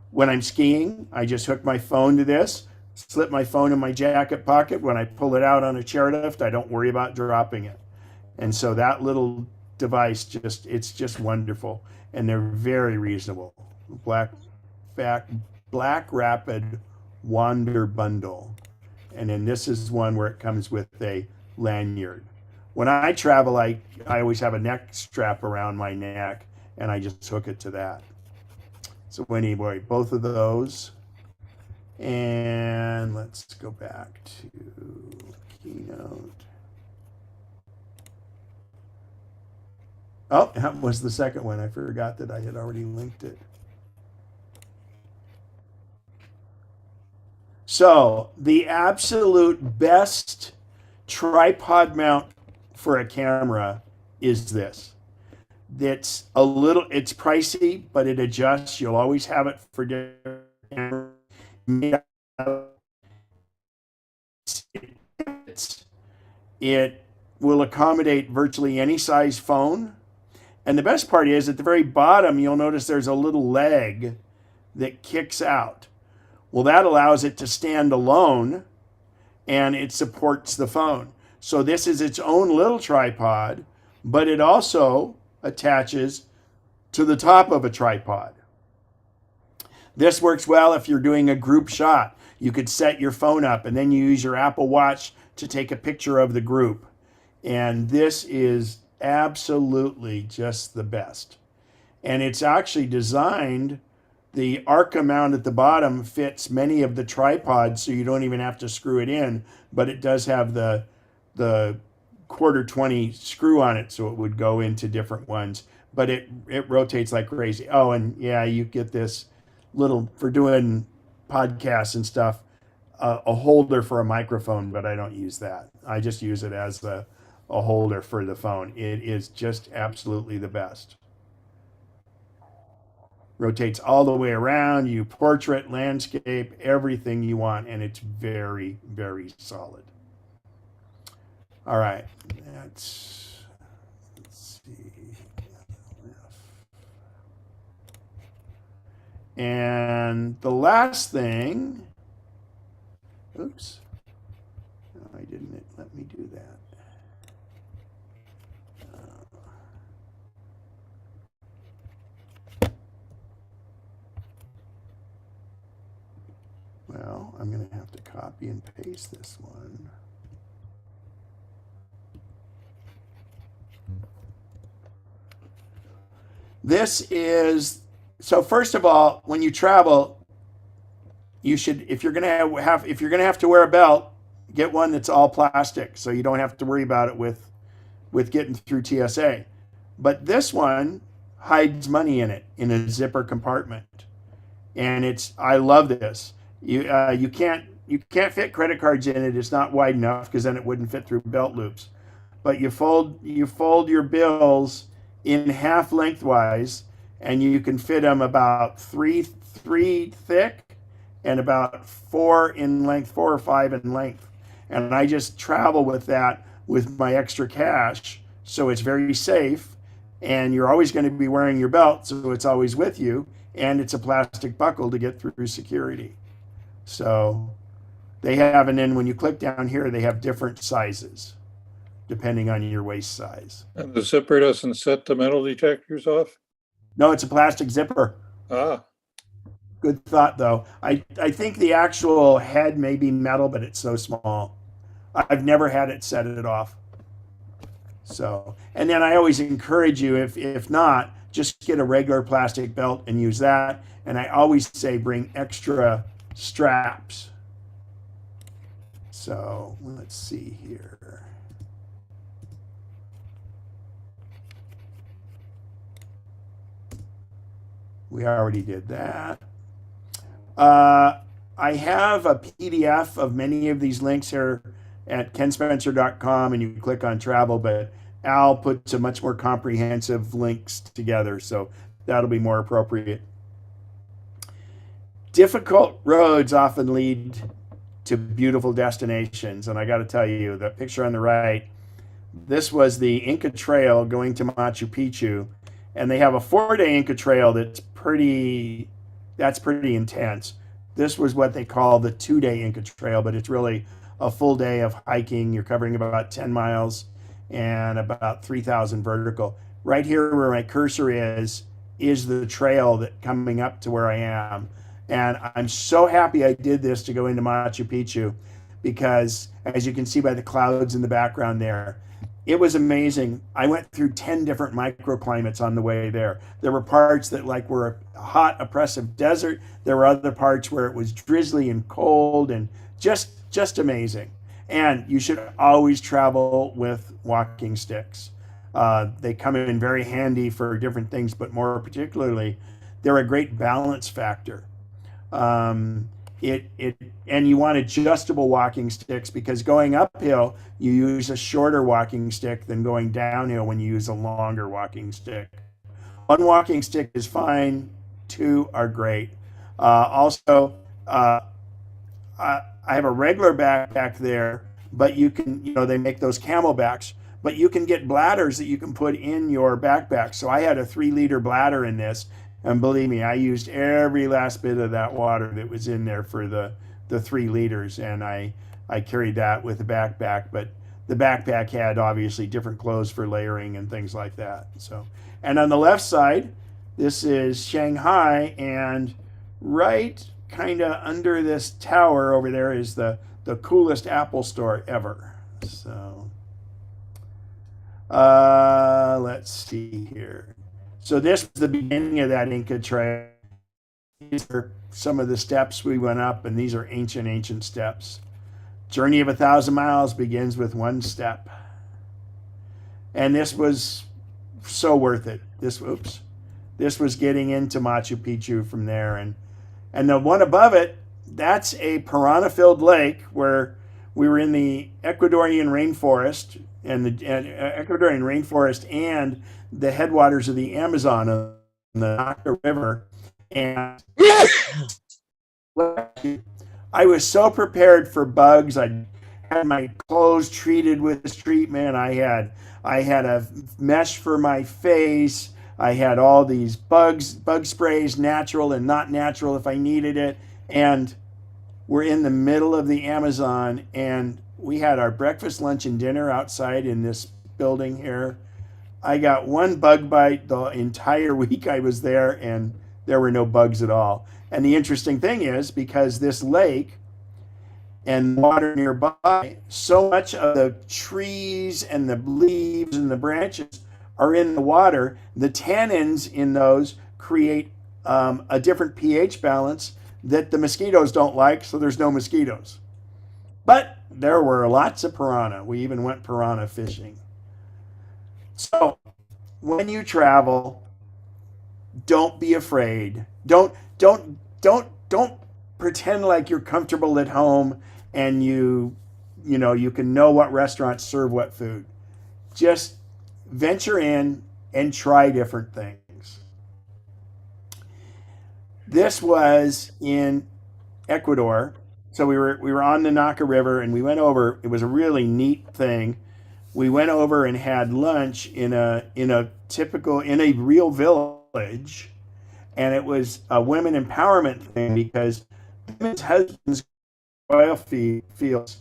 When I'm skiing, I just hook my phone to this, slip my phone in my jacket pocket. When I pull it out on a chairlift, I don't worry about dropping it. And so that little device it's just wonderful, and they're very reasonable. Black Rapid Wander Bundle, and then this is one where it comes with a lanyard. When I travel, I always have a neck strap around my neck, and I just hook it to that. So anyway, both of those. And let's go back to Keynote. Oh, that was the second one. I forgot that I had already linked it. So the absolute best tripod mount for a camera is this. It's pricey, but it adjusts. You'll always have it for different cameras. It will accommodate virtually any size phone. And the best part is at the very bottom, you'll notice there's a little leg that kicks out. Well, that allows it to stand alone, and it supports the phone. So this is its own little tripod, but it also attaches to the top of a tripod. This works well if you're doing a group shot. You could set your phone up and then you use your Apple Watch to take a picture of the group. And this is absolutely just the best. And it's actually designed, the Arca mount at the bottom fits many of the tripods, so you don't even have to screw it in, but it does have the quarter 20 screw on it, so it would go into different ones, but it rotates like crazy. Oh, and yeah, you get this little, for doing podcasts and stuff, a holder for a microphone, but I don't use that. I just use it as a holder for the phone. It is just absolutely the best. Rotates all the way around, you portrait, landscape, everything you want, and it's very, very solid. All right, let's see. And the last thing, oops, no, I didn't let me do that. Well, I'm going to have to copy and paste this one. This is, so first of all, when you travel, you should, if you're going to have to wear a belt, get one that's all plastic so you don't have to worry about it with getting through TSA. But this one hides money in it in a zipper compartment. And I love this. You can't fit credit cards in it. It's not wide enough because then it wouldn't fit through belt loops. But you fold your bills in half lengthwise, and you can fit them about three thick and about 4 in length, 4 or 5 in length. And I just travel with that with my extra cash, so it's very safe. And you're always going to be wearing your belt, so it's always with you. And it's a plastic buckle to get through security. So they have, and then when you click down here, they have different sizes depending on your waist size. And the zipper doesn't set the metal detectors off? No, it's a plastic zipper. Ah. Good thought, though. I think the actual head may be metal, but it's so small. I've never had it set it off. So, and then I always encourage you, if not, just get a regular plastic belt and use that. And I always say bring extra straps. So let's see here. We already did that. I have a PDF of many of these links here at kenspencer.com, and you can click on travel, but Al puts a much more comprehensive links together, so that'll be more appropriate. Difficult roads often lead to beautiful destinations, and I got to tell you, the picture on the right, this was the Inca Trail going to Machu Picchu, and they have a 4-day Inca Trail that's pretty intense. This was what they call the 2-day Inca Trail, but it's really a full day of hiking. You're covering about 10 miles and about 3,000 vertical. Right here where my cursor is the trail that coming up to where I am. And I'm so happy I did this to go into Machu Picchu because, as you can see by the clouds in the background there, it was amazing. I went through 10 different microclimates on the way there. There were parts that were a hot, oppressive desert. There were other parts where it was drizzly and cold and just amazing. And you should always travel with walking sticks. They come in very handy for different things, but more particularly, they're a great balance factor. And you want adjustable walking sticks because going uphill, you use a shorter walking stick than going downhill when you use a longer walking stick. One walking stick is fine, 2 are great. Also, I have a regular backpack there, but you can, they make those camelbacks, but you can get bladders that you can put in your backpack. So I had a 3-liter bladder in this. And believe me, I used every last bit of that water that was in there for the 3 liters. And I carried that with the backpack. But the backpack had obviously different clothes for layering and things like that. So, and on the left side, this is Shanghai. And right kind of under this tower over there is the coolest Apple store ever. So let's see here. So this was the beginning of that Inca Trail. These are some of the steps we went up, and these are ancient steps. Journey of 1,000 miles begins with 1 step. And this was so worth it. This was getting into Machu Picchu from there. And the one above it, that's a piranha-filled lake where we were in the Ecuadorian rainforest, and the Ecuadorian rainforest and the headwaters of the Amazon on the Naca River. And I was so prepared for bugs. I had my clothes treated with this treatment. I had a mesh for my face. I had all these bug sprays, natural and not natural if I needed it. And we're in the middle of the Amazon, and we had our breakfast, lunch, and dinner outside in this building here. I got one bug bite the entire week I was there, and there were no bugs at all. And the interesting thing is, because this lake and water nearby, so much of the trees and the leaves and the branches are in the water, the tannins in those create a different pH balance that the mosquitoes don't like, so there's no mosquitoes. But there were lots of piranha. We even went piranha fishing. So when you travel, don't be afraid. Don't pretend like you're comfortable at home and you can know what restaurants serve what food. Just venture in and try different things. This was in Ecuador. So we were on the Naca River, and we went over. It was a really neat thing. We went over and had lunch in a real village, and it was a women empowerment thing because women's husbands oil fields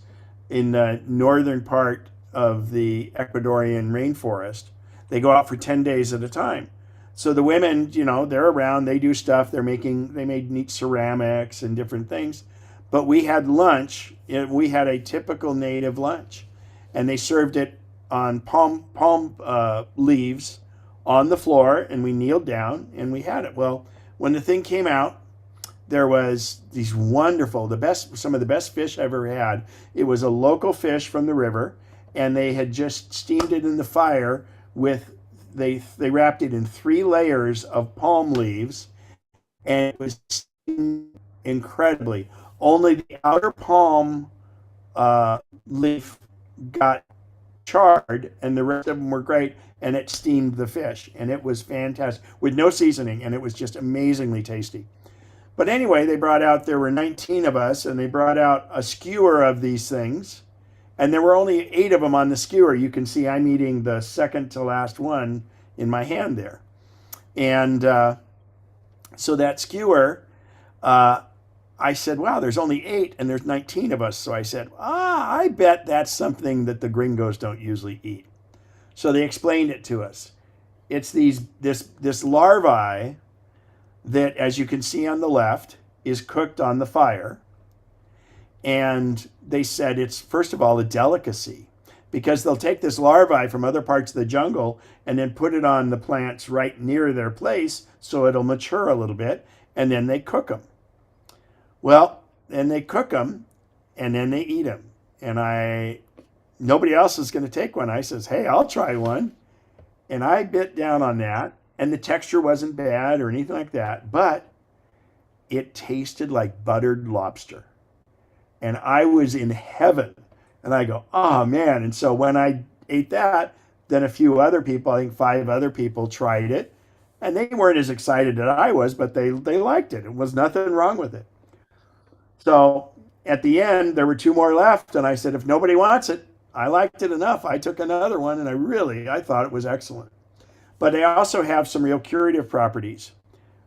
in the northern part of the Ecuadorian rainforest. They go out for 10 days at a time. So the women, they're around, they do stuff, they made neat ceramics and different things. But we had lunch, we had a typical native lunch, and they served it on palm leaves on the floor, and we kneeled down and we had it. Well, when the thing came out, there was these wonderful, some of the best fish I've ever had. It was a local fish from the river, and they had just steamed it in the fire with, they wrapped it in 3 layers of palm leaves, and it was steamed incredibly. Only the outer palm leaf got charred, and the rest of them were great, and it steamed the fish, and it was fantastic with no seasoning, and it was just amazingly tasty. But anyway, there were 19 of us, and they brought out a skewer of these things, and there were only 8 of them on the skewer. You can see I'm eating the second to last one in my hand there. And so that skewer, I said, wow, there's only 8 and there's 19 of us. So I said, I bet that's something that the gringos don't usually eat. So they explained it to us. It's this larvae that, as you can see on the left, is cooked on the fire. And they said it's, first of all, a delicacy, because they'll take this larvae from other parts of the jungle and then put it on the plants right near their place so it'll mature a little bit, and then they cook them. Well, then they cook them, and then they eat them. And nobody else is going to take one. I says, hey, I'll try one. And I bit down on that, and the texture wasn't bad or anything like that, but it tasted like buttered lobster. And I was in heaven. And I go, oh man. And so when I ate that, then a few other people, I think 5 other people, tried it. And they weren't as excited as I was, but they liked it. It was nothing wrong with it. So at the end, there were 2 more left. And I said, if nobody wants it, I liked it enough. I took another one, and I thought it was excellent. But they also have some real curative properties.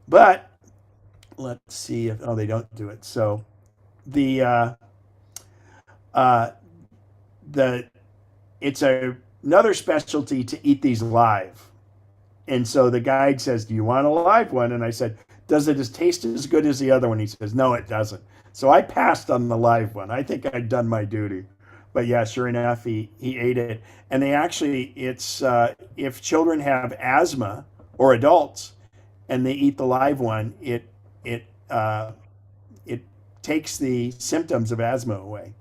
But let's see if, they don't do it. So it's another specialty to eat these live. And so the guide says, do you want a live one? And I said, does it taste as good as the other one? He says, no, it doesn't. So I passed on the live one. I think I'd done my duty. But yeah, sure enough, he ate it. And they actually, it's if children have asthma or adults and they eat the live one, it takes the symptoms of asthma away.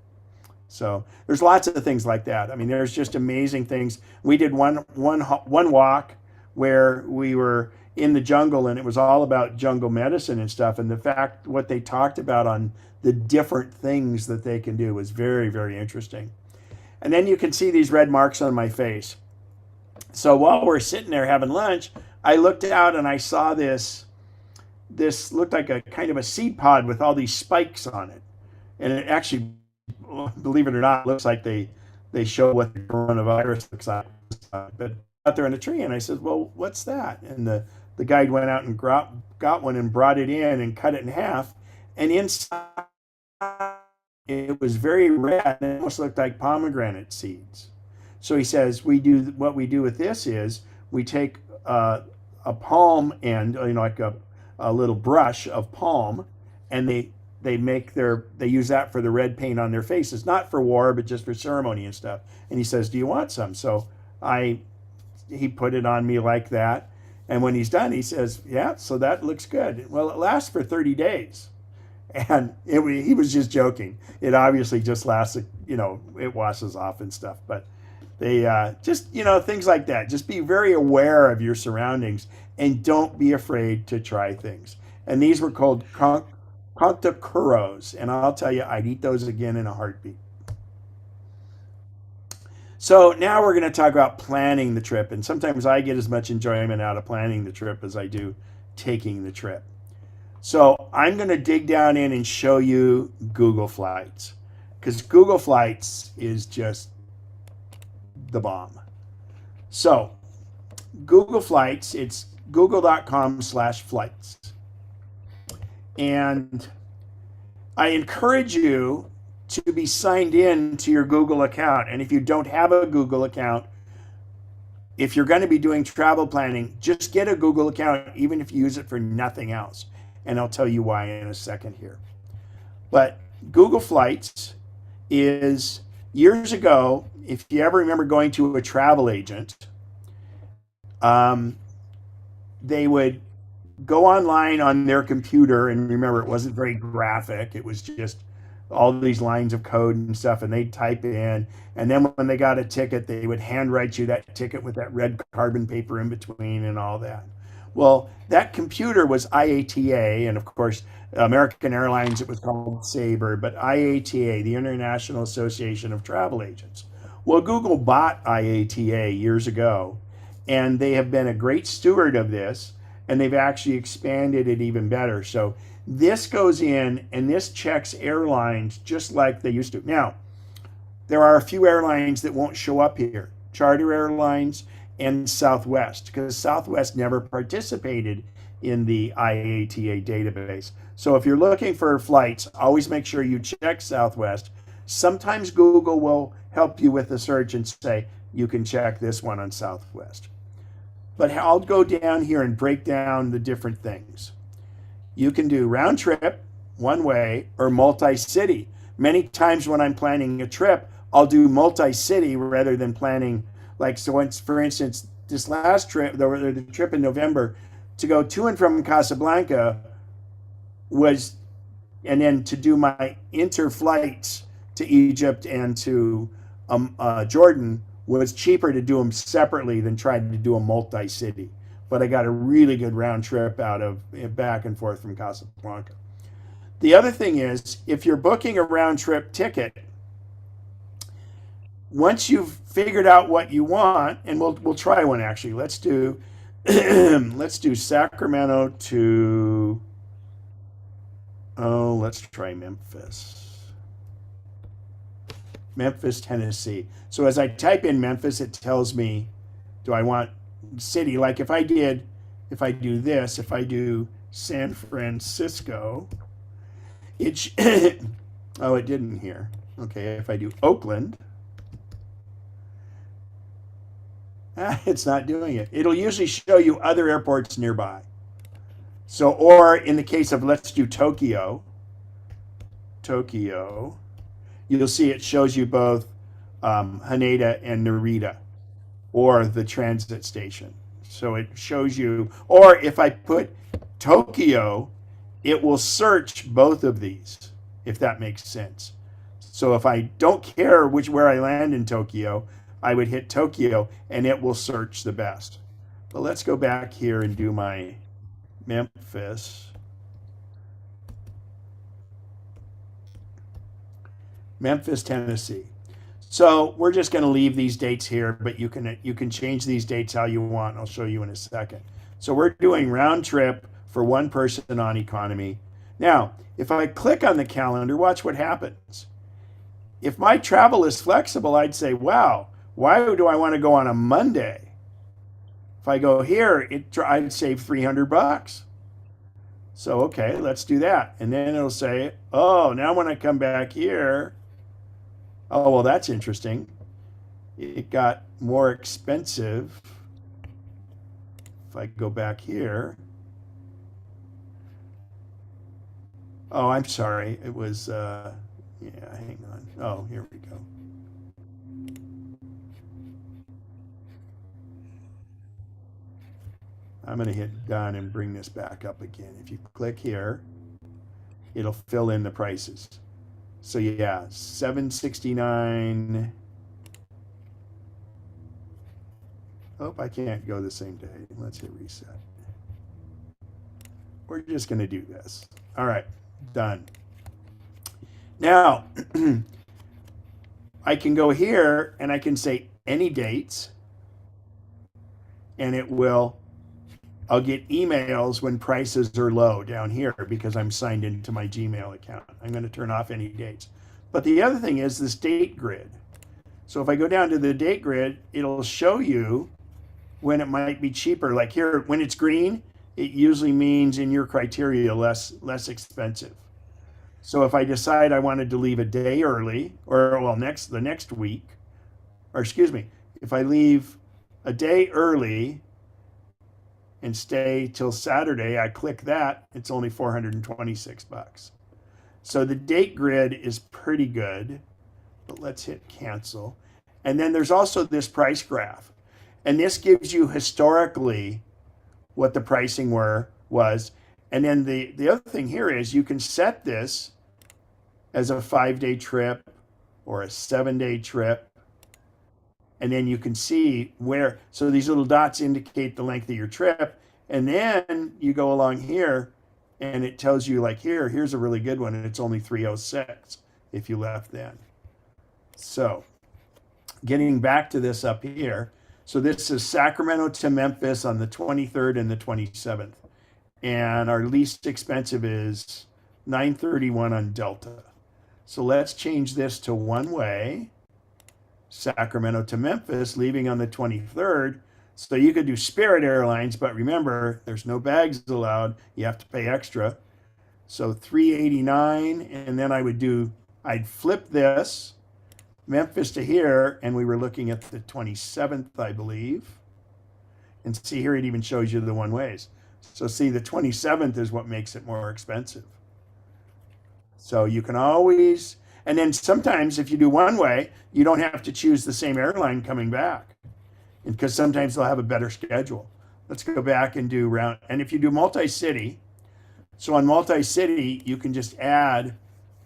So there's lots of things like that. I mean, there's just amazing things. We did one walk where we were in the jungle, and it was all about jungle medicine and stuff. And the fact what they talked about on the different things that they can do was very, very interesting. And then you can see these red marks on my face. So while we're sitting there having lunch, I looked out and I saw this looked like a kind of a seed pod with all these spikes on it. And it actually, believe it or not, looks like they show what the coronavirus looks like. But out there in a tree. And I said, well, what's that? And the guide went out and got one and brought it in and cut it in half. And inside, it was very red and it almost looked like pomegranate seeds. So he says, what we do with this is we take a palm end, like a little brush of palm, and they use that for the red paint on their faces, not for war, but just for ceremony and stuff. And he says, do you want some? So he put it on me like that. And when he's done, he says, yeah, so that looks good. Well, it lasts for 30 days. And he was just joking. It obviously just lasts, it washes off and stuff. But they just, things like that. Just be very aware of your surroundings and don't be afraid to try things. And these were called contacuros. And I'll tell you, I'd eat those again in a heartbeat. So now we're going to talk about planning the trip. And sometimes I get as much enjoyment out of planning the trip as I do taking the trip. So I'm going to dig down in and show you Google Flights, because Google Flights is just the bomb. So Google Flights, it's google.com/flights. And I encourage you to be signed in to your Google account. And if you don't have a Google account, if you're going to be doing travel planning, just get a Google account, even if you use it for nothing else. And I'll tell you why in a second here. But Google Flights is, years ago, if you ever remember going to a travel agent, they would go online on their computer, and remember, it wasn't very graphic. It was just all these lines of code and stuff, and they'd type in, and then when they got a ticket, they would handwrite you that ticket with that red carbon paper in between and all that. Well, that computer was IATA, and of course, American Airlines, it was called Sabre, but IATA, the International Association of Travel Agents. Well, Google bought IATA years ago, and they have been a great steward of this, and they've actually expanded it even better. So this goes in, and this checks airlines just like they used to. Now, there are a few airlines that won't show up here, charter airlines and Southwest, because Southwest never participated in the IATA database. So if you're looking for flights, always make sure you check Southwest. Sometimes Google will help you with the search and say, you can check this one on Southwest. But I'll go down here and break down the different things. You can do round trip, one way, or multi-city. Many times when I'm planning a trip, I'll do multi-city rather than planning, like, so for instance, this last trip, the trip in November, to go to and from Casablanca was, and then to do my inter-flights to Egypt and to Jordan was cheaper to do them separately than trying to do a multi-city. But I got a really good round trip out of back and forth from Casablanca. The other thing is, if you're booking a round trip ticket, once you've figured out what you want, and we'll try one actually. Let's do let's do Sacramento to, let's try Memphis, Tennessee. So as I type in Memphis, it tells me, do I want city? Like if I do San Francisco, it oh, it didn't here. Okay, if I do Oakland, it's not doing it. It'll usually show you other airports nearby. So, or in the case of, let's do Tokyo, you'll see it shows you both Haneda and Narita, or the transit station. So it shows you, or if I put Tokyo, it will search both of these, if that makes sense. So if I don't care where I land in Tokyo, I would hit Tokyo and it will search the best. But let's go back here and do my Memphis, Tennessee. So we're just going to leave these dates here, but you can change these dates how you want. I'll show you in a second. So we're doing round trip for one person on economy. Now, if I click on the calendar, watch what happens. If my travel is flexible, I'd say, wow, why do I want to go on a Monday? If I go here, I'd save $300. So, okay, let's do that. And then it'll say, oh, now when I come back here, oh, well, that's interesting. It got more expensive. If I go back here, oh, I'm sorry. It was, yeah, hang on. Oh, here we go. I'm going to hit done and bring this back up again. If you click here, it'll fill in the prices. So yeah, $769. Oh, I can't go the same day. Let's hit reset. We're just going to do this. All right, done. Now, I can go here and I can say any dates, and I'll get emails when prices are low down here because I'm signed into my Gmail account. I'm going to turn off any dates. But the other thing is this date grid. So if I go down to the date grid, it'll show you when it might be cheaper. Like here, when it's green, it usually means in your criteria less expensive. So if I decide I wanted to leave a day early, or well, the next week, or excuse me, if I leave a day early and stay till Saturday, I click that, it's only $426. So the date grid is pretty good, but let's hit cancel. And then there's also this price graph. And this gives you historically what the pricing was. And then the other thing here is you can set this as a 5-day trip or a 7-day trip. And then you can see where, so these little dots indicate the length of your trip. And then you go along here and it tells you like here's a really good one. And it's only 306 if you left then. So getting back to this up here. So this is Sacramento to Memphis on the 23rd and the 27th. And our least expensive is $931 on Delta. So let's change this to one way. Sacramento to Memphis, leaving on the 23rd. So you could do Spirit Airlines, but remember, there's no bags allowed. You have to pay extra. So $389, and then I'd flip this, Memphis to here, and we were looking at the 27th, I believe. And see here, it even shows you the one ways. So see, the 27th is what makes it more expensive. So you can always, and then sometimes if you do one way, you don't have to choose the same airline coming back, because sometimes they'll have a better schedule. Let's go back and do round. And if you do multi-city, so on multi-city, you can just add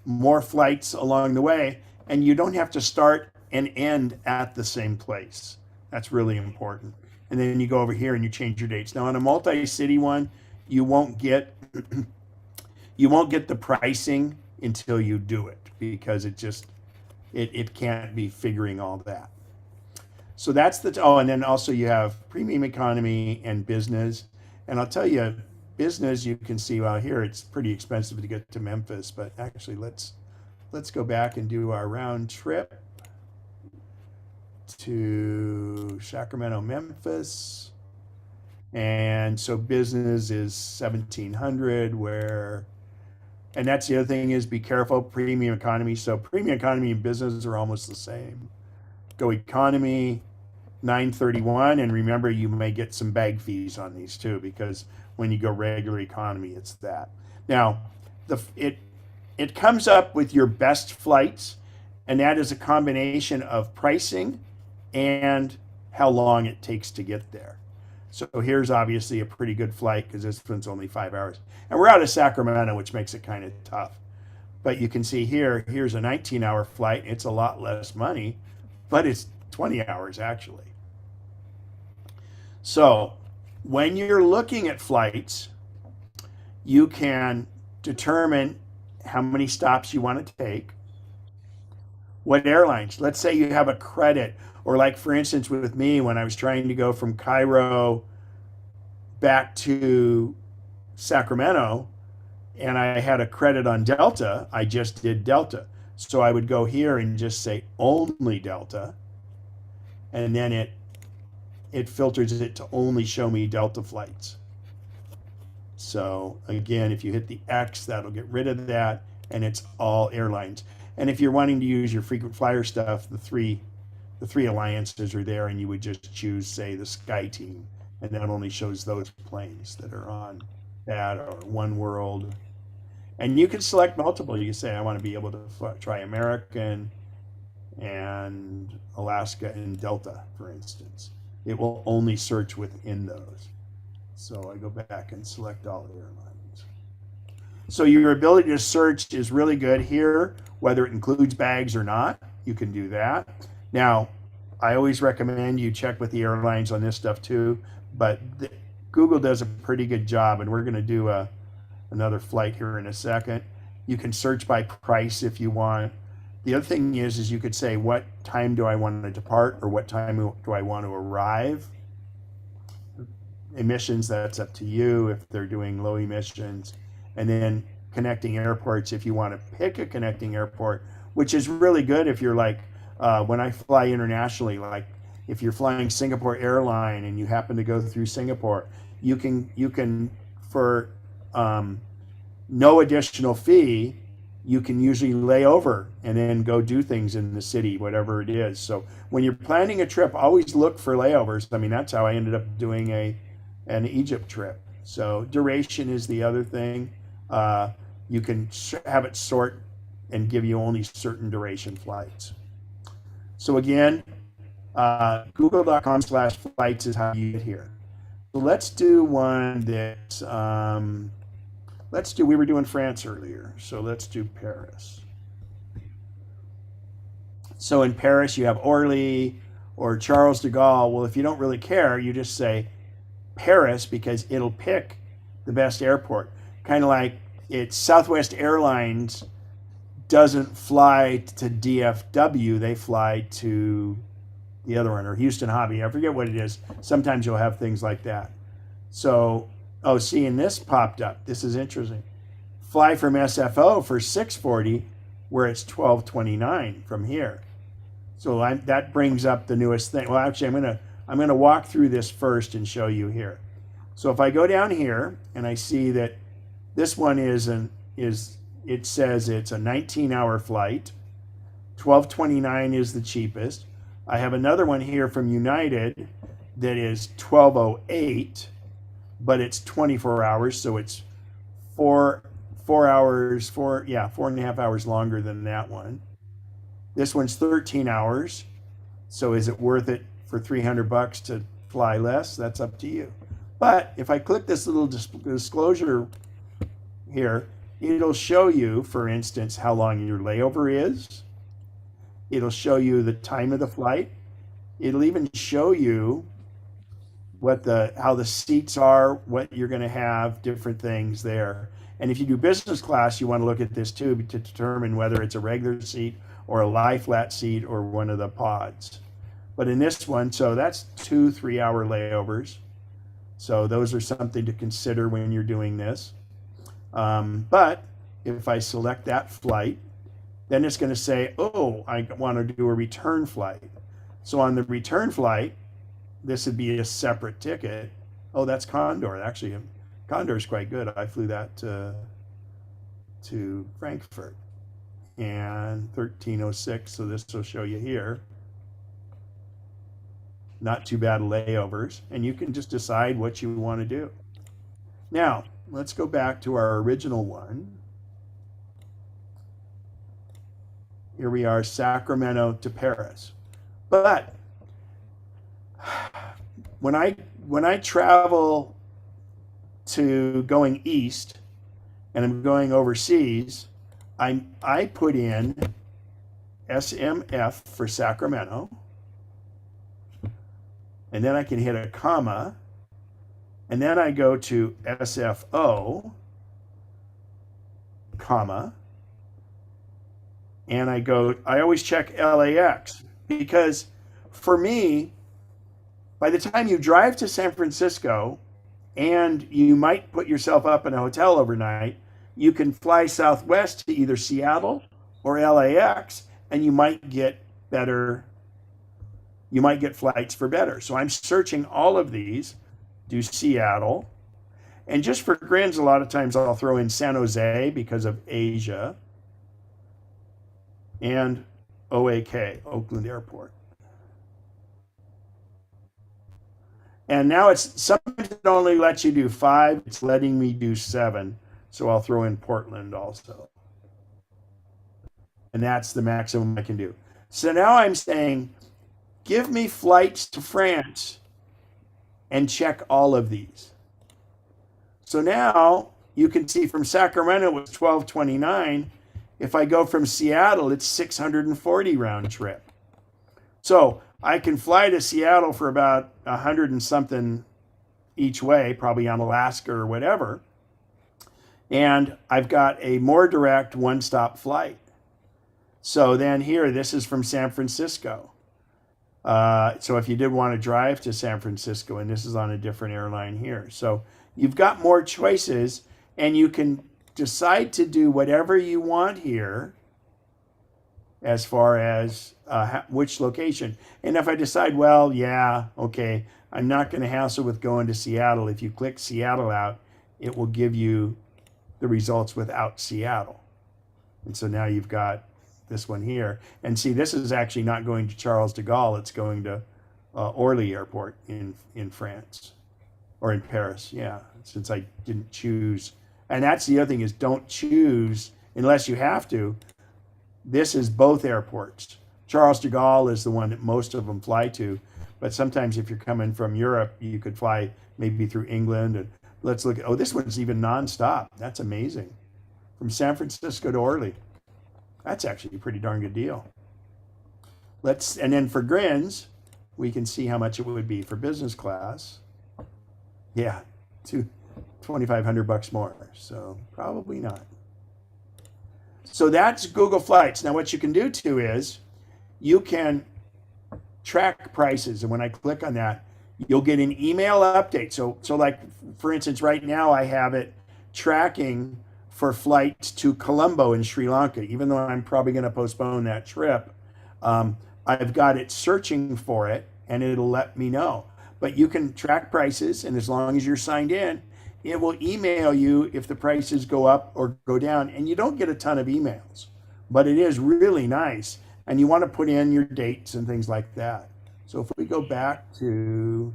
more flights along the way, and you don't have to start and end at the same place. That's really important. And then you go over here and you change your dates. Now on a multi-city one, you won't get the pricing until you do it, because it can't be figuring all that. So that's and then also you have premium economy and business. And I'll tell you, business, you can see, well, here it's pretty expensive to get to Memphis, but actually let's go back and do our round trip to Sacramento, Memphis. And so business is 1,700, and that's the other thing is be careful, premium economy. So premium economy and business are almost the same. Go economy, 931, and remember you may get some bag fees on these too, because when you go regular economy, it's that. Now, it comes up with your best flights, and that is a combination of pricing and how long it takes to get there. So here's obviously a pretty good flight because this one's only 5 hours. And we're out of Sacramento, which makes it kind of tough. But you can see here's a 19-hour flight. It's a lot less money, but it's 20 hours actually. So when you're looking at flights, you can determine how many stops you want to take, what airlines. Let's say you have a credit, or like for instance with me, when I was trying to go from Cairo back to Sacramento and I had a credit on Delta, I just did Delta. So I would go here and just say only Delta, and then it it filters it to only show me Delta flights. So again, if you hit the X, that'll get rid of that, and it's all airlines. And if you're wanting to use your frequent flyer stuff, the three alliances are there, and you would just choose, say, the Sky Team, and that only shows those planes that are on that, or One World. And you can select multiple. You can say, I want to be able to try American and Alaska and Delta, for instance. It will only search within those. So I go back and select all airlines. So your ability to search is really good here, whether it includes bags or not. You can do that. Now, I always recommend you check with the airlines on this stuff too, but Google does a pretty good job, and we're going to do another flight here in a second. You can search by price if you want. The other thing is you could say, what time do I want to depart, or what time do I want to arrive? Emissions, that's up to you if they're doing low emissions. And then connecting airports, if you want to pick a connecting airport, which is really good if you're like, when I fly internationally, like if you're flying Singapore Airline and you happen to go through Singapore, you can for no additional fee, you can usually lay over and then go do things in the city, whatever it is. So when you're planning a trip, always look for layovers. I mean, that's how I ended up doing an Egypt trip. So duration is the other thing. You can have it sort and give you only certain duration flights. So again, google.com/flights is how you get here. So let's do one that, we were doing France earlier. So let's do Paris. So in Paris, you have Orly or Charles de Gaulle. Well, if you don't really care, you just say Paris, because it'll pick the best airport. Kind of like it's Southwest Airlines doesn't fly to DFW, they fly to the other one, or Houston Hobby. I forget what it is. Sometimes you'll have things like that. So, oh, see, and this popped up. This is interesting. Fly from SFO for 640, where it's 1229 from here. So that brings up the newest thing. Well, actually, I'm gonna walk through this first and show you here. So if I go down here and I see that this one it says it's a 19-hour flight. 1229 is the cheapest. I have another one here from United that is 1208, but it's 24 hours, so it's four and a half hours longer than that one. This one's 13 hours. So is it worth it for $300 to fly less? That's up to you. But if I click this little disclosure here, it'll show you, for instance, how long your layover is. It'll show you the time of the flight. It'll even show you how the seats are, what you're going to have, different things there. And if you do business class, you want to look at this too to determine whether it's a regular seat or a lie flat seat or one of the pods. But in this one, so that's 2 3-hour layovers. So those are something to consider when you're doing this. But if I select that flight, then it's going to say, oh, I want to do a return flight. So on the return flight, this would be a separate ticket. Oh, that's Condor. Actually, Condor is quite good. I flew that to Frankfurt. And 1306, so this will show you here. Not too bad layovers. And you can just decide what you want to do. Now, let's go back to our original one. Here we are, Sacramento to Paris. But when I travel to going east and I'm going overseas, I put in SMF for Sacramento, and then I can hit a comma, and then I go to SFO, comma, and I always check LAX, because for me, by the time you drive to San Francisco and you might put yourself up in a hotel overnight, you can fly Southwest to either Seattle or LAX, and you might get better you might get flights for better. So I'm searching all of these, do Seattle. And just for grins, a lot of times I'll throw in San Jose because of Asia and OAK, Oakland Airport. And now it's sometimes it only lets you do 5. It's letting me do 7. So I'll throw in Portland also. And that's the maximum I can do. So now I'm saying, give me flights to France and check all of these. So now you can see from Sacramento it was 1229. If I go from Seattle, it's 640 round trip. So I can fly to Seattle for about 100 and something each way, probably on Alaska or whatever. And I've got a more direct one-stop flight. So then here, this is from San Francisco. So if you did want to drive to San Francisco, and this is on a different airline here. So you've got more choices, and you can decide to do whatever you want here as far as which location. And if I decide, well, yeah, okay, I'm not going to hassle with going to Seattle. If you click Seattle out, it will give you the results without Seattle. And so now you've got this one here. And see, this is actually not going to Charles de Gaulle. It's going to Orly Airport in France, or in Paris, yeah, since I didn't choose. And that's the other thing, is don't choose unless you have to. This is both airports. Charles de Gaulle is the one that most of them fly to, but sometimes if you're coming from Europe, you could fly maybe through England. And let's look at, oh, this one's even nonstop. That's amazing. From San Francisco to Orly. That's actually a pretty darn good deal. And then for grins, we can see how much it would be for business class. Yeah, $2,500 more. So probably not. So that's Google Flights. Now what you can do too is you can track prices. And when I click on that, you'll get an email update. So like, for instance, right now I have it tracking for flights to Colombo in Sri Lanka, even though I'm probably going to postpone that trip. I've got it searching for it, and it'll let me know. But you can track prices, and as long as you're signed in, it will email you if the prices go up or go down. And you don't get a ton of emails, but it is really nice. And you want to put in your dates and things like that. So if we go back to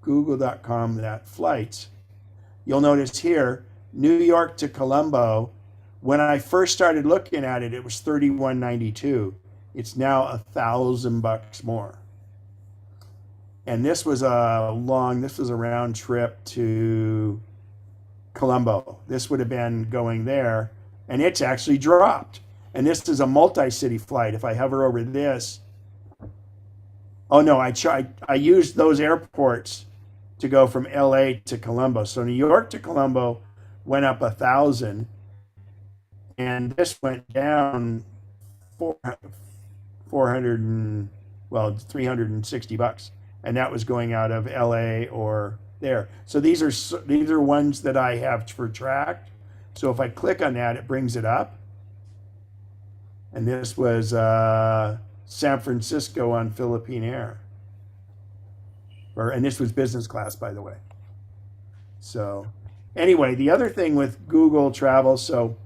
google.com, that flights, you'll notice here, New York to Colombo, when I first started looking at it, it was $31.92. It's now $1,000 more. And this was a round trip to Colombo. This would have been going there, and it's actually dropped. And this is a multi-city flight. If I hover over this, oh no, I used those airports to go from LA to Colombo. So New York to Colombo went up 1,000, and this went down $360, and that was going out of LA or there. So these are ones that I have for tracked. So if I click on that, it brings it up, and this was San Francisco on Philippine Air, and this was business class, by the way. So anyway, the other thing with Google Travel, so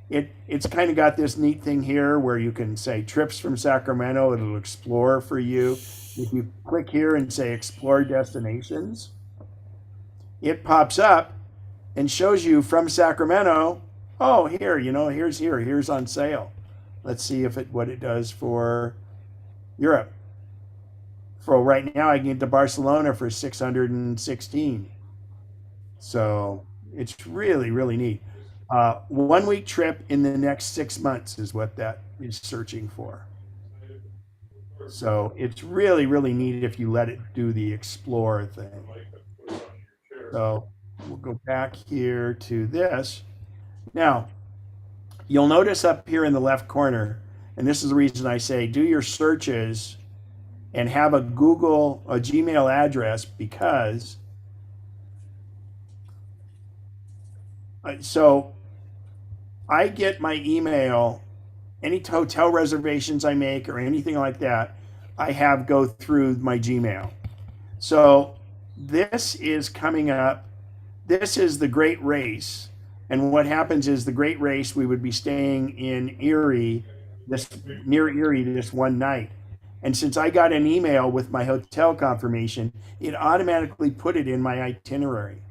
it's kind of got this neat thing here where you can say trips from Sacramento, it'll explore for you. If you click here and say explore destinations, it pops up and shows you from Sacramento, oh, here's on sale. Let's see what it does for Europe. For right now, I can get to Barcelona for 616. So it's really, really neat. 1 week trip in the next 6 months is what that is searching for. So it's really, really neat if you let it do the explore thing. So we'll go back here to this. Now, you'll notice up here in the left corner, and this is the reason I say do your searches and have a Gmail address, because so I get my email, any hotel reservations I make or anything like that, I have go through my Gmail. So this is coming up. This is the Great Race. And what happens is the Great Race, we would be staying in Erie, near Erie this one night. And since I got an email with my hotel confirmation, it automatically put it in my itinerary.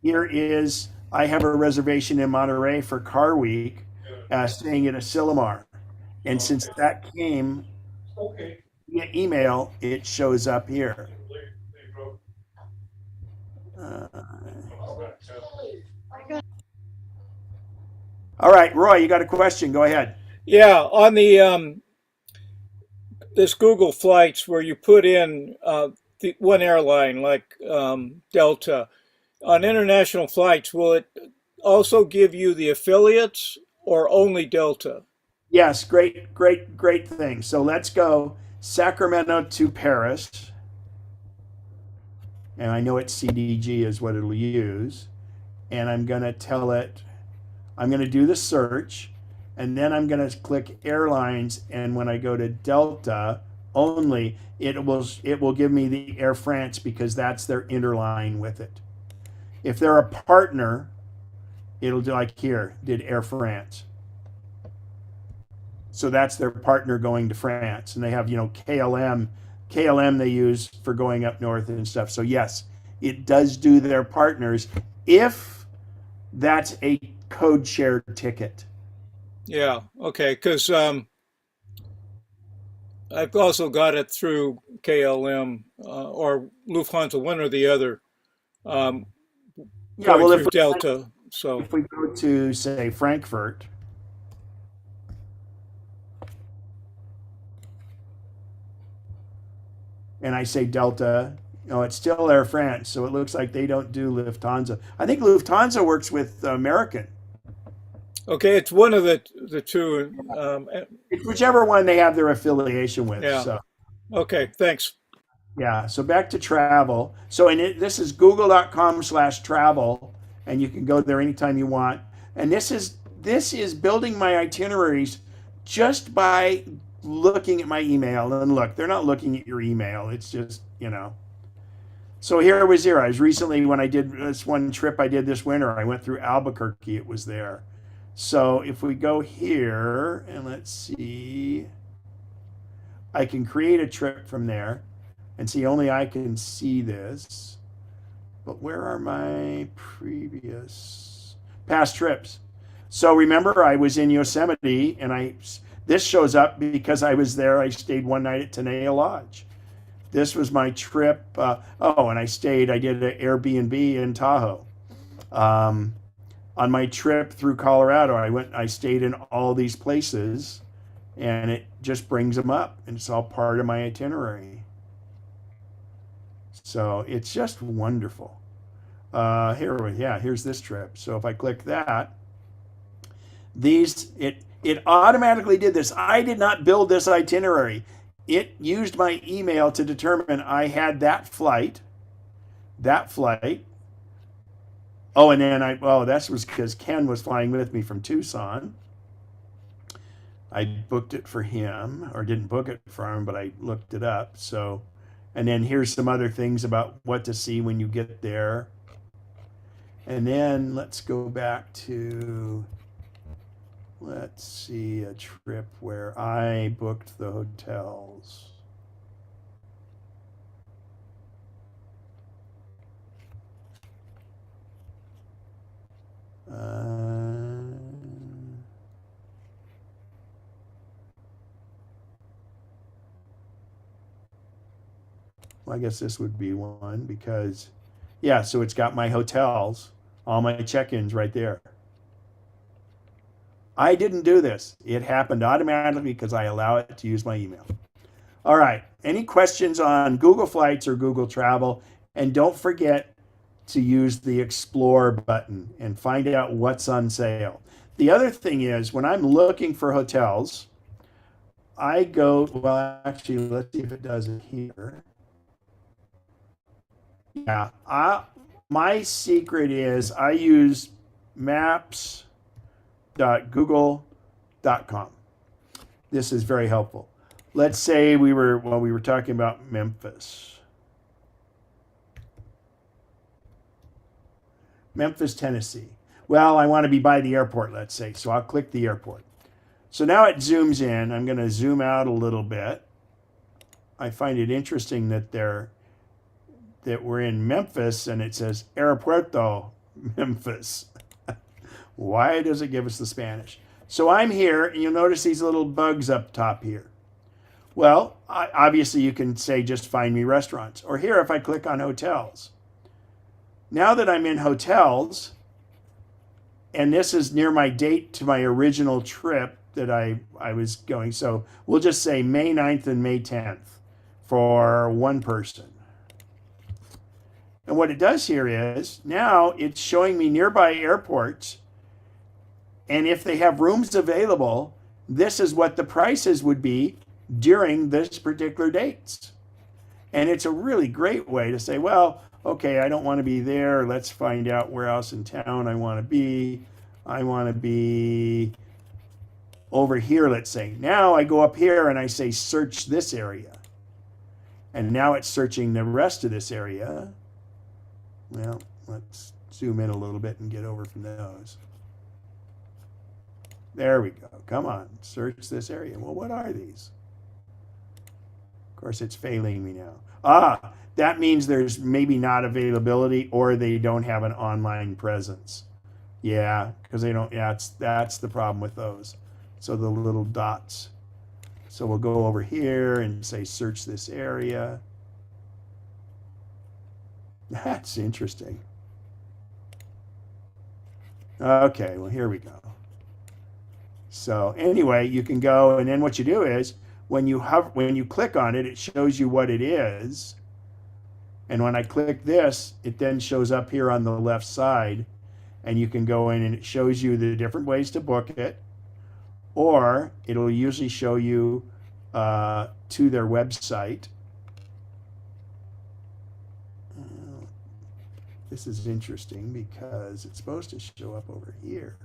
Here is, I have a reservation in Monterey for Car Week, staying at Asilomar. And since that came via email, it shows up here. All right, Roy, you got a question? Go ahead. Yeah, on the this Google Flights where you put in the one airline like Delta, on international flights, will it also give you the affiliates or only Delta? Yes, great thing. So let's go Sacramento to Paris. And I know it's CDG is what it'll use. And I'm going to tell it, I'm going to do the search. And then I'm going to click airlines. And when I go to Delta only, it will give me the Air France because that's their interline with it. If they're a partner, it'll do like here, did Air France. So that's their partner going to France. And they have, KLM they use for going up north and stuff. So yes, it does do their partners if that's a code share ticket. Yeah, okay, because I've also got it through KLM or Lufthansa, one or the other, Yeah, going well, through Delta. So if we go to, say, Frankfurt, and I say Delta, it's still Air France, so it looks like they don't do Lufthansa. I think Lufthansa works with American. okay, it's one of the two. It's whichever one they have their affiliation with. Yeah. So. Okay, thanks. Yeah, so back to travel. So this is google.com/travel, and you can go there anytime you want. And this is building my itineraries just by looking at my email. And look, they're not looking at your email. It's just, So here I was. Recently, when I did this one trip I did this winter, I went through Albuquerque. It was there. So if we go here and let's see, I can create a trip from there. And see, only I can see this. But where are my previous past trips? So remember, I was in Yosemite, and this shows up because I was there. I stayed one night at Tenaya Lodge. This was my trip. And I did an Airbnb in Tahoe. On my trip through Colorado, I stayed in all these places, and it just brings them up, and it's all part of my itinerary. So it's just wonderful. Here's this trip. So if I click that, it automatically did this. I did not build this itinerary. It used my email to determine I had that flight. Oh, and then that was because Ken was flying with me from Tucson. I booked it for him, or didn't book it for him, but I looked it up. So, and then here's some other things about what to see when you get there. And then let's go back to, let's see, a trip where I booked the hotels. Well, I guess this would be one because, so it's got my hotels, all my check-ins right there. I didn't do this. It happened automatically because I allow it to use my email. All right. Any questions on Google Flights or Google Travel? And don't forget to use the Explore button and find out what's on sale. The other thing is, when I'm looking for hotels, I go, actually, let's see if it does it here. Yeah, my secret is I use maps.google.com. This is very helpful. let's say we were talking about Memphis. Memphis, Tennessee. Well, I want to be by the airport, let's say. So I'll click the airport. So now it zooms in. I'm going to zoom out a little bit. I find it interesting that we're in Memphis and it says Aeropuerto Memphis. Why does it give us the Spanish? So I'm here, and you'll notice these little bugs up top here. Well, obviously you can say just find me restaurants. Or here, if I click on hotels. Now that I'm in hotels, and this is near my date to my original trip that I was going. So we'll just say May 9th and May 10th for one person. And what it does here is now it's showing me nearby airports. And if they have rooms available, this is what the prices would be during this particular dates. And it's a really great way to say, well, okay, I don't want to be there. Let's find out where else in town I want to be. I want to be over here, let's say. Now I go up here and I say, search this area. And now it's searching the rest of this area. Well, let's zoom in a little bit and get over from those. There we go. Come on, search this area. Well, what are these? Of course, it's failing me now. That means there's maybe not availability or they don't have an online presence. Yeah, because they don't, yeah, that's the problem with those. So the little dots. So we'll go over here and say search this area. That's interesting. Okay, well, here we go. So anyway, you can go, and then what you do is when you click on it, it shows you what it is. And when I click this, it then shows up here on the left side, and you can go in and it shows you the different ways to book it, or it'll usually show you to their website. This is interesting because it's supposed to show up over here.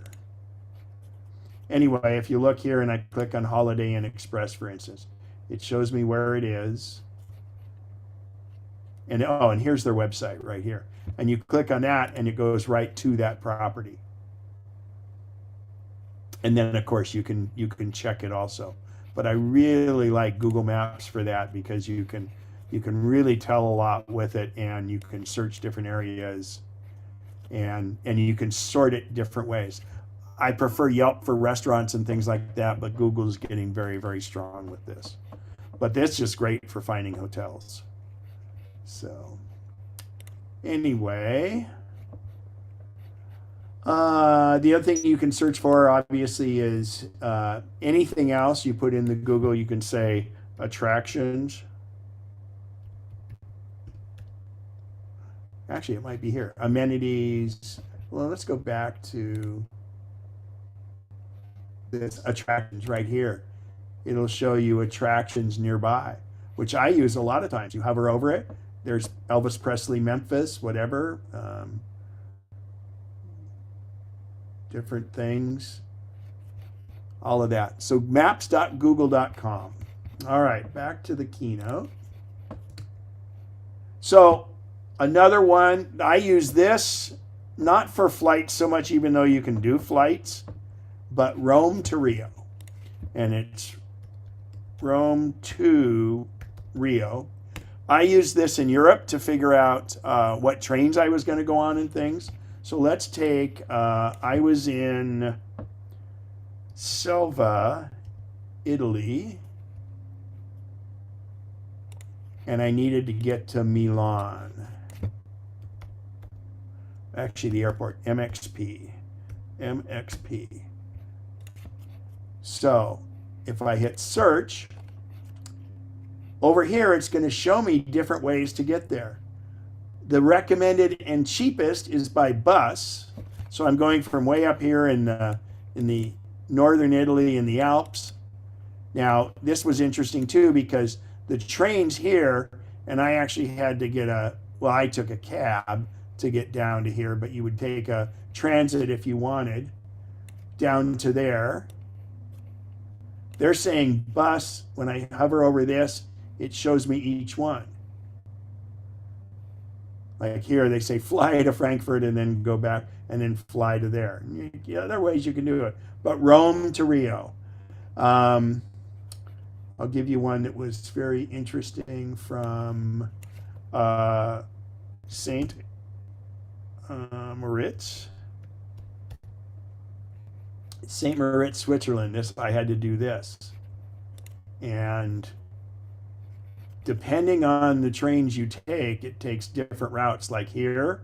Anyway, if you look here and I click on Holiday Inn Express, for instance, it shows me where it is. And and here's their website right here. And you click on that and it goes right to that property. And then of course you can check it also. But I really like Google Maps for that because you can really tell a lot with it, and you can search different areas and you can sort it different ways. I prefer Yelp for restaurants and things like that, but Google's getting very, very strong with this. But this is just great for finding hotels. So anyway, the other thing you can search for obviously is anything else you put in the Google. You can say attractions. Actually, it might be here. Amenities. Well, let's go back to this attractions right here. It'll show you attractions nearby, which I use a lot of times. You hover over it. There's Elvis Presley, Memphis, whatever. Different things. All of that. So maps.google.com. All right, back to the keynote. So another one, I use this not for flights so much, even though you can do flights, but Rome to Rio. And it's Rome to Rio. I used this in Europe to figure out what trains I was going to go on and things. So let's take, I was in Silva, Italy, and I needed to get to Milan. Actually, the airport, MXP. So if I hit search, over here it's going to show me different ways to get there. The recommended and cheapest is by bus. So I'm going from way up here in the northern Italy in the Alps. Now, this was interesting too because the trains here, and I actually had to get I took a cab to get down to here, but you would take a transit if you wanted down to there. They're saying bus. When I hover over this, it shows me each one. Like here, they say fly to Frankfurt and then go back and then fly to there. There are ways you can do it. But Rome to Rio. I'll give you one that was very interesting from St. Moritz. St. Moritz, Switzerland. I had to do this. And depending on the trains you take, it takes different routes, like here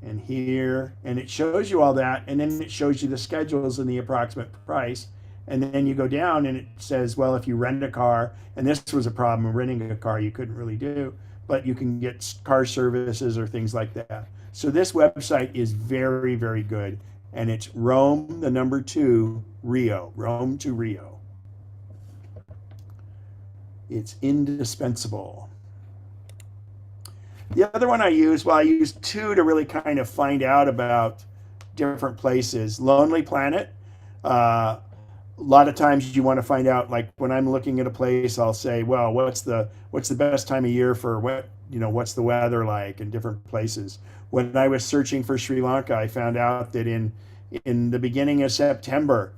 and here, and it shows you all that, and then it shows you the schedules and the approximate price. And then you go down and it says, well, if you rent a car, and this was a problem, renting a car you couldn't really do, but you can get car services or things like that. So this website is very, very good. And it's Rome, the number 2, Rio, Rome to Rio. It's indispensable. The other one I use, well, I use 2 to really kind of find out about different places. Lonely Planet. A lot of times you want to find out, like when I'm looking at a place, I'll say, well, what's the best time of year for what's the weather like in different places. When I was searching for Sri Lanka, I found out that in the beginning of September,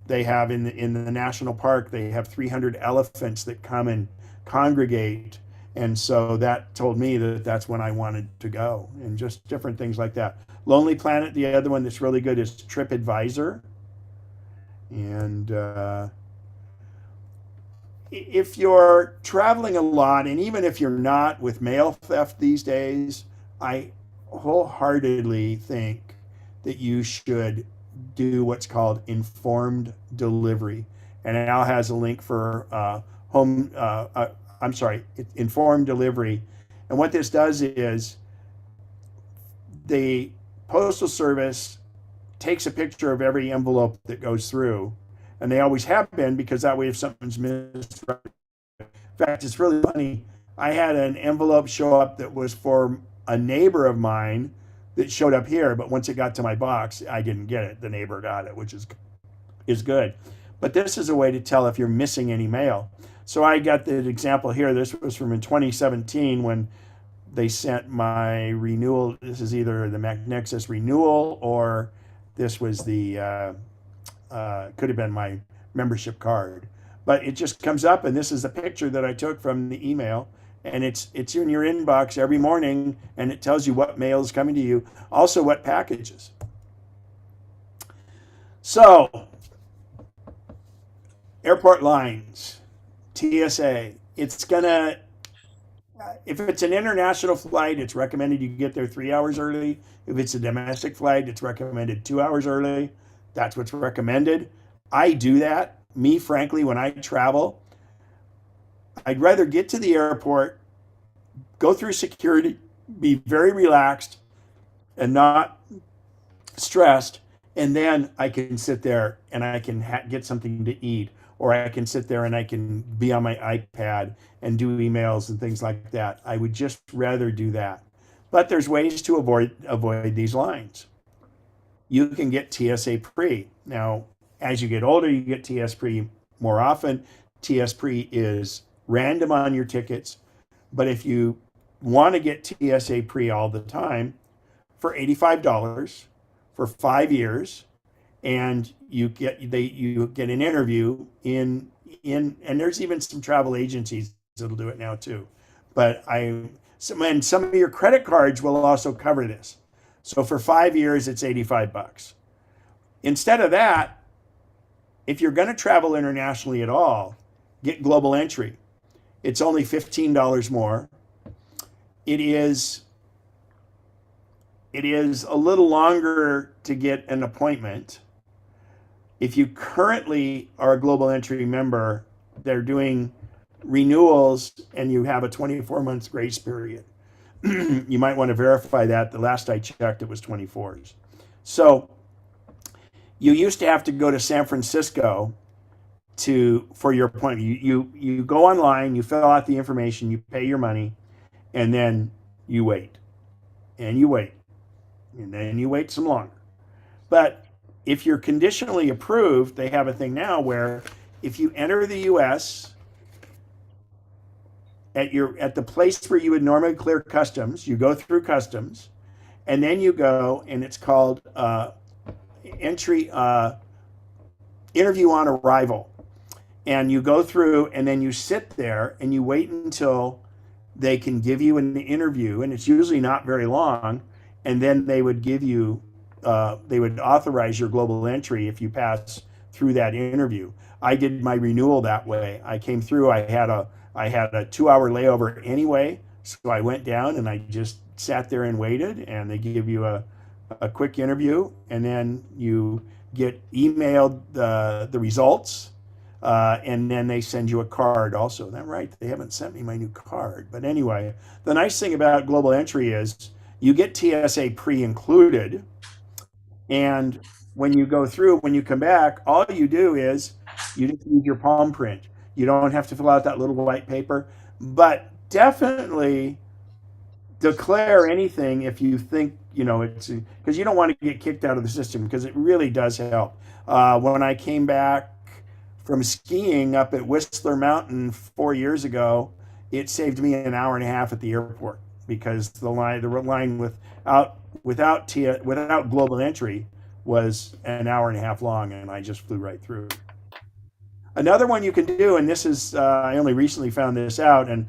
they have in the national park, they have 300 elephants that come and congregate. And so that told me that that's when I wanted to go, and just different things like that. Lonely Planet, the other one that's really good is TripAdvisor. And if you're traveling a lot, and even if you're not, with mail theft these days, I wholeheartedly think that you should do what's called informed delivery. And Al has a link for informed delivery. And what this does is the Postal Service takes a picture of every envelope that goes through. And they always have been, because that way if something's missed. In fact, it's really funny. I had an envelope show up that was for a neighbor of mine that showed up here, but once it got to my box, I didn't get it. The neighbor got it, which is good. But this is a way to tell if you're missing any mail. So I got the example here. This was from in 2017 when they sent my renewal. This is either the MacNexus renewal or this was the, could have been my membership card. But it just comes up, and this is a picture that I took from the email. And it's in your inbox every morning, and it tells you what mail is coming to you, also what packages. So, airport lines, TSA, it's gonna, if it's an international flight, it's recommended you get there 3 hours early. If it's a domestic flight, it's recommended 2 hours early. That's what's recommended. I do that. Me, frankly, when I travel, I'd rather get to the airport, go through security, be very relaxed and not stressed, and then I can sit there and I can get something to eat, or I can sit there and I can be on my iPad and do emails and things like that. I would just rather do that. But there's ways to avoid these lines. You can get TSA Pre. Now, as you get older, you get TS Pre more often. TS Pre is random on your tickets, but if you want to get TSA Pre all the time, for $85 for 5 years, and you get an interview in and there's even some travel agencies that'll do it now too. But and some of your credit cards will also cover this. So for 5 years, it's $85. Instead of that, if you're going to travel internationally at all, get Global Entry. It's only $15 more. It is a little longer to get an appointment. If you currently are a Global Entry member, they're doing renewals and you have a 24 months grace period. You might want to verify that. The last I checked, it was 24s. So you used to have to go to San Francisco for your appointment. You go online, you fill out the information, you pay your money, and then you wait. And you wait. And then you wait some longer. But if you're conditionally approved, they have a thing now where if you enter the US at the place where you would normally clear customs, you go through customs, and then you go, and it's called entry interview on arrival. And you go through, and then you sit there and you wait until they can give you an interview, and it's usually not very long. And then they would give you, they would authorize your global entry if you pass through that interview. I did my renewal that way. I came through. I had a 2-hour layover anyway, so I went down and I just sat there and waited. And they give you a quick interview, and then you get emailed the results. And then they send you a card also. Is that right? They haven't sent me my new card. But anyway, the nice thing about global entry is you get TSA pre-included. And when you go through, when you come back, all you do is you just use your palm print. You don't have to fill out that little white paper. But definitely declare anything if you think, it's because you don't want to get kicked out of the system, because it really does help. When I came back from skiing up at Whistler Mountain 4 years ago, it saved me an hour and a half at the airport, because the line without global entry was an hour and a half long, and I just flew right through. Another one you can do, and this is I only recently found this out, and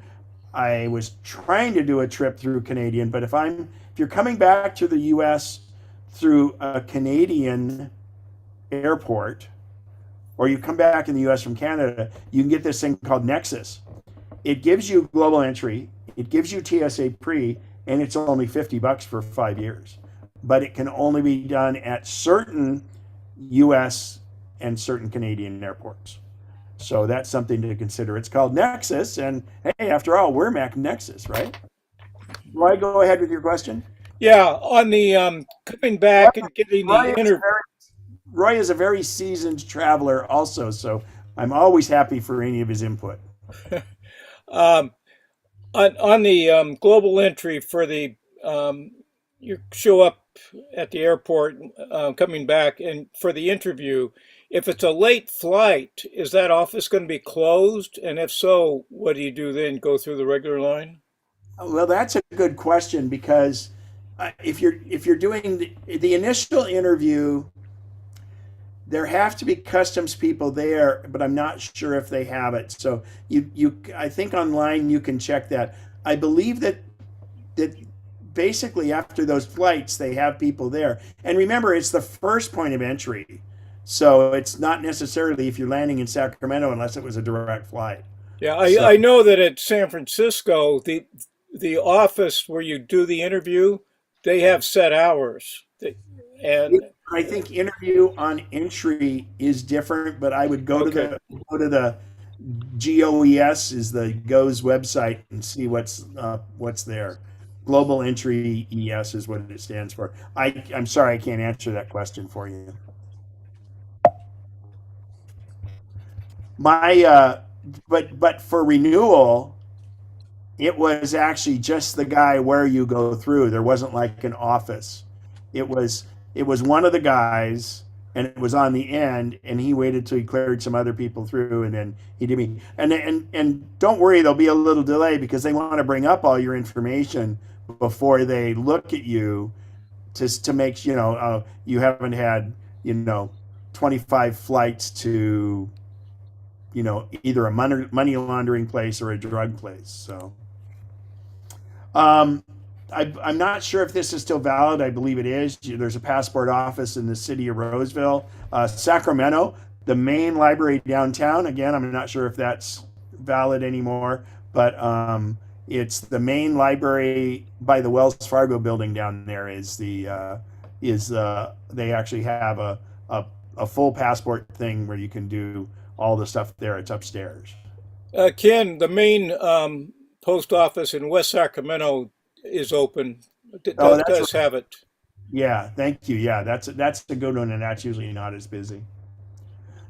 I was trying to do a trip through Canadian, but if you're coming back to the U.S. through a Canadian airport, or you come back in the US from Canada, you can get this thing called Nexus. It gives you global entry, it gives you TSA pre, and it's only $50 for 5 years. But it can only be done at certain US and certain Canadian airports. So that's something to consider. It's called Nexus, and hey, after all, we're MacNexus, right? Do I go ahead with your question? Yeah, on the coming back and getting the interview. Roy is a very seasoned traveler also, so I'm always happy for any of his input. On the global entry for the, you show up at the airport coming back, and for the interview, if it's a late flight, is that office going to be closed? And if so, what do you do then? Go through the regular line? Well, that's a good question, because if you're doing the initial interview, there have to be customs people there, but I'm not sure if they have it. So I think online you can check that. I believe that basically after those flights they have people there. And remember, it's the first point of entry, so it's not necessarily if you're landing in Sacramento unless it was a direct flight. Yeah, I know that at San Francisco, the office where you do the interview, they have set hours. And I think interview on entry is different, but I would go to the GOES is the GOES website and see what's there. Global Entry ES is what it stands for. I'm sorry, I can't answer that question for you. But for renewal, it was actually just the guy where you go through. There wasn't like an office. It was one of the guys, and it was on the end, and he waited till he cleared some other people through, and then he did me. And don't worry, there'll be a little delay because they want to bring up all your information before they look at you, just to make you haven't had 25 flights to either a money laundering place or a drug place. So I'm not sure if this is still valid. I believe it is. There's a passport office in the city of Roseville. Sacramento, the main library downtown. Again, I'm not sure if that's valid anymore, but it's the main library by the Wells Fargo building down there. They actually have a full passport thing where you can do all the stuff there. It's upstairs. Ken, the main post office in West Sacramento is open. It does have it. Yeah, thank you. Yeah, that's a good one, and that's usually not as busy.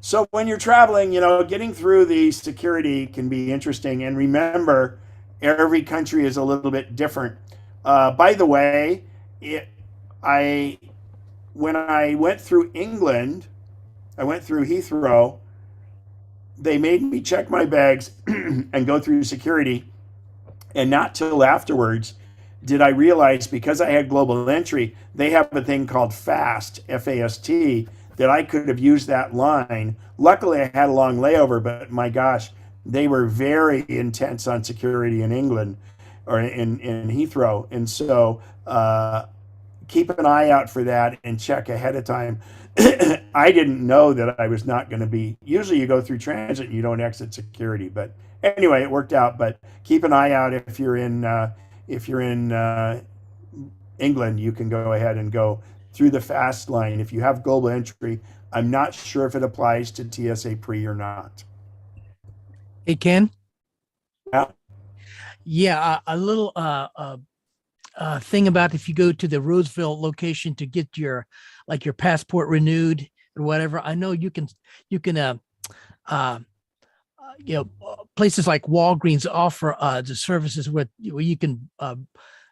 So when you're traveling, getting through the security can be interesting. And remember, every country is a little bit different. By the way, when I went through England, I went through Heathrow, they made me check my bags and go through security. And not till afterwards did I realize, because I had global entry, they have a thing called FAST, F-A-S-T, that I could have used that line. Luckily, I had a long layover, but my gosh, they were very intense on security in England or in Heathrow. And so keep an eye out for that and check ahead of time. I didn't know that I was not going to be. Usually, you go through transit and you don't exit security, but anyway, it worked out. But keep an eye out if you're in England. You can go ahead and go through the fast line if you have global entry. I'm not sure if it applies to TSA pre or not. Hey, Ken. Yeah. Yeah, a little thing about if you go to the Roseville location to get your passport renewed or whatever. I know you can places like Walgreens offer the services where you can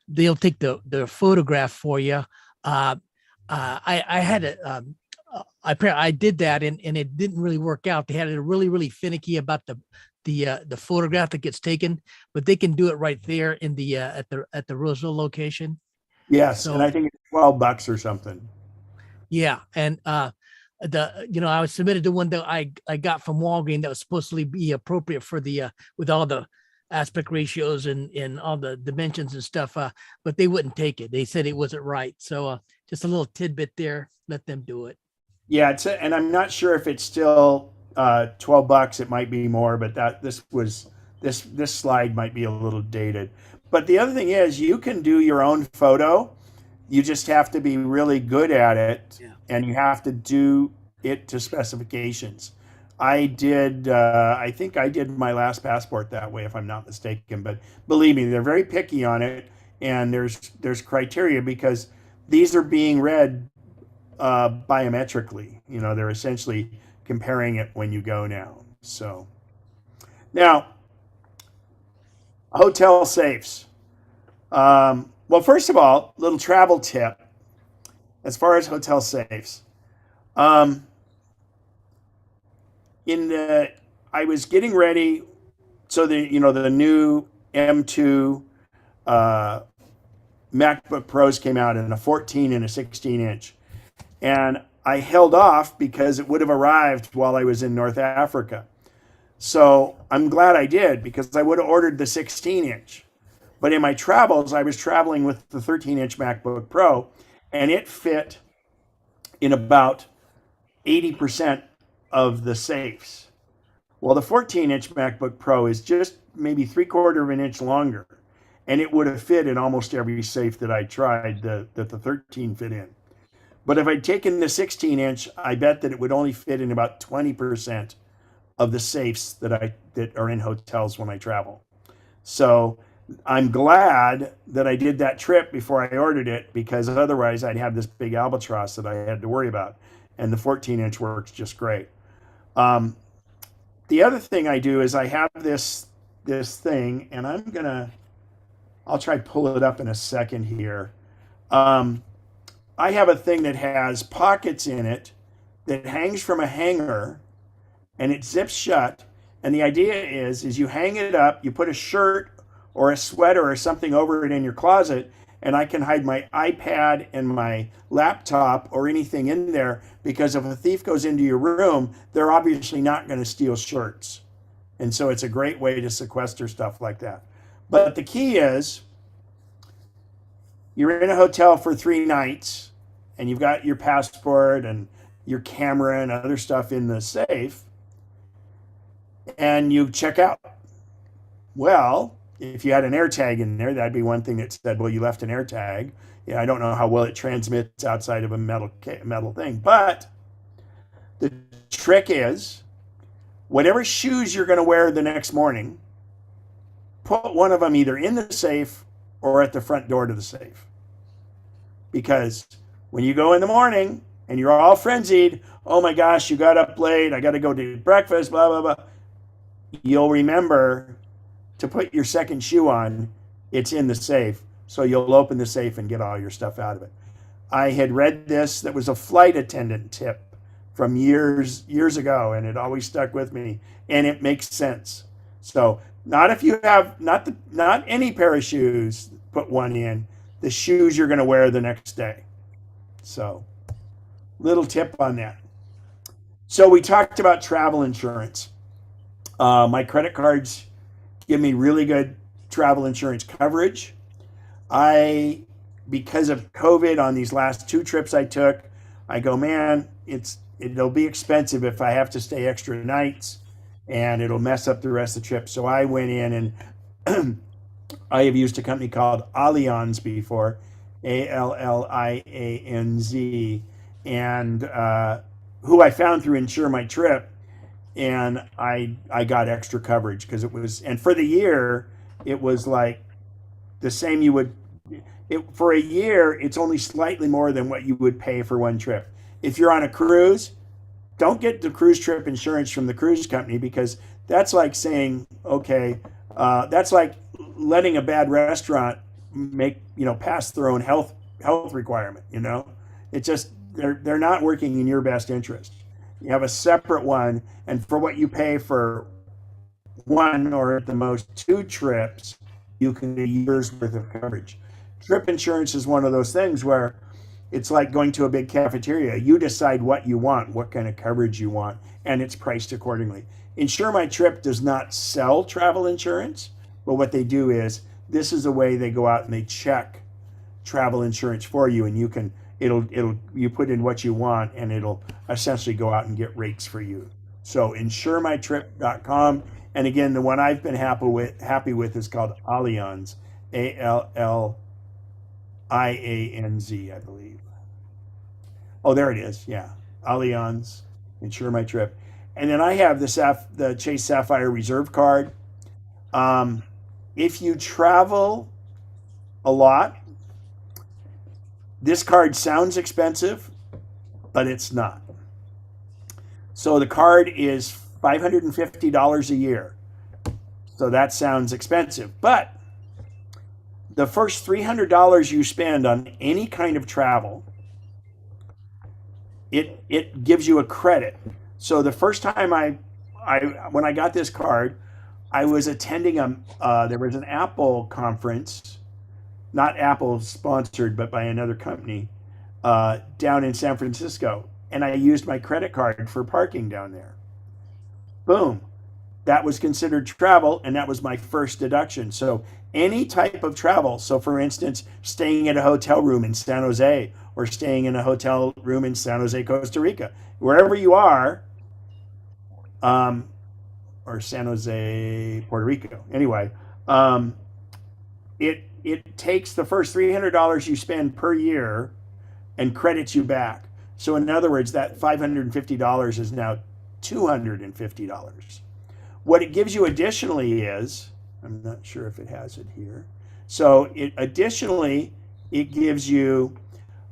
they'll take the photograph for you. I had it. I did that and it didn't really work out. They had it really finicky about the photograph that gets taken, but they can do it right there in the at the Roseville location. Yes, So, and I think it's $12 or something. Yeah, and I was submitted to one that I got from Walgreens that was supposed to be appropriate for the with all the aspect ratios and all the dimensions and stuff, but they wouldn't take it. They said it wasn't right. So just a little tidbit there. Let them do it. Yeah, and I'm not sure if it's still $12. It might be more, but this slide might be a little dated. But the other thing is, you can do your own photo. You just have to be really good at it, and you have to do it to specifications. I did. I think I did my last passport that way, if I'm not mistaken. But believe me, they're very picky on it, and there's criteria because these are being read biometrically. They're essentially comparing it when you go now. So now, hotel safes. Well, first of all, little travel tip as far as hotel safes. I was getting ready, so the new M2 MacBook Pros came out in a 14 and a 16 inch. And I held off because it would have arrived while I was in North Africa. So I'm glad I did, because I would have ordered the 16 inch. But in my travels, I was traveling with the 13-inch MacBook Pro, and it fit in about 80% of the safes. Well, the 14-inch MacBook Pro is just maybe 3/4 of an inch longer, and it would have fit in almost every safe that I tried that the 13 fit in. But if I'd taken the 16-inch, I bet that it would only fit in about 20% of the safes that are in hotels when I travel. So I'm glad that I did that trip before I ordered it, because otherwise I'd have this big albatross that I had to worry about. And the 14-inch works just great. The other thing I do is I have this thing, and I'll try to pull it up in a second here. I have a thing that has pockets in it that hangs from a hanger, and it zips shut. And the idea is you hang it up, you put a shirt or a sweater or something over it in your closet, and I can hide my iPad and my laptop or anything in there, because if a thief goes into your room, they're obviously not going to steal shirts. And so it's a great way to sequester stuff like that. But the key is, you're in a hotel for 3 nights, and you've got your passport and your camera and other stuff in the safe, and you check out. Well, if you had an AirTag in there, that'd be one thing that said, well, you left an AirTag. Yeah, I don't know how well it transmits outside of a metal thing. But the trick is, whatever shoes you're going to wear the next morning, put one of them either in the safe or at the front door to the safe. Because when you go in the morning and you're all frenzied, oh my gosh, you got up late, I got to go to breakfast, blah, blah, blah, you'll remember to put your second shoe on. It's in the safe. So you'll open the safe and get all your stuff out of it. I had read this that was a flight attendant tip from years ago, and it always stuck with me, and it makes sense. So not if you have not any pair of shoes, put one in, the shoes you're going to wear the next day. So little tip on that. So we talked about travel insurance. My credit cards give me really good travel insurance coverage. Because of COVID on these last 2 trips I took, I go, man, it'll be expensive if I have to stay extra nights, and it'll mess up the rest of the trip. So I went in and I have used a company called Allianz before, Allianz, and who I found through Insure My Trip, and I got extra coverage because it was, and for the year it was like the same you would. For a year, it's only slightly more than what you would pay for one trip. If you're on a cruise, don't get the cruise trip insurance from the cruise company, because that's like saying, okay, that's like letting a bad restaurant pass their own health requirement. It just they're not working in your best interest. You have a separate one, and for what you pay for one or at the most 2 trips, you can get a year's worth of coverage. Trip insurance is one of those things where it's like going to a big cafeteria. You decide what you want, what kind of coverage you want, and it's priced accordingly. Insure My Trip does not sell travel insurance, but what they do is, this is a way they go out and they check travel insurance for you, and you put in what you want, and it'll essentially go out and get rates for you. So insuremytrip.com, and again, the one I've been happy with is called Allianz, Allianz, I believe. Oh, there it is. Yeah, Allianz, Insure My Trip, and then I have the Chase Sapphire Reserve card. If you travel a lot, this card sounds expensive, but it's not. So the card is $550 a year. So that sounds expensive, but the first $300 you spend on any kind of travel, it gives you a credit. So the first time when I got this card, I was attending there was an Apple conference, not Apple sponsored, but by another company, down in San Francisco, and I used my credit card for parking down there. Boom. That was considered travel, and that was my first deduction. So any type of travel, so for instance, staying in a hotel room in San Jose, or staying in a hotel room in San Jose, Costa Rica, wherever you are, or San Jose, Puerto Rico. Anyway, it takes the first $300 you spend per year and credits you back. So in other words, that $550 is now $250. What it gives you additionally is, I'm not sure if it has it here. So additionally, it gives you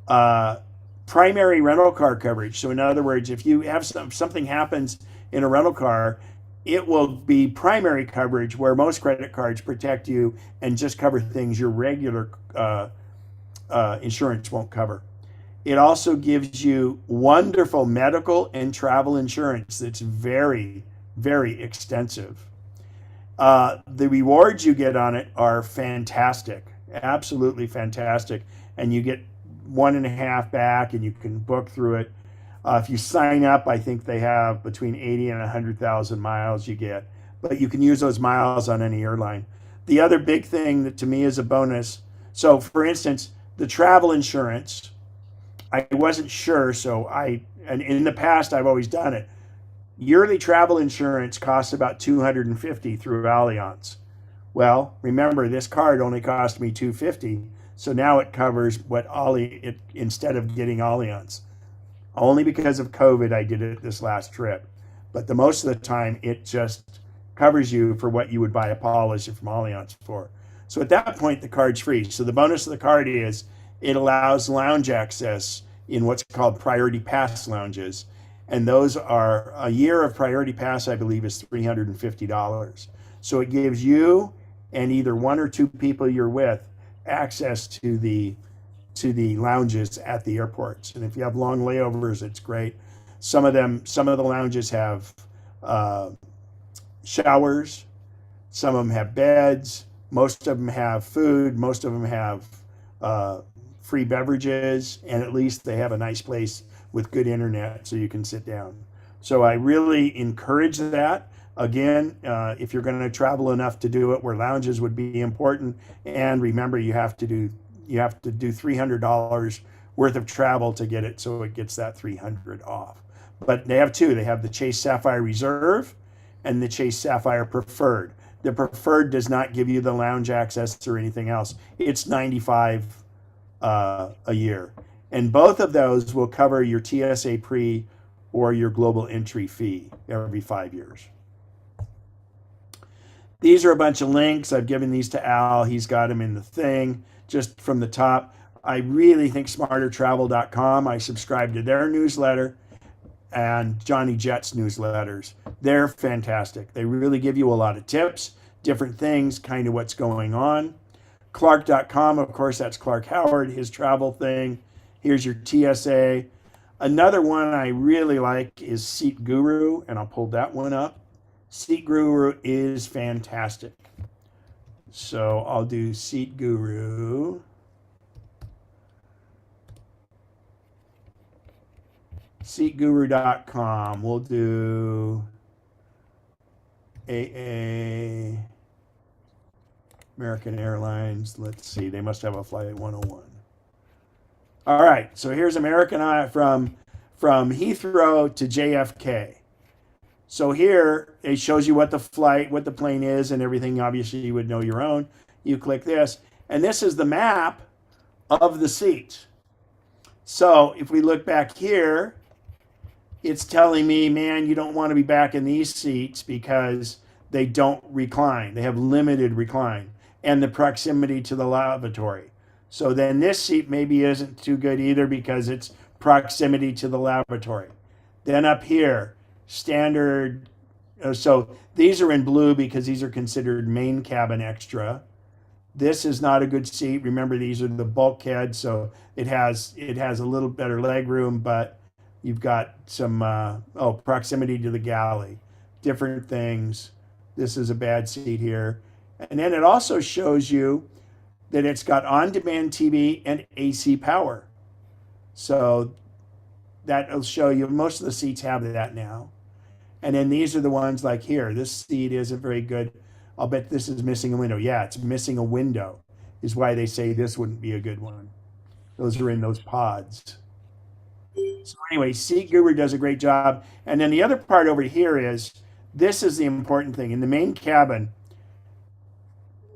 primary rental car coverage. So in other words, if you have something happens in a rental car, it will be primary coverage, where most credit cards protect you and just cover things your regular insurance won't cover. It also gives you wonderful medical and travel insurance that's very, very extensive. The rewards you get on it are fantastic, absolutely fantastic. And you get 1.5 back, and you can book through it. If you sign up, I think they have between 80 and 100,000 miles you get, but you can use those miles on any airline. The other big thing that to me is a bonus. So for instance, the travel insurance, I wasn't sure. And in the past, I've always done it. Yearly travel insurance costs about $250 through Allianz. Well, remember, this card only cost me $250. So now it covers instead of getting Allianz. Only because of COVID, I did it this last trip. But the most of the time, it just covers you for what you would buy a policy from Allianz for. So at that point, the card's free. So the bonus of the card is it allows lounge access in what's called Priority Pass lounges. And those are, a year of Priority Pass, I believe, is $350. So it gives you and either 1 or 2 people you're with access to to the lounges at the airports. And if you have long layovers, it's great. Some of the lounges have showers. Some of them have beds. Most of them have food. Most of them have free beverages, and at least they have a nice place with good internet so you can sit down. So I really encourage that. Again, if you're going to travel enough to do it, where lounges would be important, and remember you have to do $300 worth of travel to get it, so it gets that $300 off. But they have two. They have the Chase Sapphire Reserve and the Chase Sapphire Preferred. The Preferred does not give you the lounge access or anything else. It's $95 a year, and both of those will cover your TSA pre or your global entry fee every 5 years. These are a bunch of links. I've given these to Al. He's got them in the thing just from the top. I really think smartertravel.com. I subscribe to their newsletter and Johnny Jet's newsletters. They're fantastic. They really give you a lot of tips, different things, kind of what's going on. Clark.com, of course, that's Clark Howard, his travel thing. Here's your TSA. Another one I really like is Seat Guru, and I'll pull that one up. Seat Guru is fantastic. So I'll do Seat Guru. SeatGuru.com. We'll do AA, American Airlines. Let's see. They must have a Flight 101. All right. So here's American from Heathrow to JFK. So here it shows you what the flight, what the plane is, and everything. Obviously, you would know your own. You click this, and this is the map of the seats. So if we look back here, it's telling me, man, you don't want to be back in these seats because they don't recline. They have limited recline and the proximity to the lavatory. So then this seat maybe isn't too good either because it's proximity to the lavatory. Then up here, standard. So these are in blue because these are considered main cabin extra. This is not a good seat. Remember, these are the bulkheads, so it has a little better leg room, but you've got some proximity to the galley, different things. This is a bad seat here. And then it also shows you that it's got on-demand TV and AC power. So that'll show you most of the seats have that now. And then these are the ones like here. This seat isn't very good. I'll bet this is missing a window. Yeah, it's missing a window is why they say this wouldn't be a good one. Those are in those pods. So anyway, Seat Guru does a great job. And then the other part over here is, this is the important thing. In the main cabin,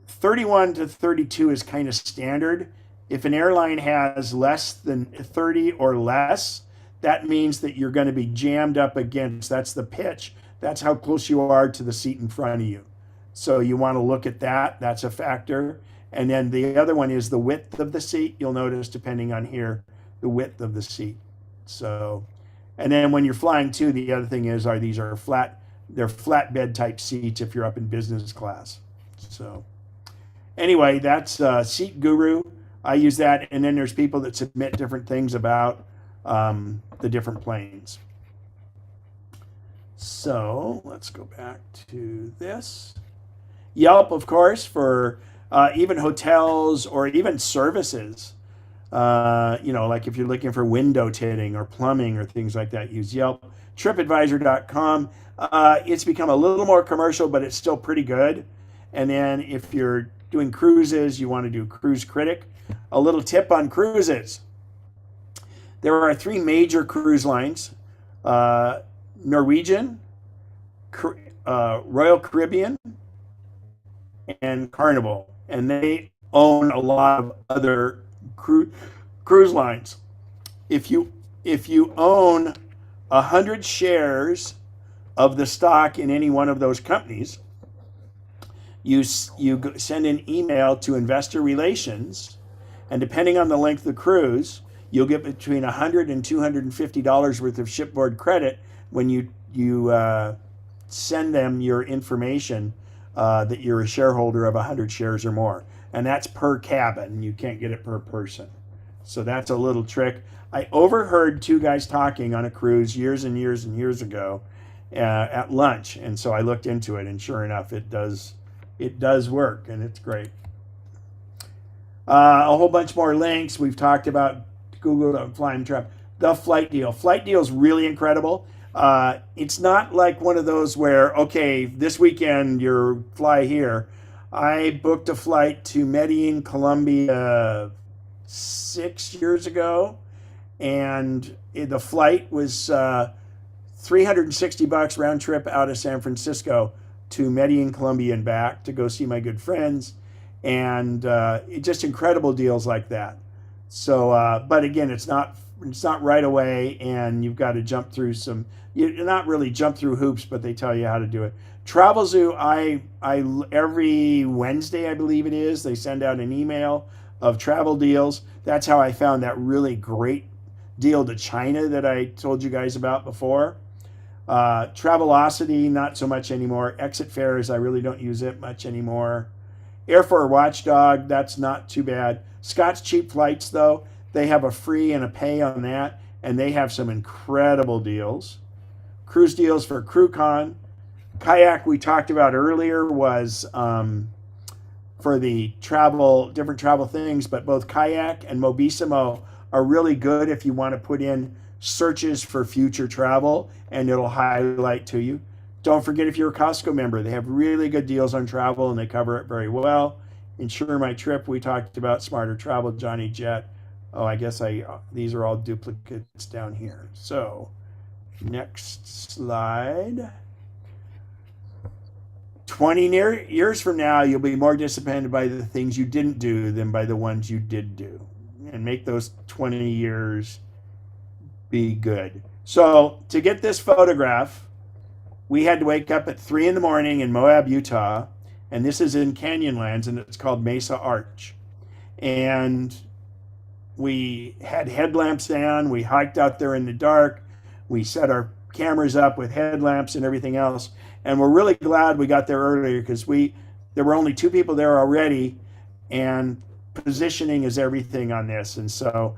31 to 32 is kind of standard. If an airline has less than 30 or less, that means that you're going to be jammed up against, that's the pitch. That's how close you are to the seat in front of you. So you want to look at that. That's a factor. And then the other one is the width of the seat. You'll notice, depending on here, the width of the seat. So, and then when you're flying too, the other thing is, they're flatbed type seats if you're up in business class. So anyway, that's Seat Guru. I use that. And then there's people that submit different things about the different planes. So let's go back to this. Yelp, of course, for even hotels or even services. Like if you're looking for window tinting or plumbing or things like that, use Yelp. TripAdvisor.com. It's become a little more commercial, but it's still pretty good. And then if you're doing cruises, you want to do Cruise Critic. A little tip on cruises. There are 3 major cruise lines, Norwegian, Royal Caribbean, and Carnival. And they own a lot of other cruise lines. If you own 100 shares of the stock in any one of those companies, you send an email to investor relations, and depending on the length of the cruise, you'll get between $100 and $250 worth of shipboard credit when you send them your information that you're a shareholder of 100 shares or more. And that's per cabin. You can't get it per person. So that's a little trick. I overheard two guys talking on a cruise years and years and years ago at lunch, and so I looked into it, and sure enough, it does work, and it's great. A whole bunch more links. We've talked about Google Fly and Trap. The flight deal. Flight deal is really incredible. It's not like one of those where, okay, this weekend you're fly here. I booked a flight to Medellin, Colombia 6 years ago, and the flight was $360 round trip out of San Francisco to Medellin, Colombia and back to go see my good friends, and just incredible deals like that. So, but again, it's not right away, and you've got to jump through some. You're not really jump through hoops, but they tell you how to do it. Travelzoo, I every Wednesday, I believe it is, they send out an email of travel deals. That's how I found that really great deal to China that I told you guys about before. Travelocity, not so much anymore. Exit Fares, I really don't use it much anymore. Airfare Watchdog, that's not too bad. Scott's Cheap Flights, though, they have a free and a pay on that, and they have some incredible deals. Cruise deals for CrewCon. Kayak, we talked about earlier, was for the different travel things, but both Kayak and Mobissimo are really good if you want to put in searches for future travel, and it'll highlight to you. Don't forget, if you're a Costco member, they have really good deals on travel, and they cover it very well. Insure My Trip, we talked about. Smarter Travel, Johnny Jet. Oh, I guess these are all duplicates down here. So, next slide. 20 years from now, you'll be more disappointed by the things you didn't do than by the ones you did do. And make those 20 years be good. So, to get this photograph, we had to wake up at 3 in the morning in Moab, Utah. And this is in Canyonlands, and it's called Mesa Arch. And we had headlamps down. We hiked out there in the dark. We set our cameras up with headlamps and everything else. And we're really glad we got there earlier, because there were only 2 people there already, and positioning is everything on this. And so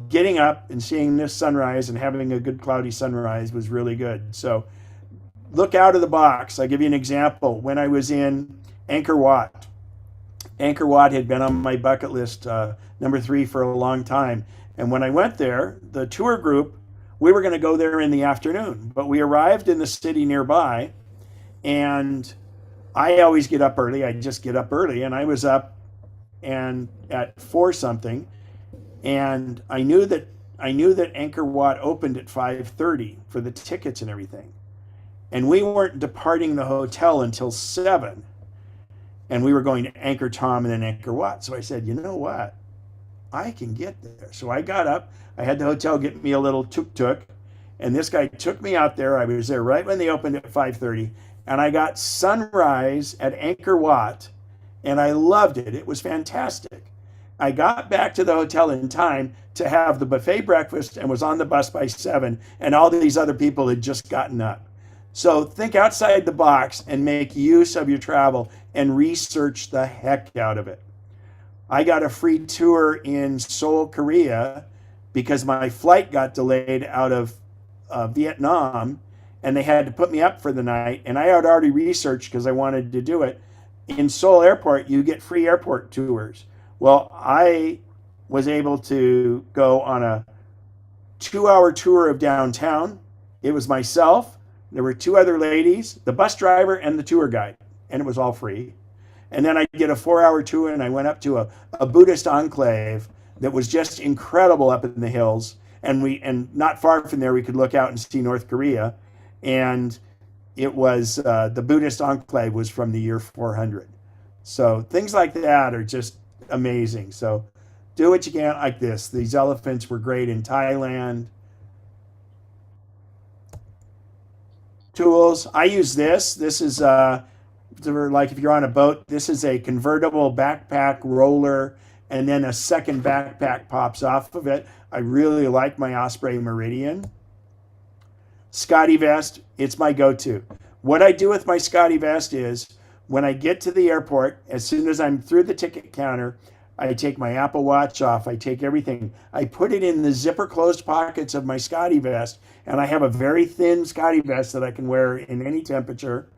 getting up and seeing this sunrise and having a good cloudy sunrise was really good. So look out of the box. I'll give you an example. When I was in Angkor Wat, Angkor Wat had been on my bucket list, number 3 for a long time. And when I went there, the tour group, we were going to go there in the afternoon, but we arrived in the city nearby, and I always get up early. I just get up early, and I was up and at 4 something, and I knew that Angkor Wat opened at 5:30 for the tickets and everything. And we weren't departing the hotel until 7. And we were going to Angkor Thom and then Angkor Wat. So I said, you know what? I can get there. So I got up. I had the hotel get me a little tuk-tuk. And this guy took me out there. I was there right when they opened at 5:30. And I got sunrise at Angkor Wat. And I loved it. It was fantastic. I got back to the hotel in time to have the buffet breakfast and was on the bus by 7. And all these other people had just gotten up. So think outside the box and make use of your travel and research the heck out of it. I got a free tour in Seoul, Korea, because my flight got delayed out of Vietnam, and they had to put me up for the night. And I had already researched, because I wanted to do it. In Seoul Airport, you get free airport tours. Well, I was able to go on a 2-hour tour of downtown. It was myself. There were 2 other ladies, the bus driver and the tour guide, and it was all free. And then I did a 4-hour tour, and I went up to a Buddhist enclave that was just incredible up in the hills. And not far from there, we could look out and see North Korea. And it was the Buddhist enclave was from the year 400. So things like that are just amazing. So do what you can like this. These elephants were great in Thailand. Tools. I use this. This is like if you're on a boat, this is a convertible backpack roller, and then a second backpack pops off of it. I really like my Osprey Meridian. Scotty vest, it's my go-to. What I do with my Scotty vest is when I get to the airport, as soon as I'm through the ticket counter, I take my Apple Watch off. I take everything. I put it in the zipper closed pockets of my Scotty vest. And I have a very thin Scotty vest that I can wear in any temperature.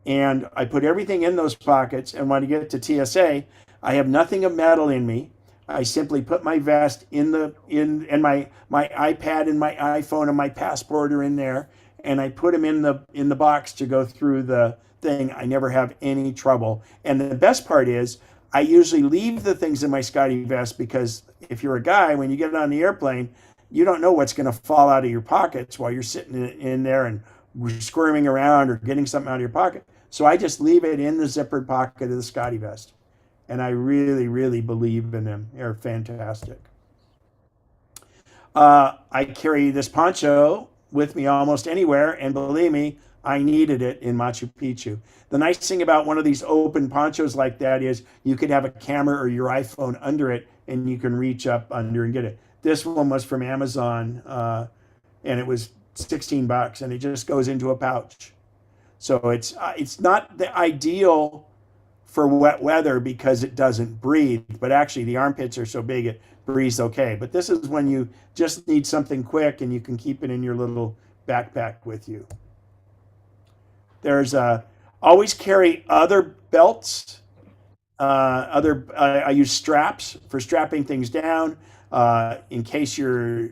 And I put everything in those pockets. And when I get to TSA, I have nothing of metal in me. I simply put my vest in and my iPad and my iPhone and my passport are in there, and I put them in the box to go through the thing. I never have any trouble. And the best part is I usually leave the things in my Scotty vest, because if you're a guy, when you get on the airplane, you don't know what's going to fall out of your pockets while you're sitting in there and squirming around or getting something out of your pocket. So I just leave it in the zippered pocket of the Scotty vest. And I really, really believe in them. They're fantastic. I carry this poncho with me almost anywhere, and believe me, I needed it in Machu Picchu. The nice thing about one of these open ponchos like that is you could have a camera or your iPhone under it, and you can reach up under and get it. This one was from Amazon, and it was $16, and it just goes into a pouch. So it's not the ideal for wet weather because it doesn't breathe, but actually the armpits are so big it breathes okay. But this is when you just need something quick and you can keep it in your little backpack with you. There's always carry other belts. I use straps for strapping things down in case your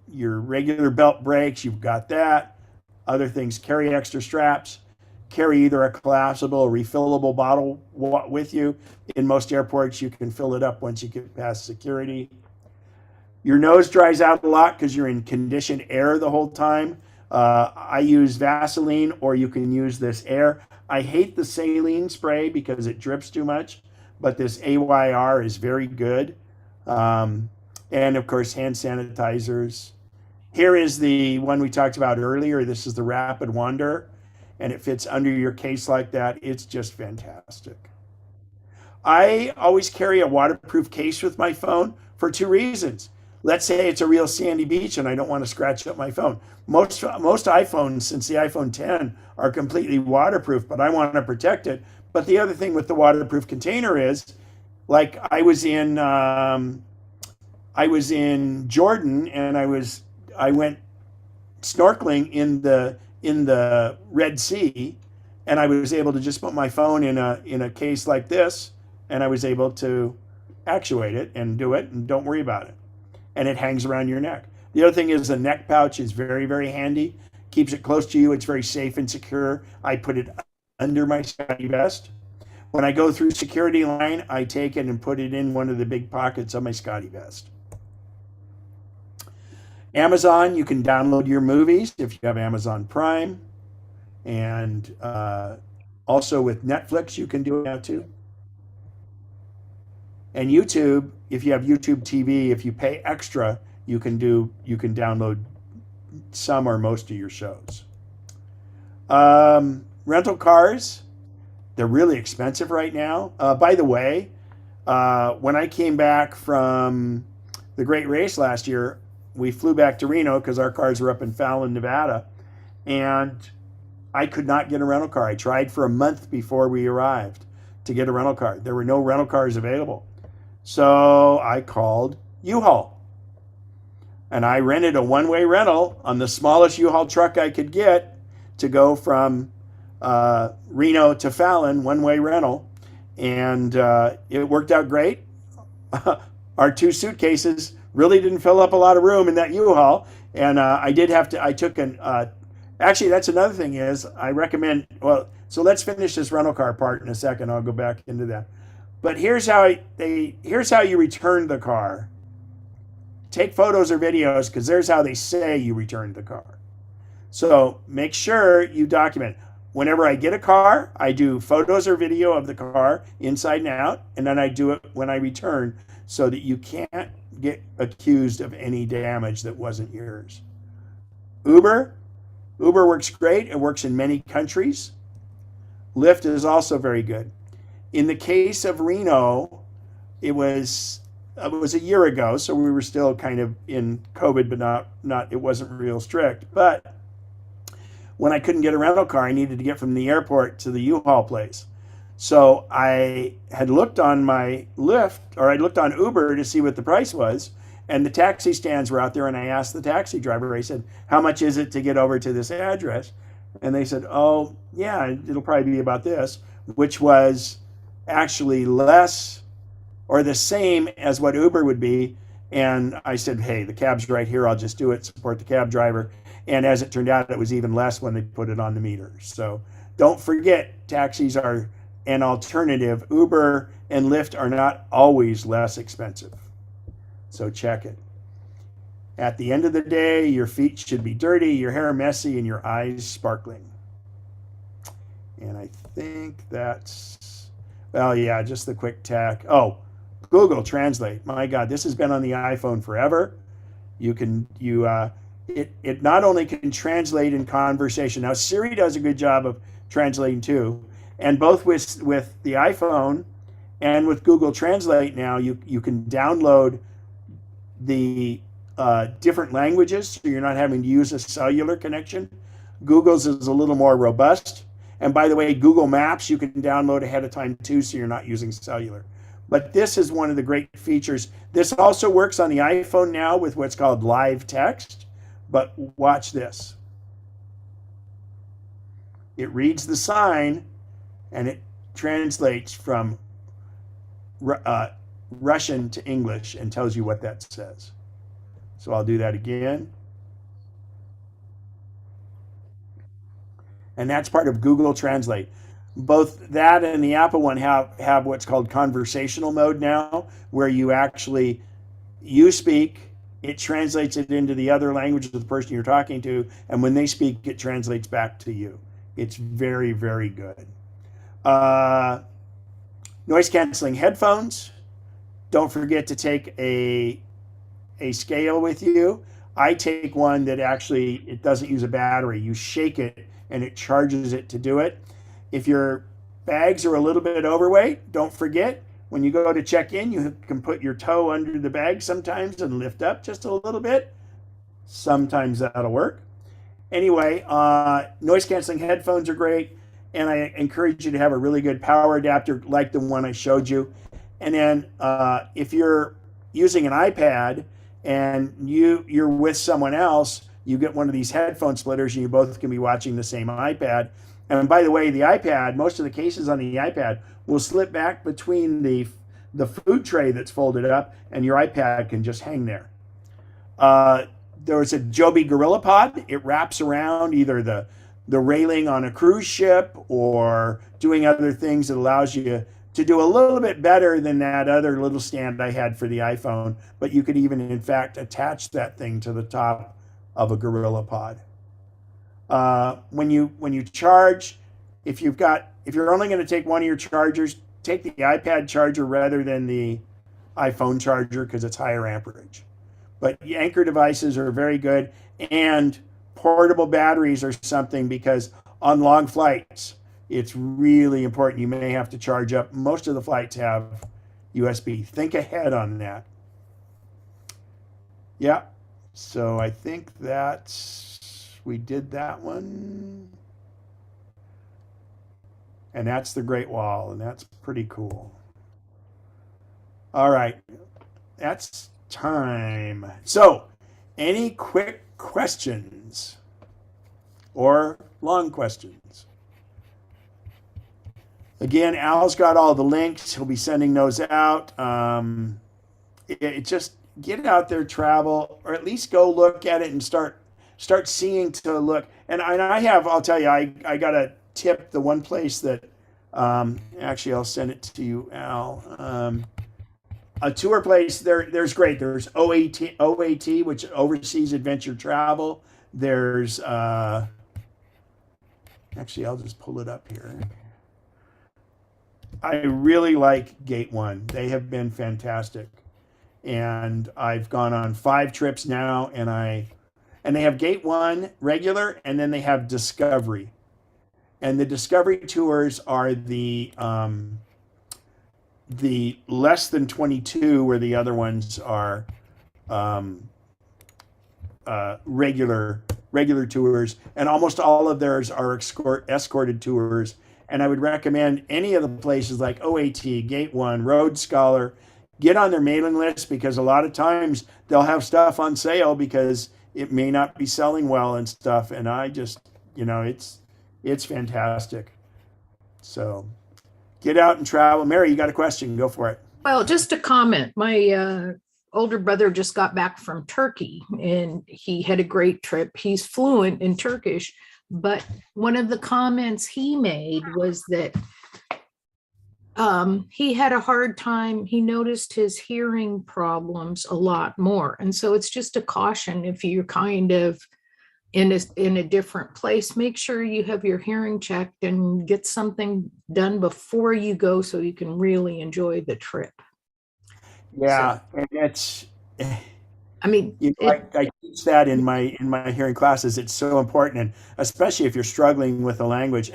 regular belt breaks. You've got that. Other things, carry extra straps. Carry either a collapsible or refillable bottle with you. In most airports, you can fill it up once you get past security. Your nose dries out a lot because you're in conditioned air the whole time. I use Vaseline, or you can use this air. I hate the saline spray because it drips too much, but this AYR is very good. And of course, hand sanitizers. Here is the one we talked about earlier. This is the Rapid Wonder, and it fits under your case like that. It's just fantastic. I always carry a waterproof case with my phone for two reasons. Let's say it's a real sandy beach and I don't want to scratch up my phone. Most iPhones since the iPhone 10 are completely waterproof, but I want to protect it. But the other thing with the waterproof container is, like I was in Jordan, and I went snorkeling in the Red Sea, and I was able to just put my phone in a case like this, and I was able to actuate it and do it and don't worry about it. And it hangs around your neck. The other thing is the neck pouch is very, very handy. Keeps it close to you. It's very safe and secure. I put it under my Scotty vest. When I go through security line, I take it and put it in one of the big pockets of my Scotty vest. Amazon, you can download your movies if you have Amazon Prime. And also with Netflix, you can do it now too. And YouTube, if you have YouTube TV, if you pay extra, you can download some or most of your shows. Rental cars, they're really expensive right now. By the way, when I came back from the Great Race last year, we flew back to Reno because our cars were up in Fallon, Nevada, and I could not get a rental car. I tried for a month before we arrived to get a rental car. There were no rental cars available. So I called U-Haul, and I rented a one-way rental on the smallest U-Haul truck I could get to go from Reno to Fallon, one-way rental, and it worked out great. Our two suitcases really didn't fill up a lot of room in that U-Haul, and actually, that's another thing is I recommend, so let's finish this rental car part in a second. I'll go back into that. But here's how you return the car. Take photos or videos, because there's how they say you returned the car. So make sure you document. Whenever I get a car, I do photos or video of the car inside and out, and then I do it when I return so that you can't get accused of any damage that wasn't yours. Uber works great. It works in many countries. Lyft is also very good. In the case of Reno, it was a year ago, so we were still kind of in COVID, but not it wasn't real strict. But when I couldn't get a rental car, I needed to get from the airport to the U-Haul place. So I had looked on my Lyft, or I looked on Uber to see what the price was, and the taxi stands were out there. And I asked the taxi driver, I said, "How much is it to get over to this address?" And they said, "Oh, yeah, it'll probably be about this," which was actually less or the same as what Uber would be. And I said, "Hey, the cab's right here. I'll just do it, support the cab driver." And as it turned out, it was even less when they put it on the meter. So don't forget, taxis are an alternative. Uber and Lyft are not always less expensive. So check it. At the end of the day, your feet should be dirty, your hair messy, and your eyes sparkling. And I think that's, well, yeah, just the quick tack. Oh, Google Translate. My God, this has been on the iPhone forever. It not only can translate in conversation. Now Siri does a good job of translating too, and both with the iPhone and with Google Translate now, you can download the different languages, so you're not having to use a cellular connection. Google's is a little more robust. And by the way, Google Maps you can download ahead of time too, so you're not using cellular. But this is one of the great features. This also works on the iPhone now with what's called live text. But watch this. It reads the sign and it translates from Russian to English and tells you what that says. So I'll do that again. And that's part of Google Translate. Both that and the Apple one have what's called conversational mode now, where you speak, it translates it into the other language of the person you're talking to, and when they speak, it translates back to you. It's very, very good. Noise canceling headphones. Don't forget to take a scale with you. I take one that actually, it doesn't use a battery. You shake it and it charges it to do it. If your bags are a little bit overweight, don't forget, when you go to check in, you can put your toe under the bag sometimes and lift up just a little bit. Sometimes that'll work. Anyway, noise canceling headphones are great. And I encourage you to have a really good power adapter like the one I showed you. And then if you're using an iPad and you're with someone else, you get one of these headphone splitters and you both can be watching the same iPad. And by the way, the iPad, most of the cases on the iPad will slip back between the food tray that's folded up and your iPad can just hang there. There's a Joby Gorilla Pod. It wraps around either the railing on a cruise ship or doing other things that allows you to do a little bit better than that other little stand I had for the iPhone. But you could even, in fact, attach that thing to the top of a Gorilla Pod. When you charge, if you're only going to take one of your chargers, take the iPad charger rather than the iPhone charger because it's higher amperage. But the Anchor devices are very good, and portable batteries are something because on long flights, it's really important. You may have to charge up. Most of the flights have USB. Think ahead on that. Yeah. So I think we did that one. And that's the Great Wall, and that's pretty cool. All right. That's time. So, any quick questions or long questions? Again, Al's got all the links. He'll be sending those out. Just get out there, travel, or at least go look at it and start seeing to look. And I'll tell you, I got a tip. The one place that, actually, I'll send it to you, Al. A tour place, there's great. There's OAT, which Overseas Adventure Travel. There's, actually, I'll just pull it up here. I really like Gate One. They have been fantastic. And I've gone on 5 trips now, and they have Gate One regular, and then they have Discovery. And the Discovery tours are the less than 22, where the other ones are regular tours, and almost all of theirs are escorted tours. And I would recommend any of the places like OAT, Gate One, Road Scholar, get on their mailing list, because a lot of times they'll have stuff on sale because it may not be selling well and stuff. And I just, it's fantastic. So get out and travel. Mary, you got a question? Go for it. Well, just a comment. My older brother just got back from Turkey and he had a great trip. He's fluent in Turkish, but one of the comments he made was that he had a hard time. He noticed his hearing problems a lot more. And so it's just a caution, if you're kind of in a different place, make sure you have your hearing checked and get something done before you go so you can really enjoy the trip. Yeah, and it's. I mean, I teach that in my hearing classes. It's so important, and especially if you're struggling with the language.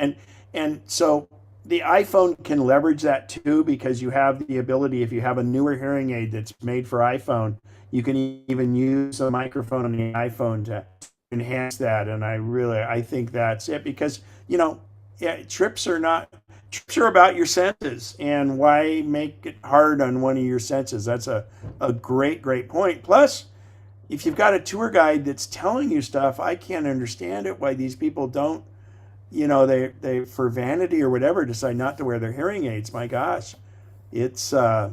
And so the iPhone can leverage that too, because you have the ability, if you have a newer hearing aid that's made for iPhone, you can even use a microphone on the iPhone to enhance that. And I think that's it, because trips are about your senses, and why make it hard on one of your senses? That's a great point. Plus, if you've got a tour guide that's telling you stuff, I can't understand it why these people don't, they for vanity or whatever decide not to wear their hearing aids. My gosh, it's there's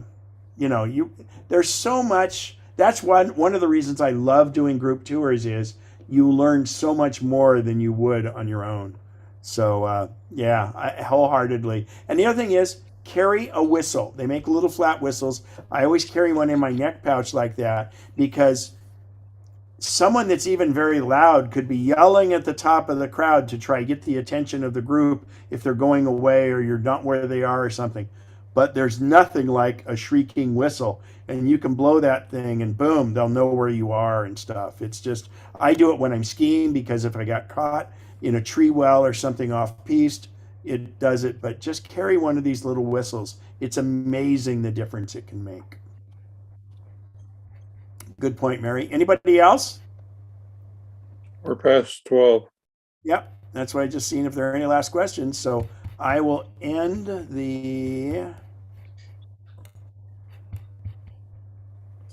so much. That's one of the reasons I love doing group tours, is you learn so much more than you would on your own. So yeah, I wholeheartedly. And the other thing is, carry a whistle. They make little flat whistles. I always carry one in my neck pouch like that, because someone that's even very loud could be yelling at the top of the crowd to try to get the attention of the group if they're going away or you're not where they are or something. But there's nothing like a shrieking whistle, and you can blow that thing and boom, they'll know where you are and stuff. It's just, I do it when I'm skiing, because if I got caught in a tree well or something off piste, it does it. But just carry one of these little whistles. It's amazing the difference it can make. Good point, Mary. Anybody else? We're past 12. Yep, that's why I just seen if there are any last questions. So I will end the